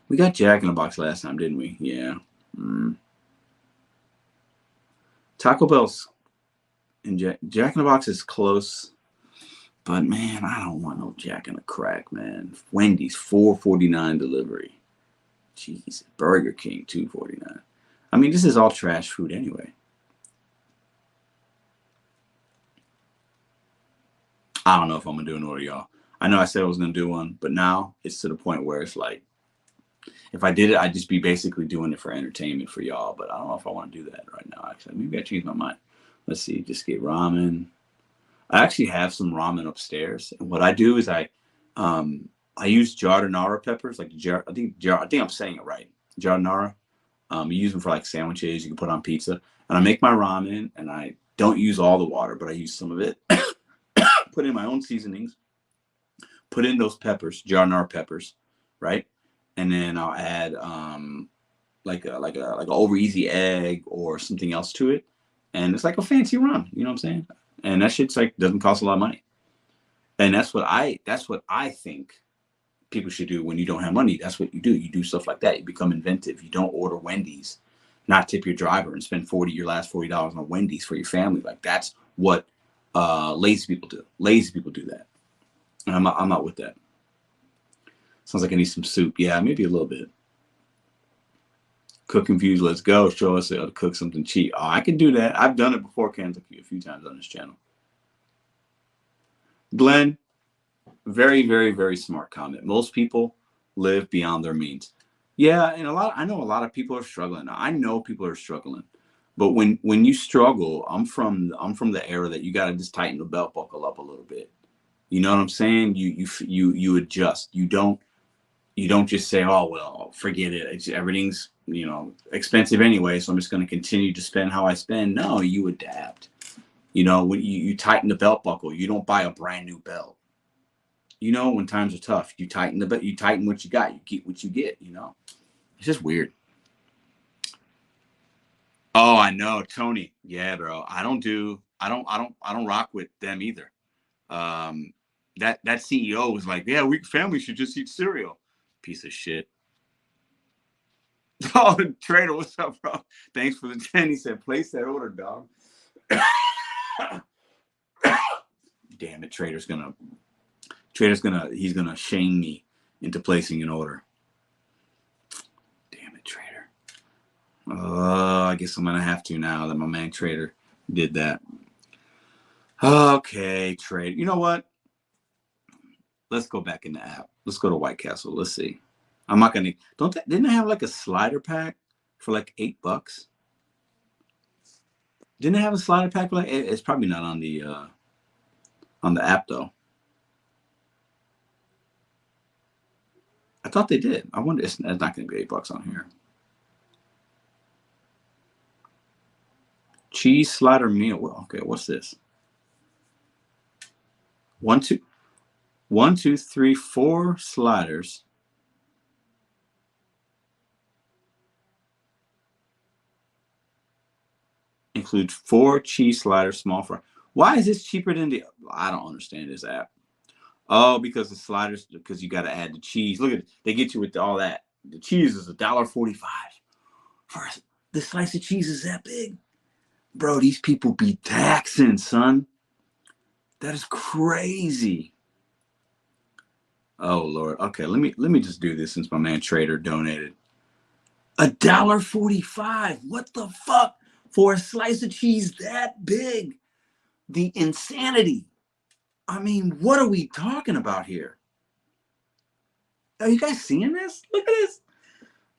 A: We got Jack in the Box last time, didn't we? Yeah. Taco Bell's and Jack in the Box is close, but man, I don't want no Jack in the Crack, man. Wendy's $4.49 delivery. Jeez, Burger King $2.49. I mean, this is all trash food anyway. I don't know if I'm gonna do an order, y'all. I know I said I was gonna do one, but now it's to the point where it's like, if I did it, I'd just be basically doing it for entertainment for y'all. But I don't know if I want to do that right now. Actually, maybe I changed my mind. Let's see. Just get ramen. I actually have some ramen upstairs, and what I do is I use giardiniera peppers, like I think I'm saying it right. Giardiniera. You use them for like sandwiches. You can put on pizza. And I make my ramen, and I don't use all the water, but I use some of it. Put in my own seasonings. Put in those peppers, giardiniera peppers, right? And then I'll add like a over easy egg or something else to it, and it's like a fancy ramen. You know what I'm saying? And that shit's like doesn't cost a lot of money. And that's what I think people should do when you don't have money. That's what you do. You do stuff like that. You become inventive. You don't order Wendy's, not tip your driver and spend your last $40 on Wendy's for your family. Like that's what lazy people do. Lazy people do that. And I'm not with that. Sounds like I need some soup. Yeah, maybe a little bit. Cook Confused, let's go. Show us how to cook something cheap. Oh, I can do that. I've done it before, Kentucky, a few times on this channel. Glenn, very, very, very smart comment. Most people live beyond their means. Yeah, and I know a lot of people are struggling. I know people are struggling. But when you struggle, I'm from the era that you got to just tighten the belt buckle up a little bit. You know what I'm saying? You adjust. You don't just say, oh, well, forget it. Everything's, expensive anyway, so I'm just going to continue to spend how I spend. No, you adapt. When you tighten the belt buckle, you don't buy a brand new belt. When times are tough, you tighten the belt, you tighten what you got, you keep what you get, It's just weird. Oh, I know, Tony. Yeah, bro. I don't rock with them either. that CEO was like, yeah, family should just eat cereal. Piece of shit. Oh, Trader, what's up, bro? Thanks for the 10. He said, place that order, dog. Damn it, he's gonna shame me into placing an order. Damn it, Trader. I guess I'm gonna have to now that my man Trader did that. Okay, Trader. You know what? Let's go back in the app. Let's go to White Castle. Let's see. I'm not gonna. Didn't they have like a slider pack for like $8? Didn't they have a slider pack for like? It's probably not on the app though. I thought they did. I wonder. It's not going to be $8 on here. Cheese slider meal. Well, okay, what's this? 1, 2, 3, 4 sliders. Include 4 cheese sliders, small fry. Why is this cheaper than the? I don't understand this app. Oh, because the sliders, because you got to add the cheese. Look at it. They get you with all that. The cheese is $1.45. For the slice of cheese is that big. Bro, these people be taxing, son. That is crazy. Oh, Lord. Okay, let me just do this since my man Trader donated. $1.45. What the fuck? For a slice of cheese that big? The insanity. I mean, what are we talking about here? Are you guys seeing this? Look at this.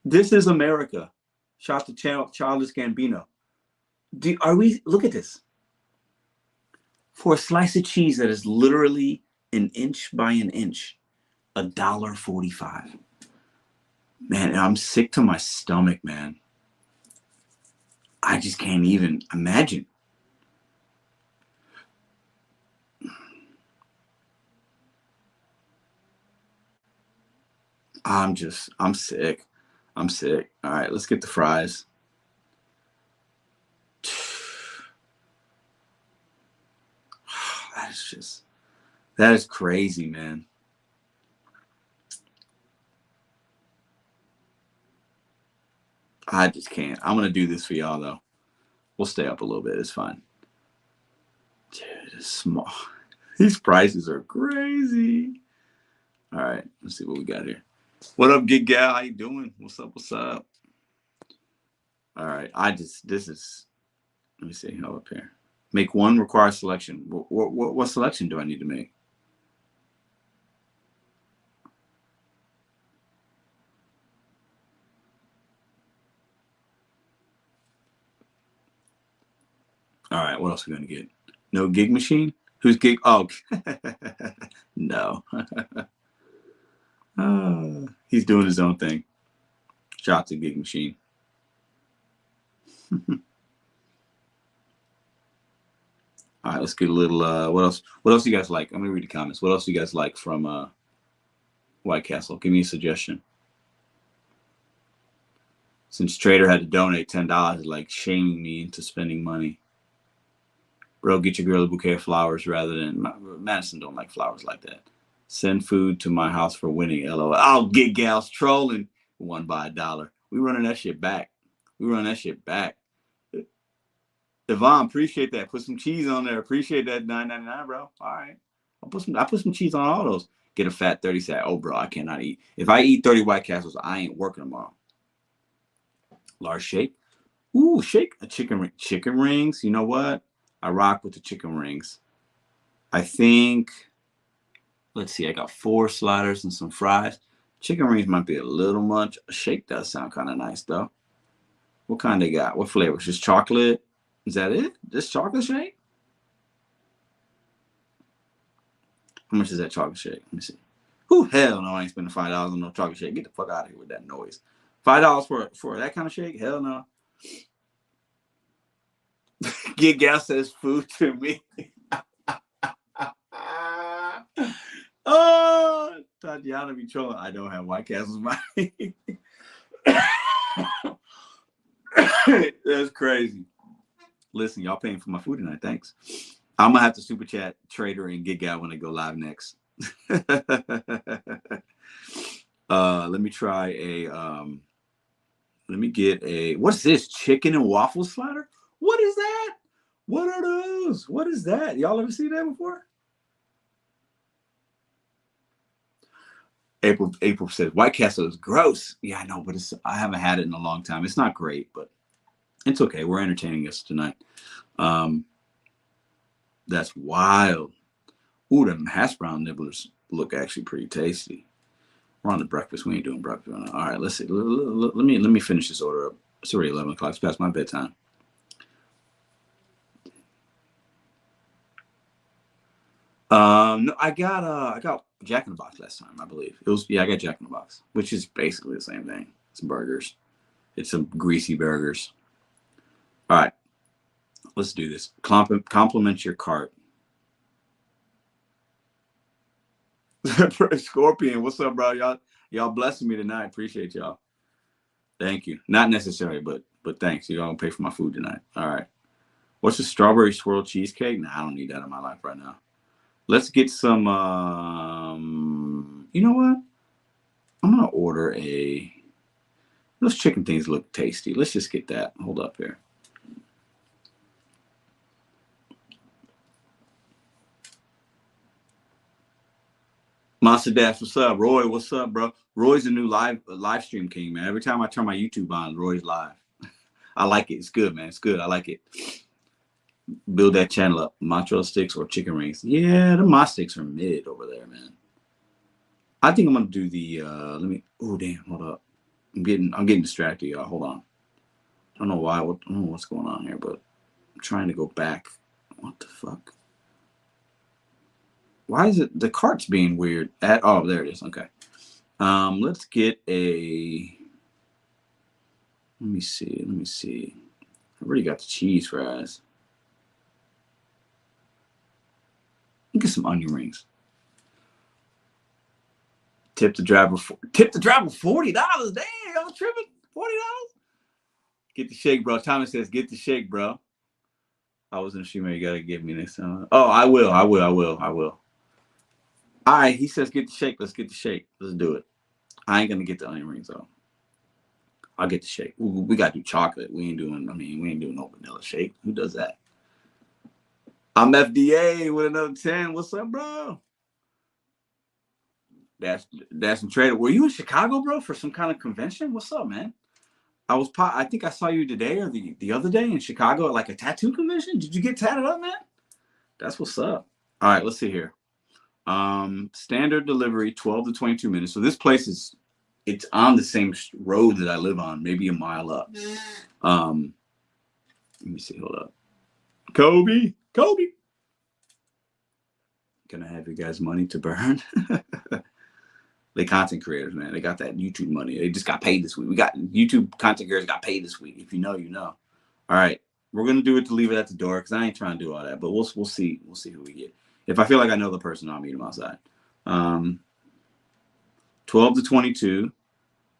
A: This is America. Shout to Childish Gambino. Look at this. For a slice of cheese that is literally an inch by an inch, $1.45. Man, I'm sick to my stomach, man. I just can't even imagine. I'm sick. I'm sick. All right, let's get the fries. That is crazy, man. I just can't. I'm going to do this for y'all, though. We'll stay up a little bit. It's fine. Dude, it's small. These prices are crazy. All right, let's see what we got here. What up, Gig Gal? How you doing? What's up? What's up? All right, let me see. How up here? Make one require selection. What selection do I need to make? All right, what else are we going to get? No gig machine? Who's gig? Oh, no. He's doing his own thing. Shout out to Gig Machine. All right, let's get a little, what else? What else do you guys like? I'm going to read the comments. What else do you guys like from White Castle? Give me a suggestion. Since Trader had to donate $10, like shaming me into spending money. Bro, get your girl a bouquet of flowers rather than Madison don't like flowers like that. Send food to my house for winning. LOL. Oh, Gig Gal's trolling. Won by $1. We running that shit back. Yvonne, appreciate that. Put some cheese on there. Appreciate that. $9.99, bro. All right. I put some cheese on all those. Get a fat 30 sack. Oh, bro, I cannot eat. If I eat 30 White Castles, I ain't working tomorrow. Large shake. Ooh, shake a chicken ring. Chicken rings. You know what? I rock with the chicken rings. I think, let's see, I got 4 sliders and some fries. Chicken rings might be a little much. A shake does sound kind of nice, though. What kind they got? What flavors? Just chocolate? Is that it? Just chocolate shake? How much is that chocolate shake? Let me see. Who hell no, I ain't spending $5 on no chocolate shake. Get the fuck out of here with that noise. $5 for that kind of shake? Hell no. Gig Gal says food to me. Oh, Tatiana be trolling. I don't have White Castles. That's crazy. Listen, y'all paying for my food tonight. Thanks. I'm gonna have to super chat Trader and Gig Gal when they go live next. Let me try a let me get a, what's this? Chicken and waffle slider? What is that? What are those? What is that? Y'all ever see that before? April says White Castle is gross. Yeah, I know, but I haven't had it in a long time. It's not great, but it's okay. We're entertaining us tonight. That's wild. Ooh, them hash brown nibblers look actually pretty tasty. We're on the breakfast. We ain't doing breakfast. All right, let's see. Let me finish this order up. It's already 11 o'clock. It's past my bedtime. No, I got Jack in the Box last time, I believe. I got Jack in the Box, which is basically the same thing. It's burgers. It's some greasy burgers. All right, let's do this. Compliment your cart. Scorpion, what's up, bro? Y'all blessing me tonight. Appreciate y'all. Thank you. Not necessary, but thanks. Y'all gonna pay for my food tonight. All right. What's the strawberry swirl cheesecake? Nah, I don't need that in my life right now. Let's get some. You know what? I'm gonna order those chicken things look tasty. Let's just get that. Hold up here. Monster Dash, what's up? Roy, what's up, bro? Roy's a new live stream king, man. Every time I turn my YouTube on, Roy's live. I like it. It's good, man. It's good. I like it. Build that channel up. Mozzarella sticks or chicken rings. Yeah, the mozzarella sticks are mid over there, man. I think I'm gonna do the oh damn, hold up. I'm getting distracted, y'all. Hold on. I don't know why. I don't know what's going on here, but I'm trying to go back. What the fuck? Why is it the cart's being weird? Oh, there it is. Okay. Let's get a. Let me see. I already got the cheese fries. Get some onion rings. Tip the driver $40. Damn, y'all tripping? $40. Get the shake, bro. Thomas says, get the shake, bro. I was in the stream. You gotta give me this. I will. All right, he says, get the shake. Let's get the shake. Let's do it. I ain't gonna get the onion rings though. I'll get the shake. We gotta do chocolate. We ain't doing no vanilla shake. Who does that? I'm FDA with another 10. What's up, bro? That's some trader. Were you in Chicago, bro, for some kind of convention? What's up, man? I think I saw you today or the other day in Chicago at like a tattoo convention. Did you get tatted up, man? That's what's up. All right, let's see here. Standard delivery, 12 to 22 minutes. So this place it's on the same road that I live on, maybe a mile up. Let me see. Hold up. Kobe. Can I have you guys money to burn? They content creators, man. They got that YouTube money. They just got paid this week. We got YouTube content creators got paid this week. If you know, you know. All right, we're gonna do it to leave it at the door because I ain't trying to do all that. But we'll see. We'll see who we get. If I feel like I know the person, I'll meet them outside. 12 to 22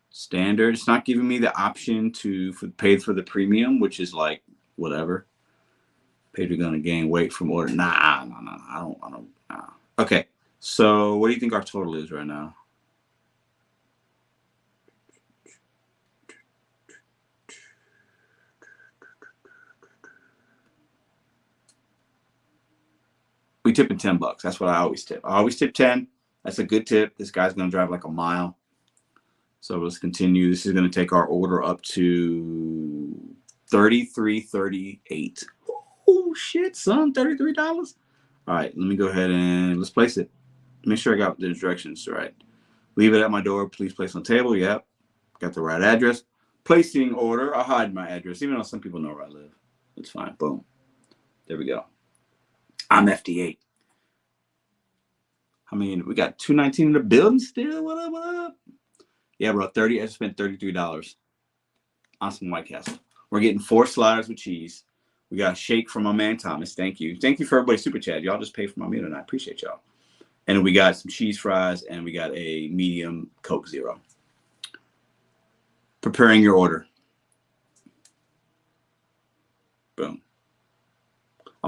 A: standard. It's not giving me the option to pay for the premium, which is like whatever. Paid, you're gonna gain weight from order. Nah. I don't. Nah. Okay. So what do you think our total is right now? We tip in $10. That's what I always tip. I always tip 10. That's a good tip. This guy's gonna drive like a mile. So let's continue. This is gonna take our order up to $33.38. Oh shit, son, $33. All right, let me go ahead and let's place it. Make sure I got the directions right. Leave it at my door. Please place on table. Yep, got the right address. Placing order. I'll hide my address, even though some people know where I live. It's fine. Boom. There we go. I'm FD8. I mean, we got 219 in the building still. What up? Yeah, bro. I just spent $33 on some White Castle. We're getting 4 sliders with cheese. We got a shake from my man Thomas. Thank you. Thank you for everybody super chat. Y'all just paid for my meal and I appreciate y'all. And we got some cheese fries and we got a medium Coke Zero. Preparing your order. Boom.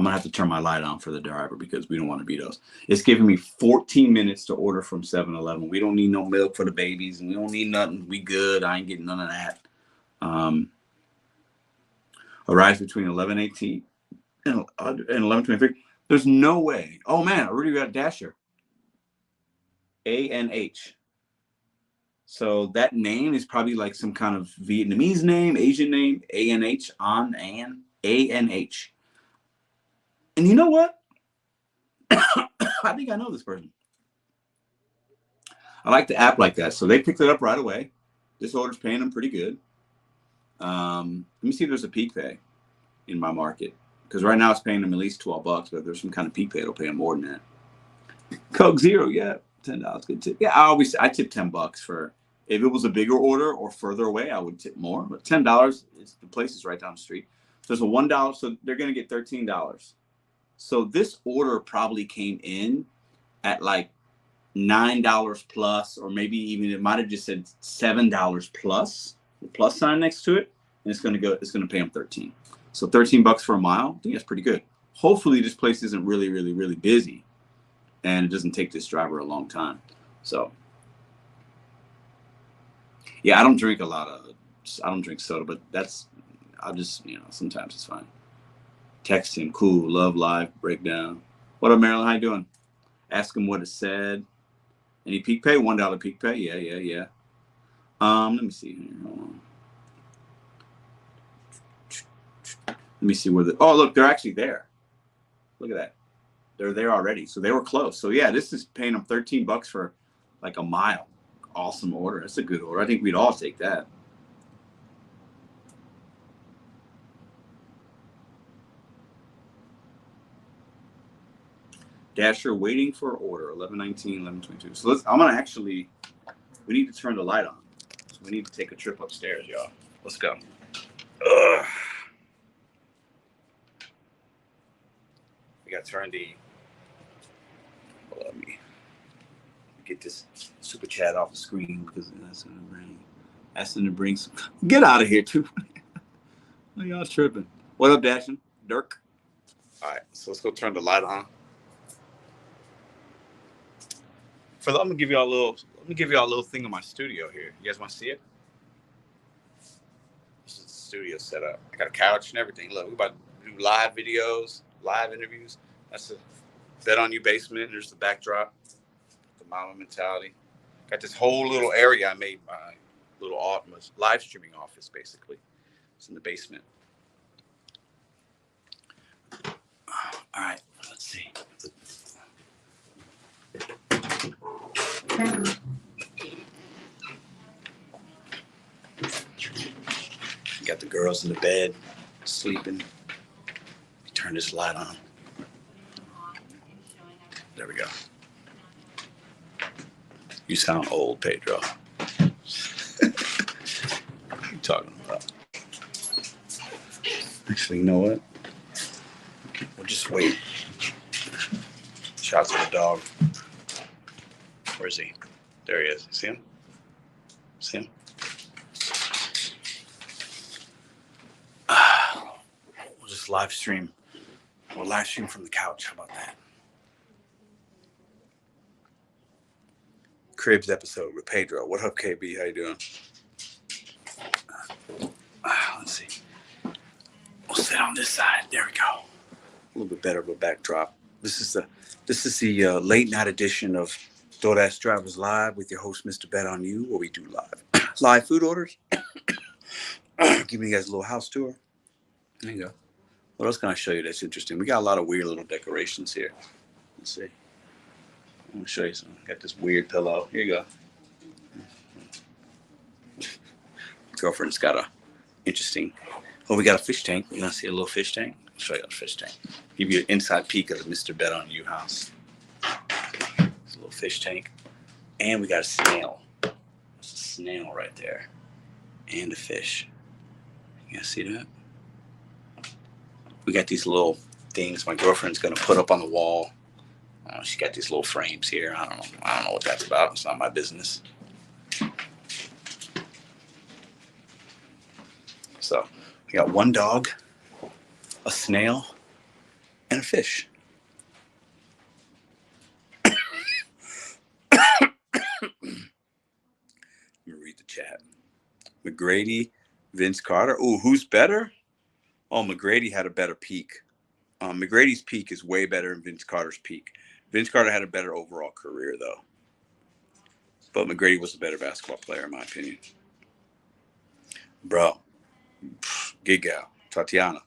A: I'm gonna have to turn my light on for the driver because we don't want to be those. It's giving me 14 minutes to order from 7-Eleven. We don't need no milk for the babies, and we don't need nothing. We good. I ain't getting none of that. Arrives between 11:18 and 11:23. There's no way. Oh man, I already got Dasher. ANH. So that name is probably like some kind of Vietnamese name, Asian name. ANH, ANH. And you know what? I think I know this person. I like the app like that. So they picked it up right away. This order's paying them pretty good. Let me see if there's a peak pay in my market. Because right now it's paying them at least $12, but if there's some kind of peak pay, it'll pay them more than that. Coke Zero, yeah, $10, good tip. Yeah, I tip $10 for, if it was a bigger order or further away, I would tip more. But $10, the place is right down the street. So it's a $1, so they're gonna get $13. So this order probably came in at like $9 plus, or maybe even it might have just said $7 plus, the plus sign next to it, and it's gonna pay them 13. So $13 for a mile, I think that's pretty good. Hopefully this place isn't really, really, really busy, and it doesn't take this driver a long time. So yeah, I don't drink soda, but I'll just, sometimes it's fine. Text him, cool, love life, breakdown. What up, Marilyn? How you doing? Ask him what it said. Any peak pay? $1 peak pay? Yeah. Let me see here. Hold on. Let me see oh, look, they're actually there. Look at that. They're there already. So they were close. So yeah, this is paying them $13 for like a mile. Awesome order. That's a good order. I think we'd all take that. Dasher waiting for order, 11:19, 11:22. So we need to turn the light on. So we need to take a trip upstairs, y'all. Let's go. Ugh. We got to turn let me get this super chat off the screen because that's going to bring some. Get out of here, too. Oh, y'all tripping. What up, Dashin? Dirk? All right, so let's go turn the light on. Let me give y'all a little thing of my studio here. You guys want to see it? This is the studio setup. I got a couch and everything. Look, we're about to do live videos, live interviews. That's the BetonYou basement. There's the backdrop, the mama mentality. Got this whole little area I made, my little live streaming office, basically. It's in the basement. All right, let's see. Got the girls in the bed, sleeping. Turn this light on. There we go. You sound old, Pedro. What are you talking about? Actually, you know what? We'll just wait. Shots of the dog. Where is he? There he is. See him? See him? We'll just live stream. We'll live stream from the couch. How about that? Cribs episode with Pedro. What up, KB? How you doing? Let's see. We'll sit on this side. There we go. A little bit better of a backdrop. This is the late night edition of DoorDash Drivers Live with your host, Mr.BetonYou, where we do live food orders. Giving you guys a little house tour. There you go. What else can I show you that's interesting? We got a lot of weird little decorations here. Let's see. I'm going to show you some. Got this weird pillow. Here you go. Girlfriend's got a interesting. Oh, we got a fish tank. You want to see a little fish tank? I'll show you a fish tank. Give you an inside peek of the Mr.BetonYou house. It's a little fish tank. And we got a snail. There's a snail right there. And a fish. You guys see that? We got these little things my girlfriend's going to put up on the wall. She got these little frames here. I don't know what that's about. It's not my business. So we got one dog, a snail, and a fish. Let me read the chat. McGrady, Vince Carter. Oh, who's better? Oh, McGrady had a better peak. McGrady's peak is way better than Vince Carter's peak. Vince Carter had a better overall career, though. But McGrady was a better basketball player, in my opinion. Bro, Gig Gal, Tatiana,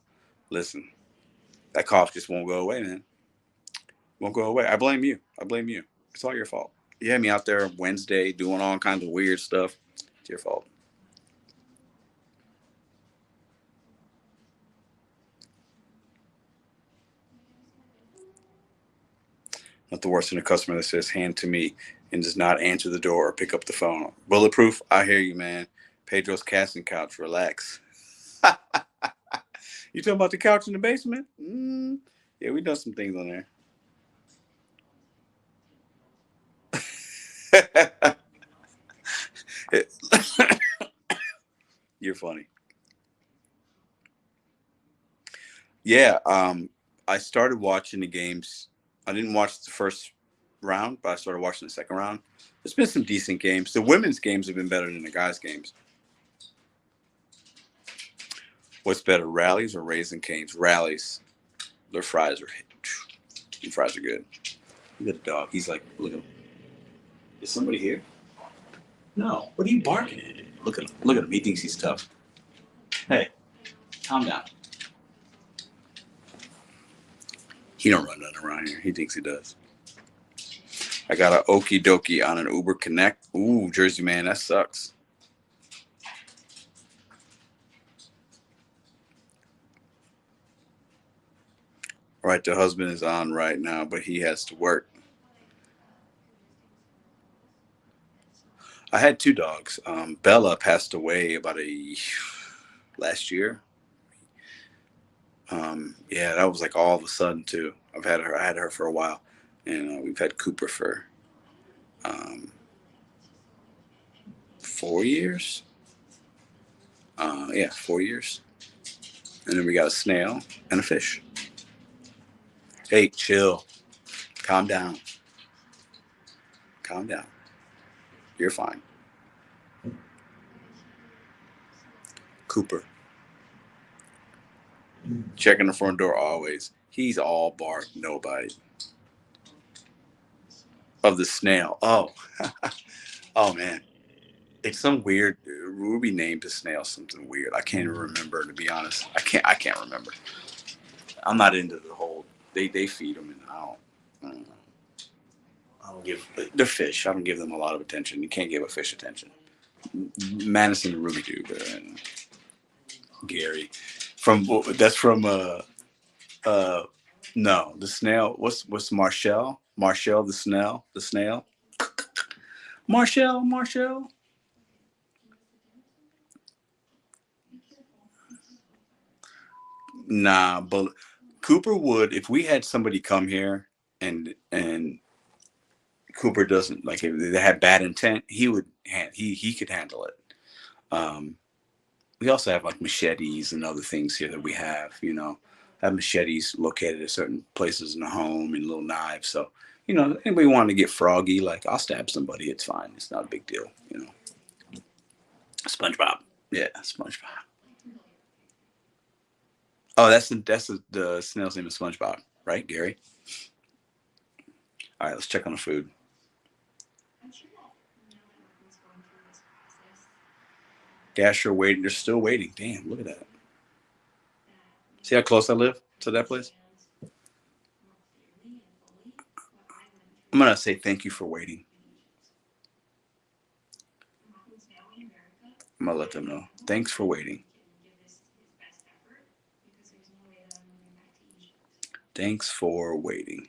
A: listen, that cough just won't go away, man. Won't go away. I blame you. It's all your fault. You had me out there Wednesday doing all kinds of weird stuff. It's your fault. Not the worse than a customer that says hand to me and does not answer the door or pick up the phone. Bulletproof, I hear you, man. Pedro's casting couch, relax. You talking about the couch in the basement? Yeah, we done some things on there. You're funny. Yeah, I started watching the games. I didn't watch the first round, but I started watching the second round. There's been some decent games. The women's games have been better than the guys' games. What's better, rallies or Raising Cane's? Rallies. Their fries are good. Look at the dog. He's like, look at him. Is somebody here? No. What are you barking at? Look at him. Look at him. He thinks he's tough. Hey, calm down. He don't run nothing around here. He thinks he does. I got an okie dokie on an Uber Connect. Ooh, Jersey man, that sucks. All right, the husband is on right now, but he has to work. I had 2 dogs. Bella passed away about last year. Yeah, that was like all of a sudden too. I had her for a while, and we've had Cooper for 4 years. 4 years. And then we got a snail and a fish. Hey, chill. Calm down. Calm down. You're fine. Cooper. Checking the front door always. He's all bark, no bite. Of the snail. Oh. Oh, man. It's some weird. Ruby named the snail something weird. I can't even remember, to be honest. I can't remember. I'm not into the whole. They feed them, and I don't give the fish. I don't give them a lot of attention. You can't give a fish attention. Madison and Ruby do, but Gary, that's from no, the snail. What's Marshall? Marshall the snail. The snail. Marshall. Nah, but Cooper would, if we had somebody come here and Cooper doesn't, like, if they had bad intent, he could handle it. We also have like machetes and other things here that we have, have machetes located at certain places in the home and little knives. So, anybody want to get froggy, like, I'll stab somebody. It's fine. It's not a big deal, SpongeBob. Yeah, SpongeBob. Oh, that's the snail's name is SpongeBob, right, Gary? All right, let's check on the food. Dasher waiting. They're still waiting. Damn, look at that. See how close I live to that place? I'm going to say thank you for waiting. I'm going to let them know. Thanks for waiting. Thanks for waiting.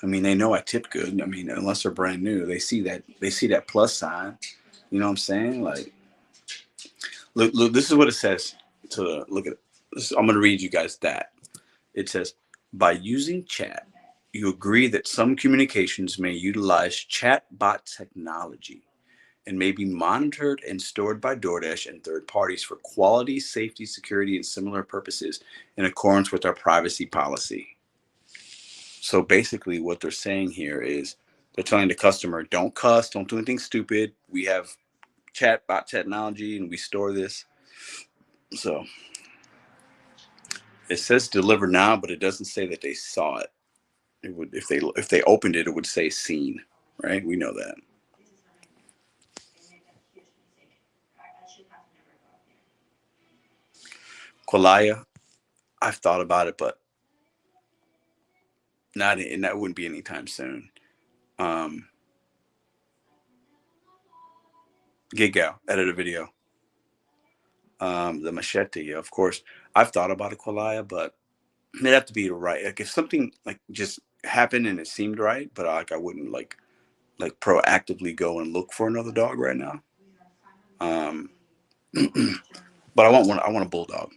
A: I mean, they know I tip good. I mean, unless they're brand new, they see that plus sign. You know what I'm saying? Like, look, this is what it says. Look at it. I'm going to read you guys that. It says, by using chat, you agree that some communications may utilize chatbot technology and may be monitored and stored by DoorDash and third parties for quality, safety, security, and similar purposes in accordance with our privacy policy. So basically what they're saying here is they're telling the customer, don't cuss, don't do anything stupid. We have chatbot technology and we store this. So it says deliver now, but it doesn't say that they saw it. It would, if they opened it, it would say seen, right? We know that. Qualia, I've thought about it, but not, and that wouldn't be anytime soon. Gigo, edit a video. The machete, of course. I've thought about a Qualia, but it'd have to be right. Like if something like just happened and it seemed right, but like I wouldn't like proactively go and look for another dog right now. But I want one. I want a bulldog.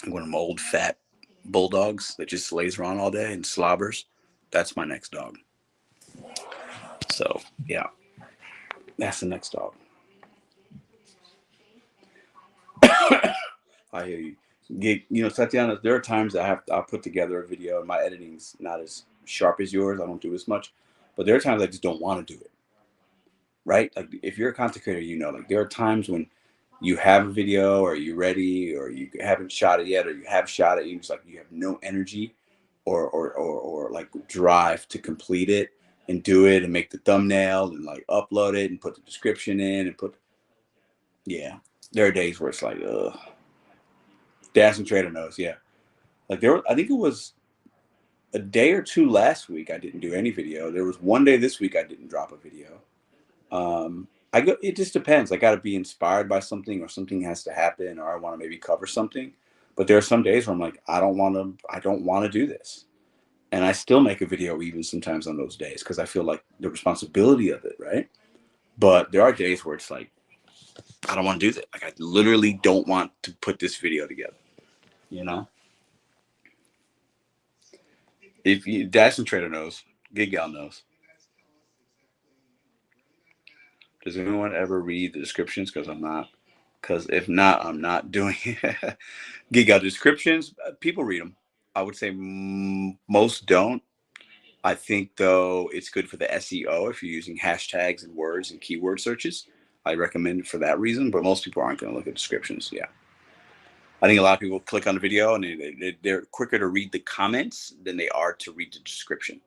A: I want them old fat bulldogs that just lays around all day and slobbers. That's my next dog. So yeah, that's the next dog. I hear you. You know, Tatiana, there are times that I'll put together a video and my editing's not as sharp as yours. I don't do as much, but there are times I just don't want to do it. Right? Like if you're a content creator, you know, like there are times when you have a video or you're ready or you haven't shot it yet or you have shot it, you just like you have no energy or like drive to complete it and do it and make the thumbnail and like upload it and put the description in and yeah. There are days where it's like, ugh. Dancing Trader knows, yeah. Like I think it was a day or two last week I didn't do any video. There was one day this week I didn't drop a video. It just depends. I got to be inspired by something or something has to happen or I want to maybe cover something. But there are some days where I'm like, I don't want to do this. And I still make a video even sometimes on those days because I feel like the responsibility of it, right? But there are days where it's like, I don't want to do that. Like I literally don't want to put this video together, you know? If you Dash and Trader knows, Gig Gal knows. Does anyone ever read the descriptions? Because I'm not. Because if not, I'm not doing it. Gig Gal descriptions, people read them. I would say most don't. I think, though, it's good for the SEO if you're using hashtags and words and keyword searches. I recommend it for that reason, but most people aren't going to look at descriptions. Yeah. I think a lot of people click on the video and they're quicker to read the comments than they are to read the description.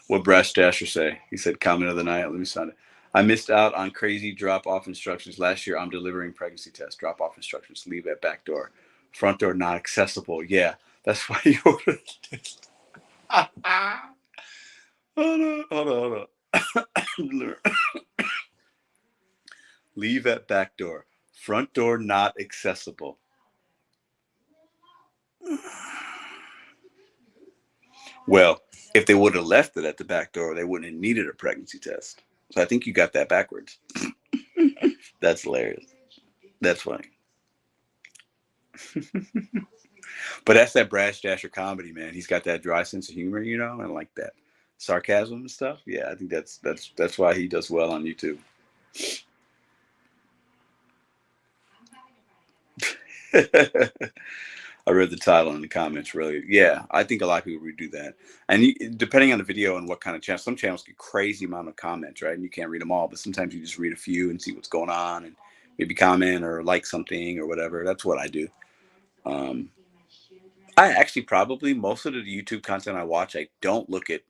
A: What Brash Dasher say? He said, comment of the night. Let me sign it. I missed out on crazy drop-off instructions. Last year, I'm delivering pregnancy test. Drop-off instructions. Leave at back door. Front door not accessible. Yeah, that's why you ordered this. Hold on. Leave at back door. Front door not accessible. Well, if they would have left it at the back door, they wouldn't have needed a pregnancy test. So I think you got that backwards. That's hilarious. That's funny. But that's that Brash Dasher comedy, man. He's got that dry sense of humor, you know, and like that sarcasm and stuff. Yeah, I think that's why he does well on YouTube. I read the title in the comments. Really, yeah, I think a lot of people would do that. And depending on the video and what kind of channel, some channels get crazy amount of comments, right? And you can't read them all, but sometimes you just read a few and see what's going on, and maybe comment or like something or whatever. That's what I do. I actually probably most of the YouTube content I watch, I don't look at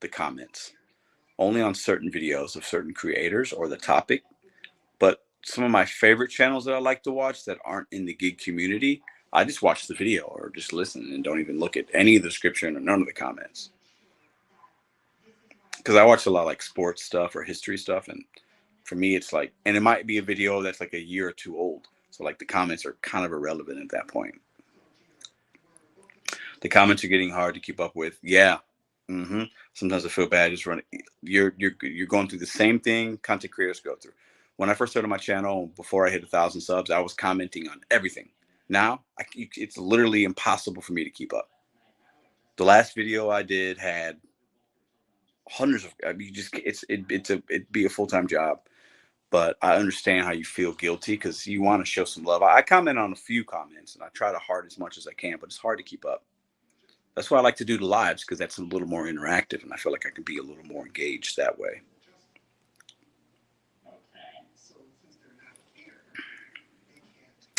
A: the comments. Only on certain videos of certain creators or the topic. But some of my favorite channels that I like to watch that aren't in the gig community, I just watch the video or just listen and don't even look at any of the description or none of the comments. Because I watch a lot of like sports stuff or history stuff. And for me, it's like, and it might be a video that's like a year or two old. So like the comments are kind of irrelevant at that point. The comments are getting hard to keep up with. Yeah. Mm-hmm. Sometimes I feel bad just running. You're going through the same thing content creators go through. When I first started my channel, before I hit 1,000 subs, I was commenting on everything. Now, it's literally impossible for me to keep up. The last video I did had hundreds of. I mean, it'd be a full-time job. But I understand how you feel guilty because you want to show some love. I comment on a few comments and I try to heart as much as I can, but it's hard to keep up. That's why I like to do the lives because that's a little more interactive and I feel like I can be a little more engaged that way.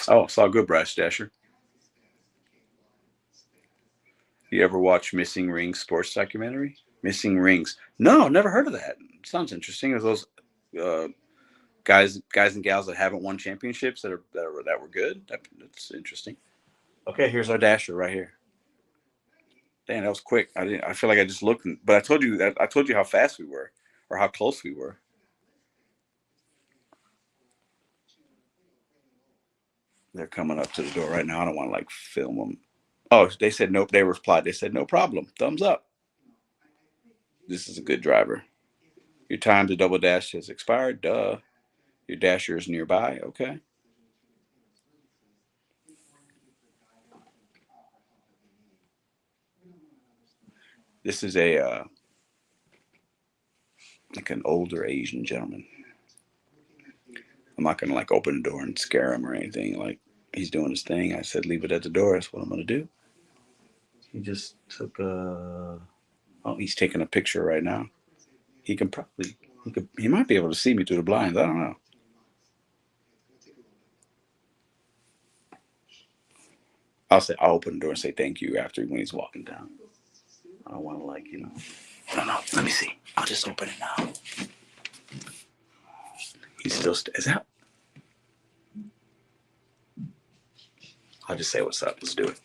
A: Oh, it's all good, Bryce Dasher. You ever watch Missing Rings sports documentary? Missing Rings. No, never heard of that. Sounds interesting. Are those guys and gals that haven't won championships that were good? That's interesting. Okay, here's our Dasher right here. Damn, that was quick. I feel like I just looked, but I told you how fast we were, or how close we were. They're coming up to the door right now. I don't want to like film them. Oh, they said nope. They replied. They said no problem. Thumbs up. This is a good driver. Your time to double dash has expired. Duh. Your dasher is nearby. Okay. This is a like an older Asian gentleman. I'm not gonna like open the door and scare him or anything. Like he's doing his thing. I said leave it at the door. That's what I'm gonna do. He just took a. Oh, he's taking a picture right now. He might be able to see me through the blinds. I don't know. I'll open the door and say thank you after when he's walking down. I don't want to like, No, let me see. I'll just open it now. He's still, is that? I'll just say what's up. Let's do it.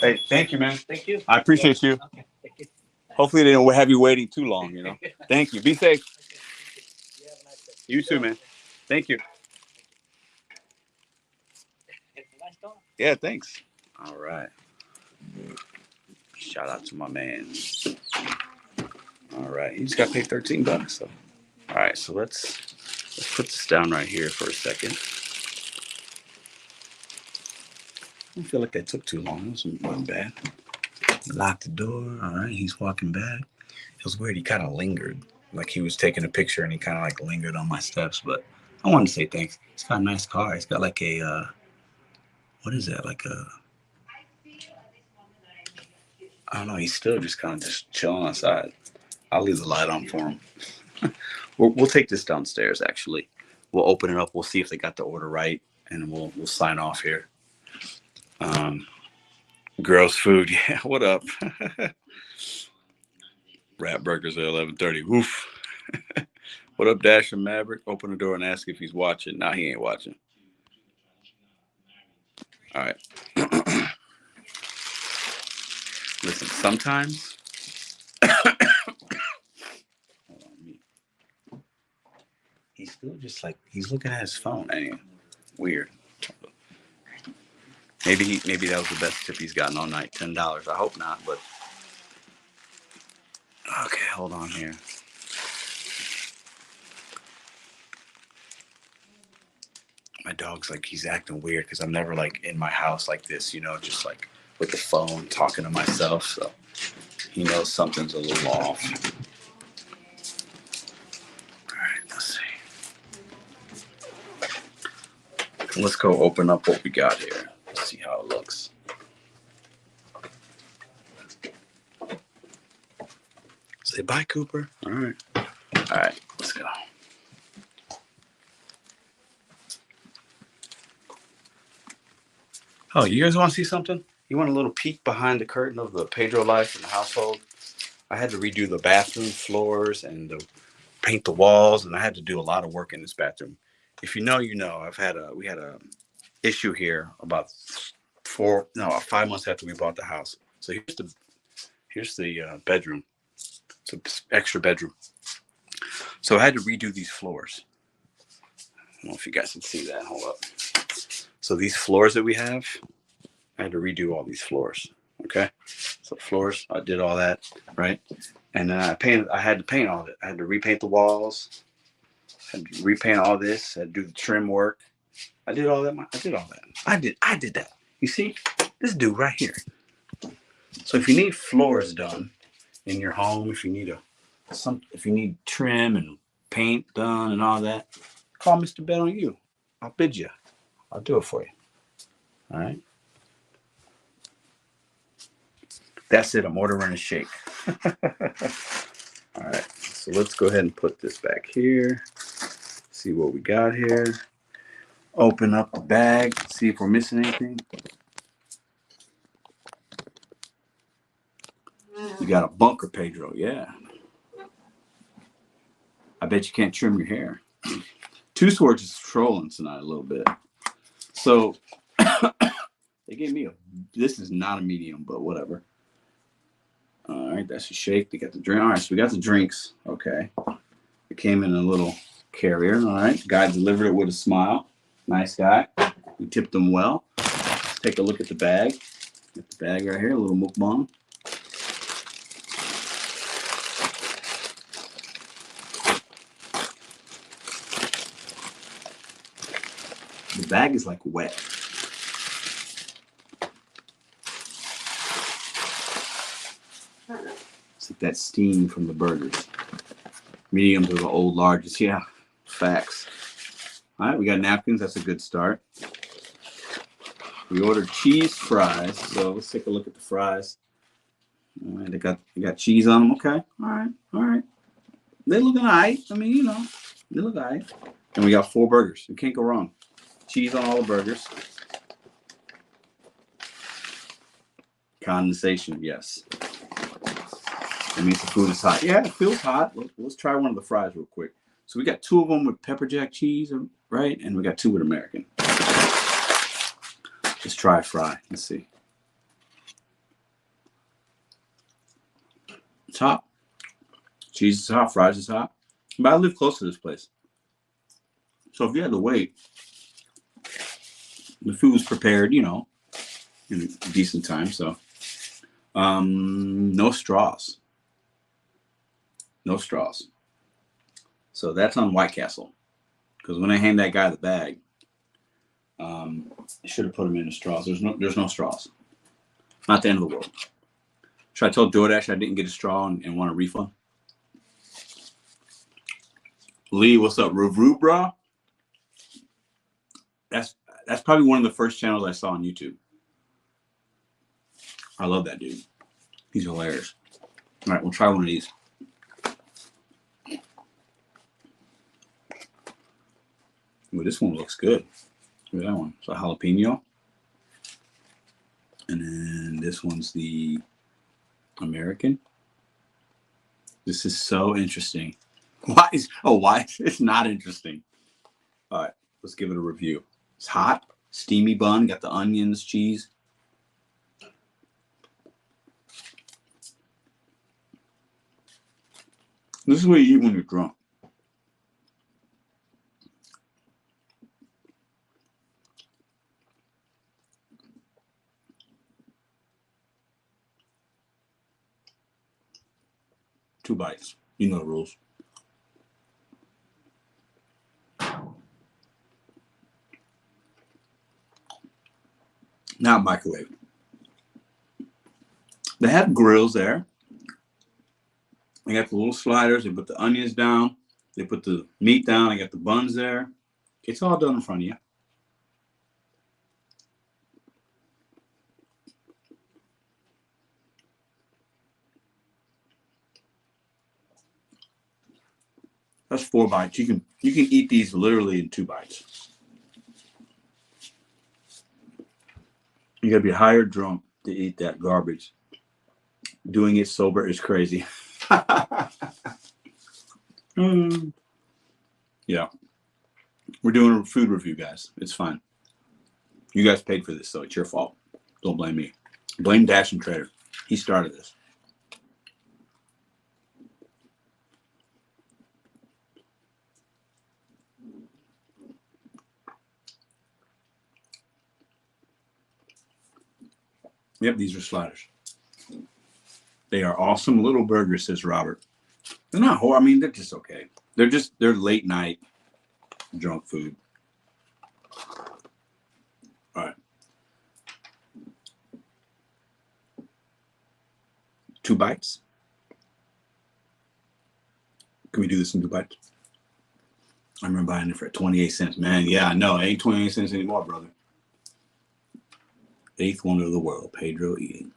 A: Hey, thank you, man. Thank you. I appreciate you. Okay, thank you. Hopefully they don't have you waiting too long, Thank you. Be safe. You too, man. Thank you. Yeah, thanks. All right. Shout out to my man. All right. He just got paid $13. So. All right. So let's put this down right here for a second. I don't feel like that took too long. It wasn't bad. He locked the door. All right. He's walking back. It was weird. He kind of lingered. Like he was taking a picture and he kind of like lingered on my steps. But I wanted to say thanks. He's got a nice car. He's got like a, what is that? Like a, I don't know. He's still just kind of just chilling outside. I'll leave the light on for him. We'll take this downstairs, actually. We'll open it up. We'll see if they got the order right. And we'll sign off here. Girls food. Yeah, what up? Rat burgers at 11:30. Woof. What up, Dash and Maverick? Open the door and ask if he's watching. Nah, he ain't watching. All right. Listen, sometimes he's still just like he's looking at his phone. Ain't weird. Maybe that was the best tip he's gotten all night. $10. I hope not, but okay, hold on here. My dog's like he's acting weird because I'm never like in my house like this, just like with the phone talking to myself. So he knows something's a little off. All right, let's see. Let's go open up what we got here. Let's see how it looks. Say bye, Cooper. All right, let's go. Oh, you guys want to see something? You want a little peek behind the curtain of the Pedro life in the household? I had to redo the bathroom floors and paint the walls, and I had to do a lot of work in this bathroom. If you know, you know. We had a issue here about 5 months after we bought the house. So here's the bedroom. It's an extra bedroom. So I had to redo these floors. I don't know if you guys can see that. Hold up. So these floors that we have, I had to redo all these floors. Okay. So floors, I did all that, right? And then I had to paint all of it. I had to repaint the walls. I had to repaint all this. I had to do the trim work. I did all that. I did that. You see, this dude right here. So if you need floors done, in your home, if you need if you need trim and paint done and all that, call Mr.BetonYou. I'll bid you. I'll do it for you. All right. That's it. I'm ordering a shake. All right. So let's go ahead and put this back here. See what we got here. Open up the bag. See if we're missing anything. You got a bunker, Pedro. Yeah. I bet you can't trim your hair. Two Swords is trolling tonight a little bit. So they gave me this is not a medium, but whatever. All right, that's a shake. They got the drink. All right, so we got the drinks. Okay. It came in a little carrier. All right. The guy delivered it with a smile. Nice guy. We tipped him well. Let's take a look at the bag. Got the bag right here, a little mukbang. The bag is like wet. It's like that steam from the burgers. Mediums are the old largest. Yeah, facts. All right, we got napkins. That's a good start. We ordered cheese fries. So let's take a look at the fries. All right, they got cheese on them. Okay. All right. They look all right. I mean, you know, they look all right. And we got 4 burgers. You can't go wrong. Cheese on all the burgers. Condensation, yes. That means the food is hot. Yeah, it feels hot. Let's try one of the fries real quick. So we got 2 of them with pepper jack cheese, right? And we got 2 with American. Let's try a fry. Let's see. It's hot. Cheese is hot. Fries is hot. But I live close to this place. So if you had to wait, the food was prepared, you know, in a decent time. So no straws. No straws. So that's on White Castle. Because when I hand that guy the bag, I should have put him in the straws. There's no straws. Not the end of the world. Should I tell DoorDash I didn't get a straw and want a refund? Lee, what's up? Review, bro? That's probably one of the first channels I saw on YouTube. I love that dude. He's hilarious. All right, we'll try one of these. Ooh, this one looks good. Look at that one. It's a jalapeno. And then this one's the American. This is so interesting. Why? It's not interesting. All right, let's give it a review. It's hot, steamy bun, got the onions, cheese. This is what you eat when you're drunk. Two bites. You know the rules. Not microwave. They have grills there. They got the little sliders. They put the onions down. They put the meat down. They got the buns there. It's all done in front of you. That's 4 bites. You can eat these literally in 2 bites. You gotta be high or drunk to eat that garbage. Doing it sober is crazy. Yeah. We're doing a food review, guys. It's fine. You guys paid for this, so it's your fault. Don't blame me. Blame Dash and Trader. He started this. Yep, these are sliders. They are awesome little burgers, says Robert. They're not horrible. I mean, they're just okay. They're late night drunk food. All right. 2 bites. Can we do this in 2 bites? I remember buying it for 28 cents. Man, yeah, I know. It ain't 28 cents anymore, brother. Eighth wonder of the world, Pedro eating.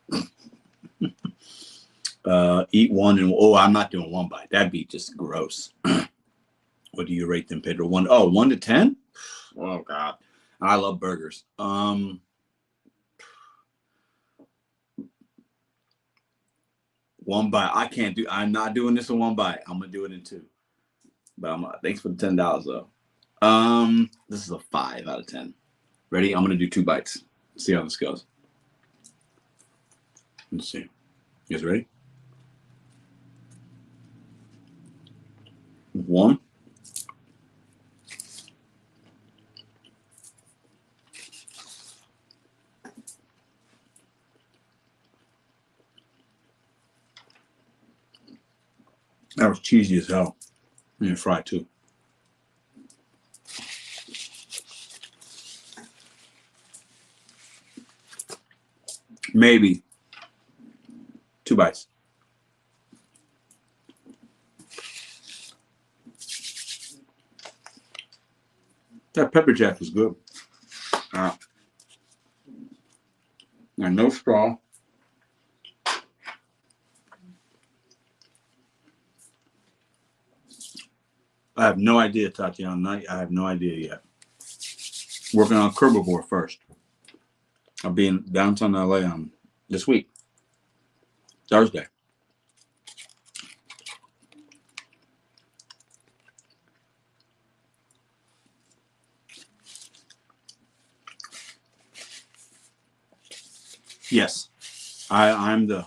A: Eat one and I'm not doing 1 bite. That'd be just gross. What do you rate them, Pedro? 1 to 10? Oh God. I love burgers. 1 bite. I'm not doing this in 1 bite. I'm gonna do it in 2. But thanks for the $10 though. This is a 5 out of 10. Ready? I'm gonna do 2 bites. See how this goes. Let's see. You guys ready? 1. That was cheesy as hell. And fried too. Maybe 2 bites. That pepper jack was good. And no straw. I have no idea, Tatiana. I have no idea yet. Working on Kerbivore first. I'll be in downtown LA this week, Thursday. Yes, I'm the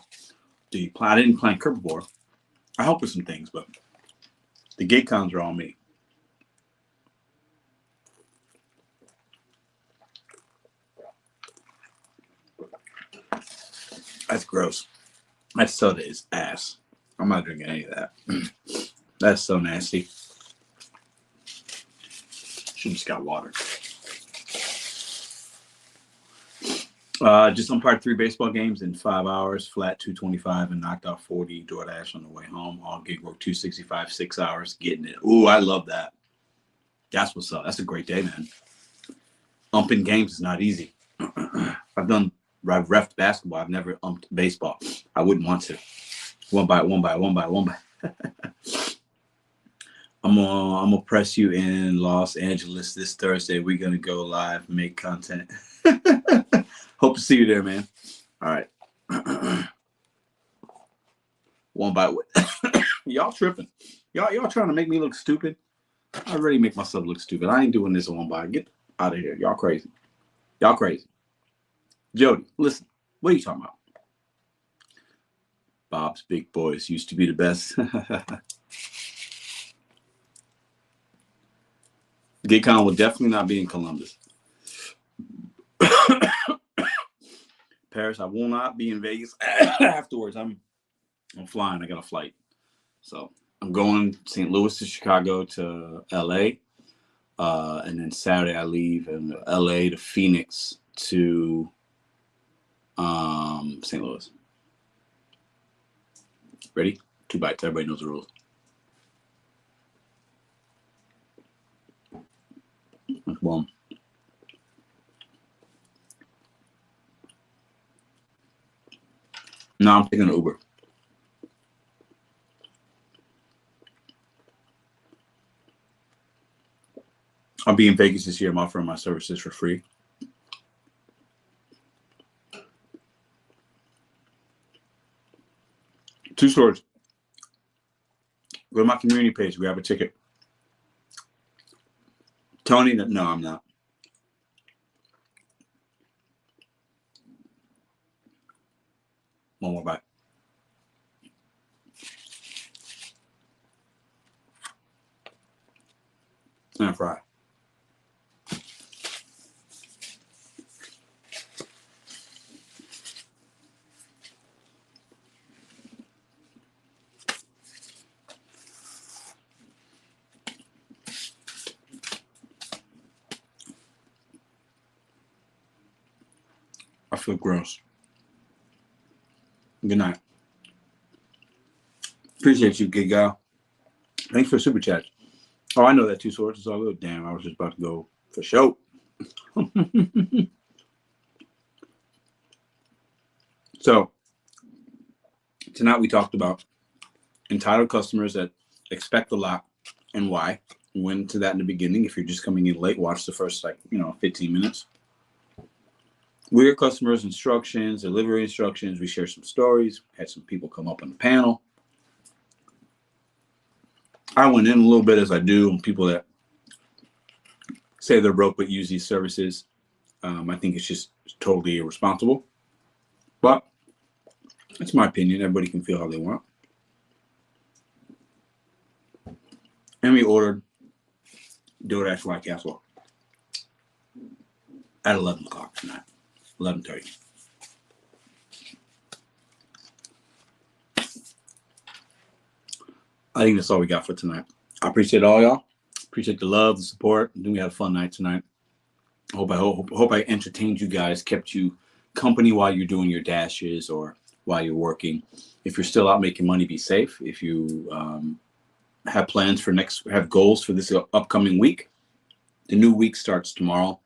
A: I didn't plan Kerbivore. I help with some things, but the gig cons are all me. That's gross. That soda is ass. I'm not drinking any of that. That's so nasty. Should just got water. Just umpired 3 baseball games in 5 hours, flat 225, and knocked out 40 DoorDash on the way home. All gig work 265, 6 hours, getting it. Ooh, I love that. That's what's up. That's a great day, man. Umping games is not easy. I've refed basketball. I've never umped baseball. I wouldn't want to. 1 bite. I'm gonna press you in Los Angeles this Thursday. We're gonna go live, make content. Hope to see you there, man. All right. 1 bite. Y'all tripping. Y'all trying to make me look stupid. I already make myself look stupid. I ain't doing this in 1 bite. Get out of here. Y'all crazy. Jody, listen. What are you talking about? Bob's Big Boys used to be the best. GigCon will definitely not be in Columbus. Paris, I will not be in Vegas afterwards. I'm flying. I got a flight. So I'm going St. Louis to Chicago to LA. And then Saturday I leave in LA to Phoenix to St. Louis. Ready? 2 bites. Everybody knows the rules. Boom. No, I'm taking an Uber. I'll be in Vegas this year. I'm offering my services for free. Two stores. Go to my community page. Grab a ticket. Tony, no, I'm not. One more bite. And fry. I feel gross. Good night. Appreciate you, Gig Gal. Thanks for the super chat. Oh, I know that too, Swords. It's all good. Damn, I was just about to go for show. So tonight we talked about entitled customers that expect a lot and why. We went into that in the beginning. If you're just coming in late, watch the first 15 minutes. Weird customers instructions, delivery instructions. We shared some stories. Had some people come up on the panel. I went in a little bit as I do on people that say they're broke but use these services. I think it's just totally irresponsible. But that's my opinion. Everybody can feel how they want. And we ordered DoorDash White Castle at 11 o'clock tonight, 11:30. I think that's all we got for tonight. I appreciate all y'all. Appreciate the love, the support. I think we had a fun night tonight. Hope I entertained you guys, kept you company while you're doing your dashes or while you're working. If you're still out making money, be safe. If you have plans for have goals for this upcoming week, the new week starts tomorrow.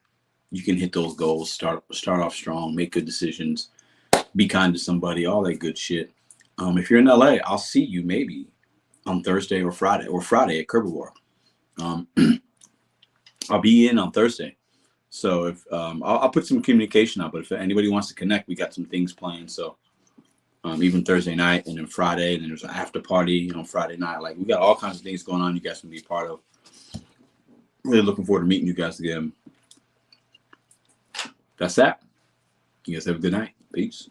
A: You can hit those goals, start off strong, make good decisions, be kind to somebody, all that good shit. If you're in LA, I'll see you maybe on Thursday or Friday at Curvivore. I'll be in on Thursday. So if I'll put some communication out, but if anybody wants to connect, we got some things planned. So even Thursday night and then Friday, and then there's an after party on Friday night. Like we got all kinds of things going on. You guys can be a part of. Really looking forward to meeting you guys again. That's that. You guys have a good night. Peace.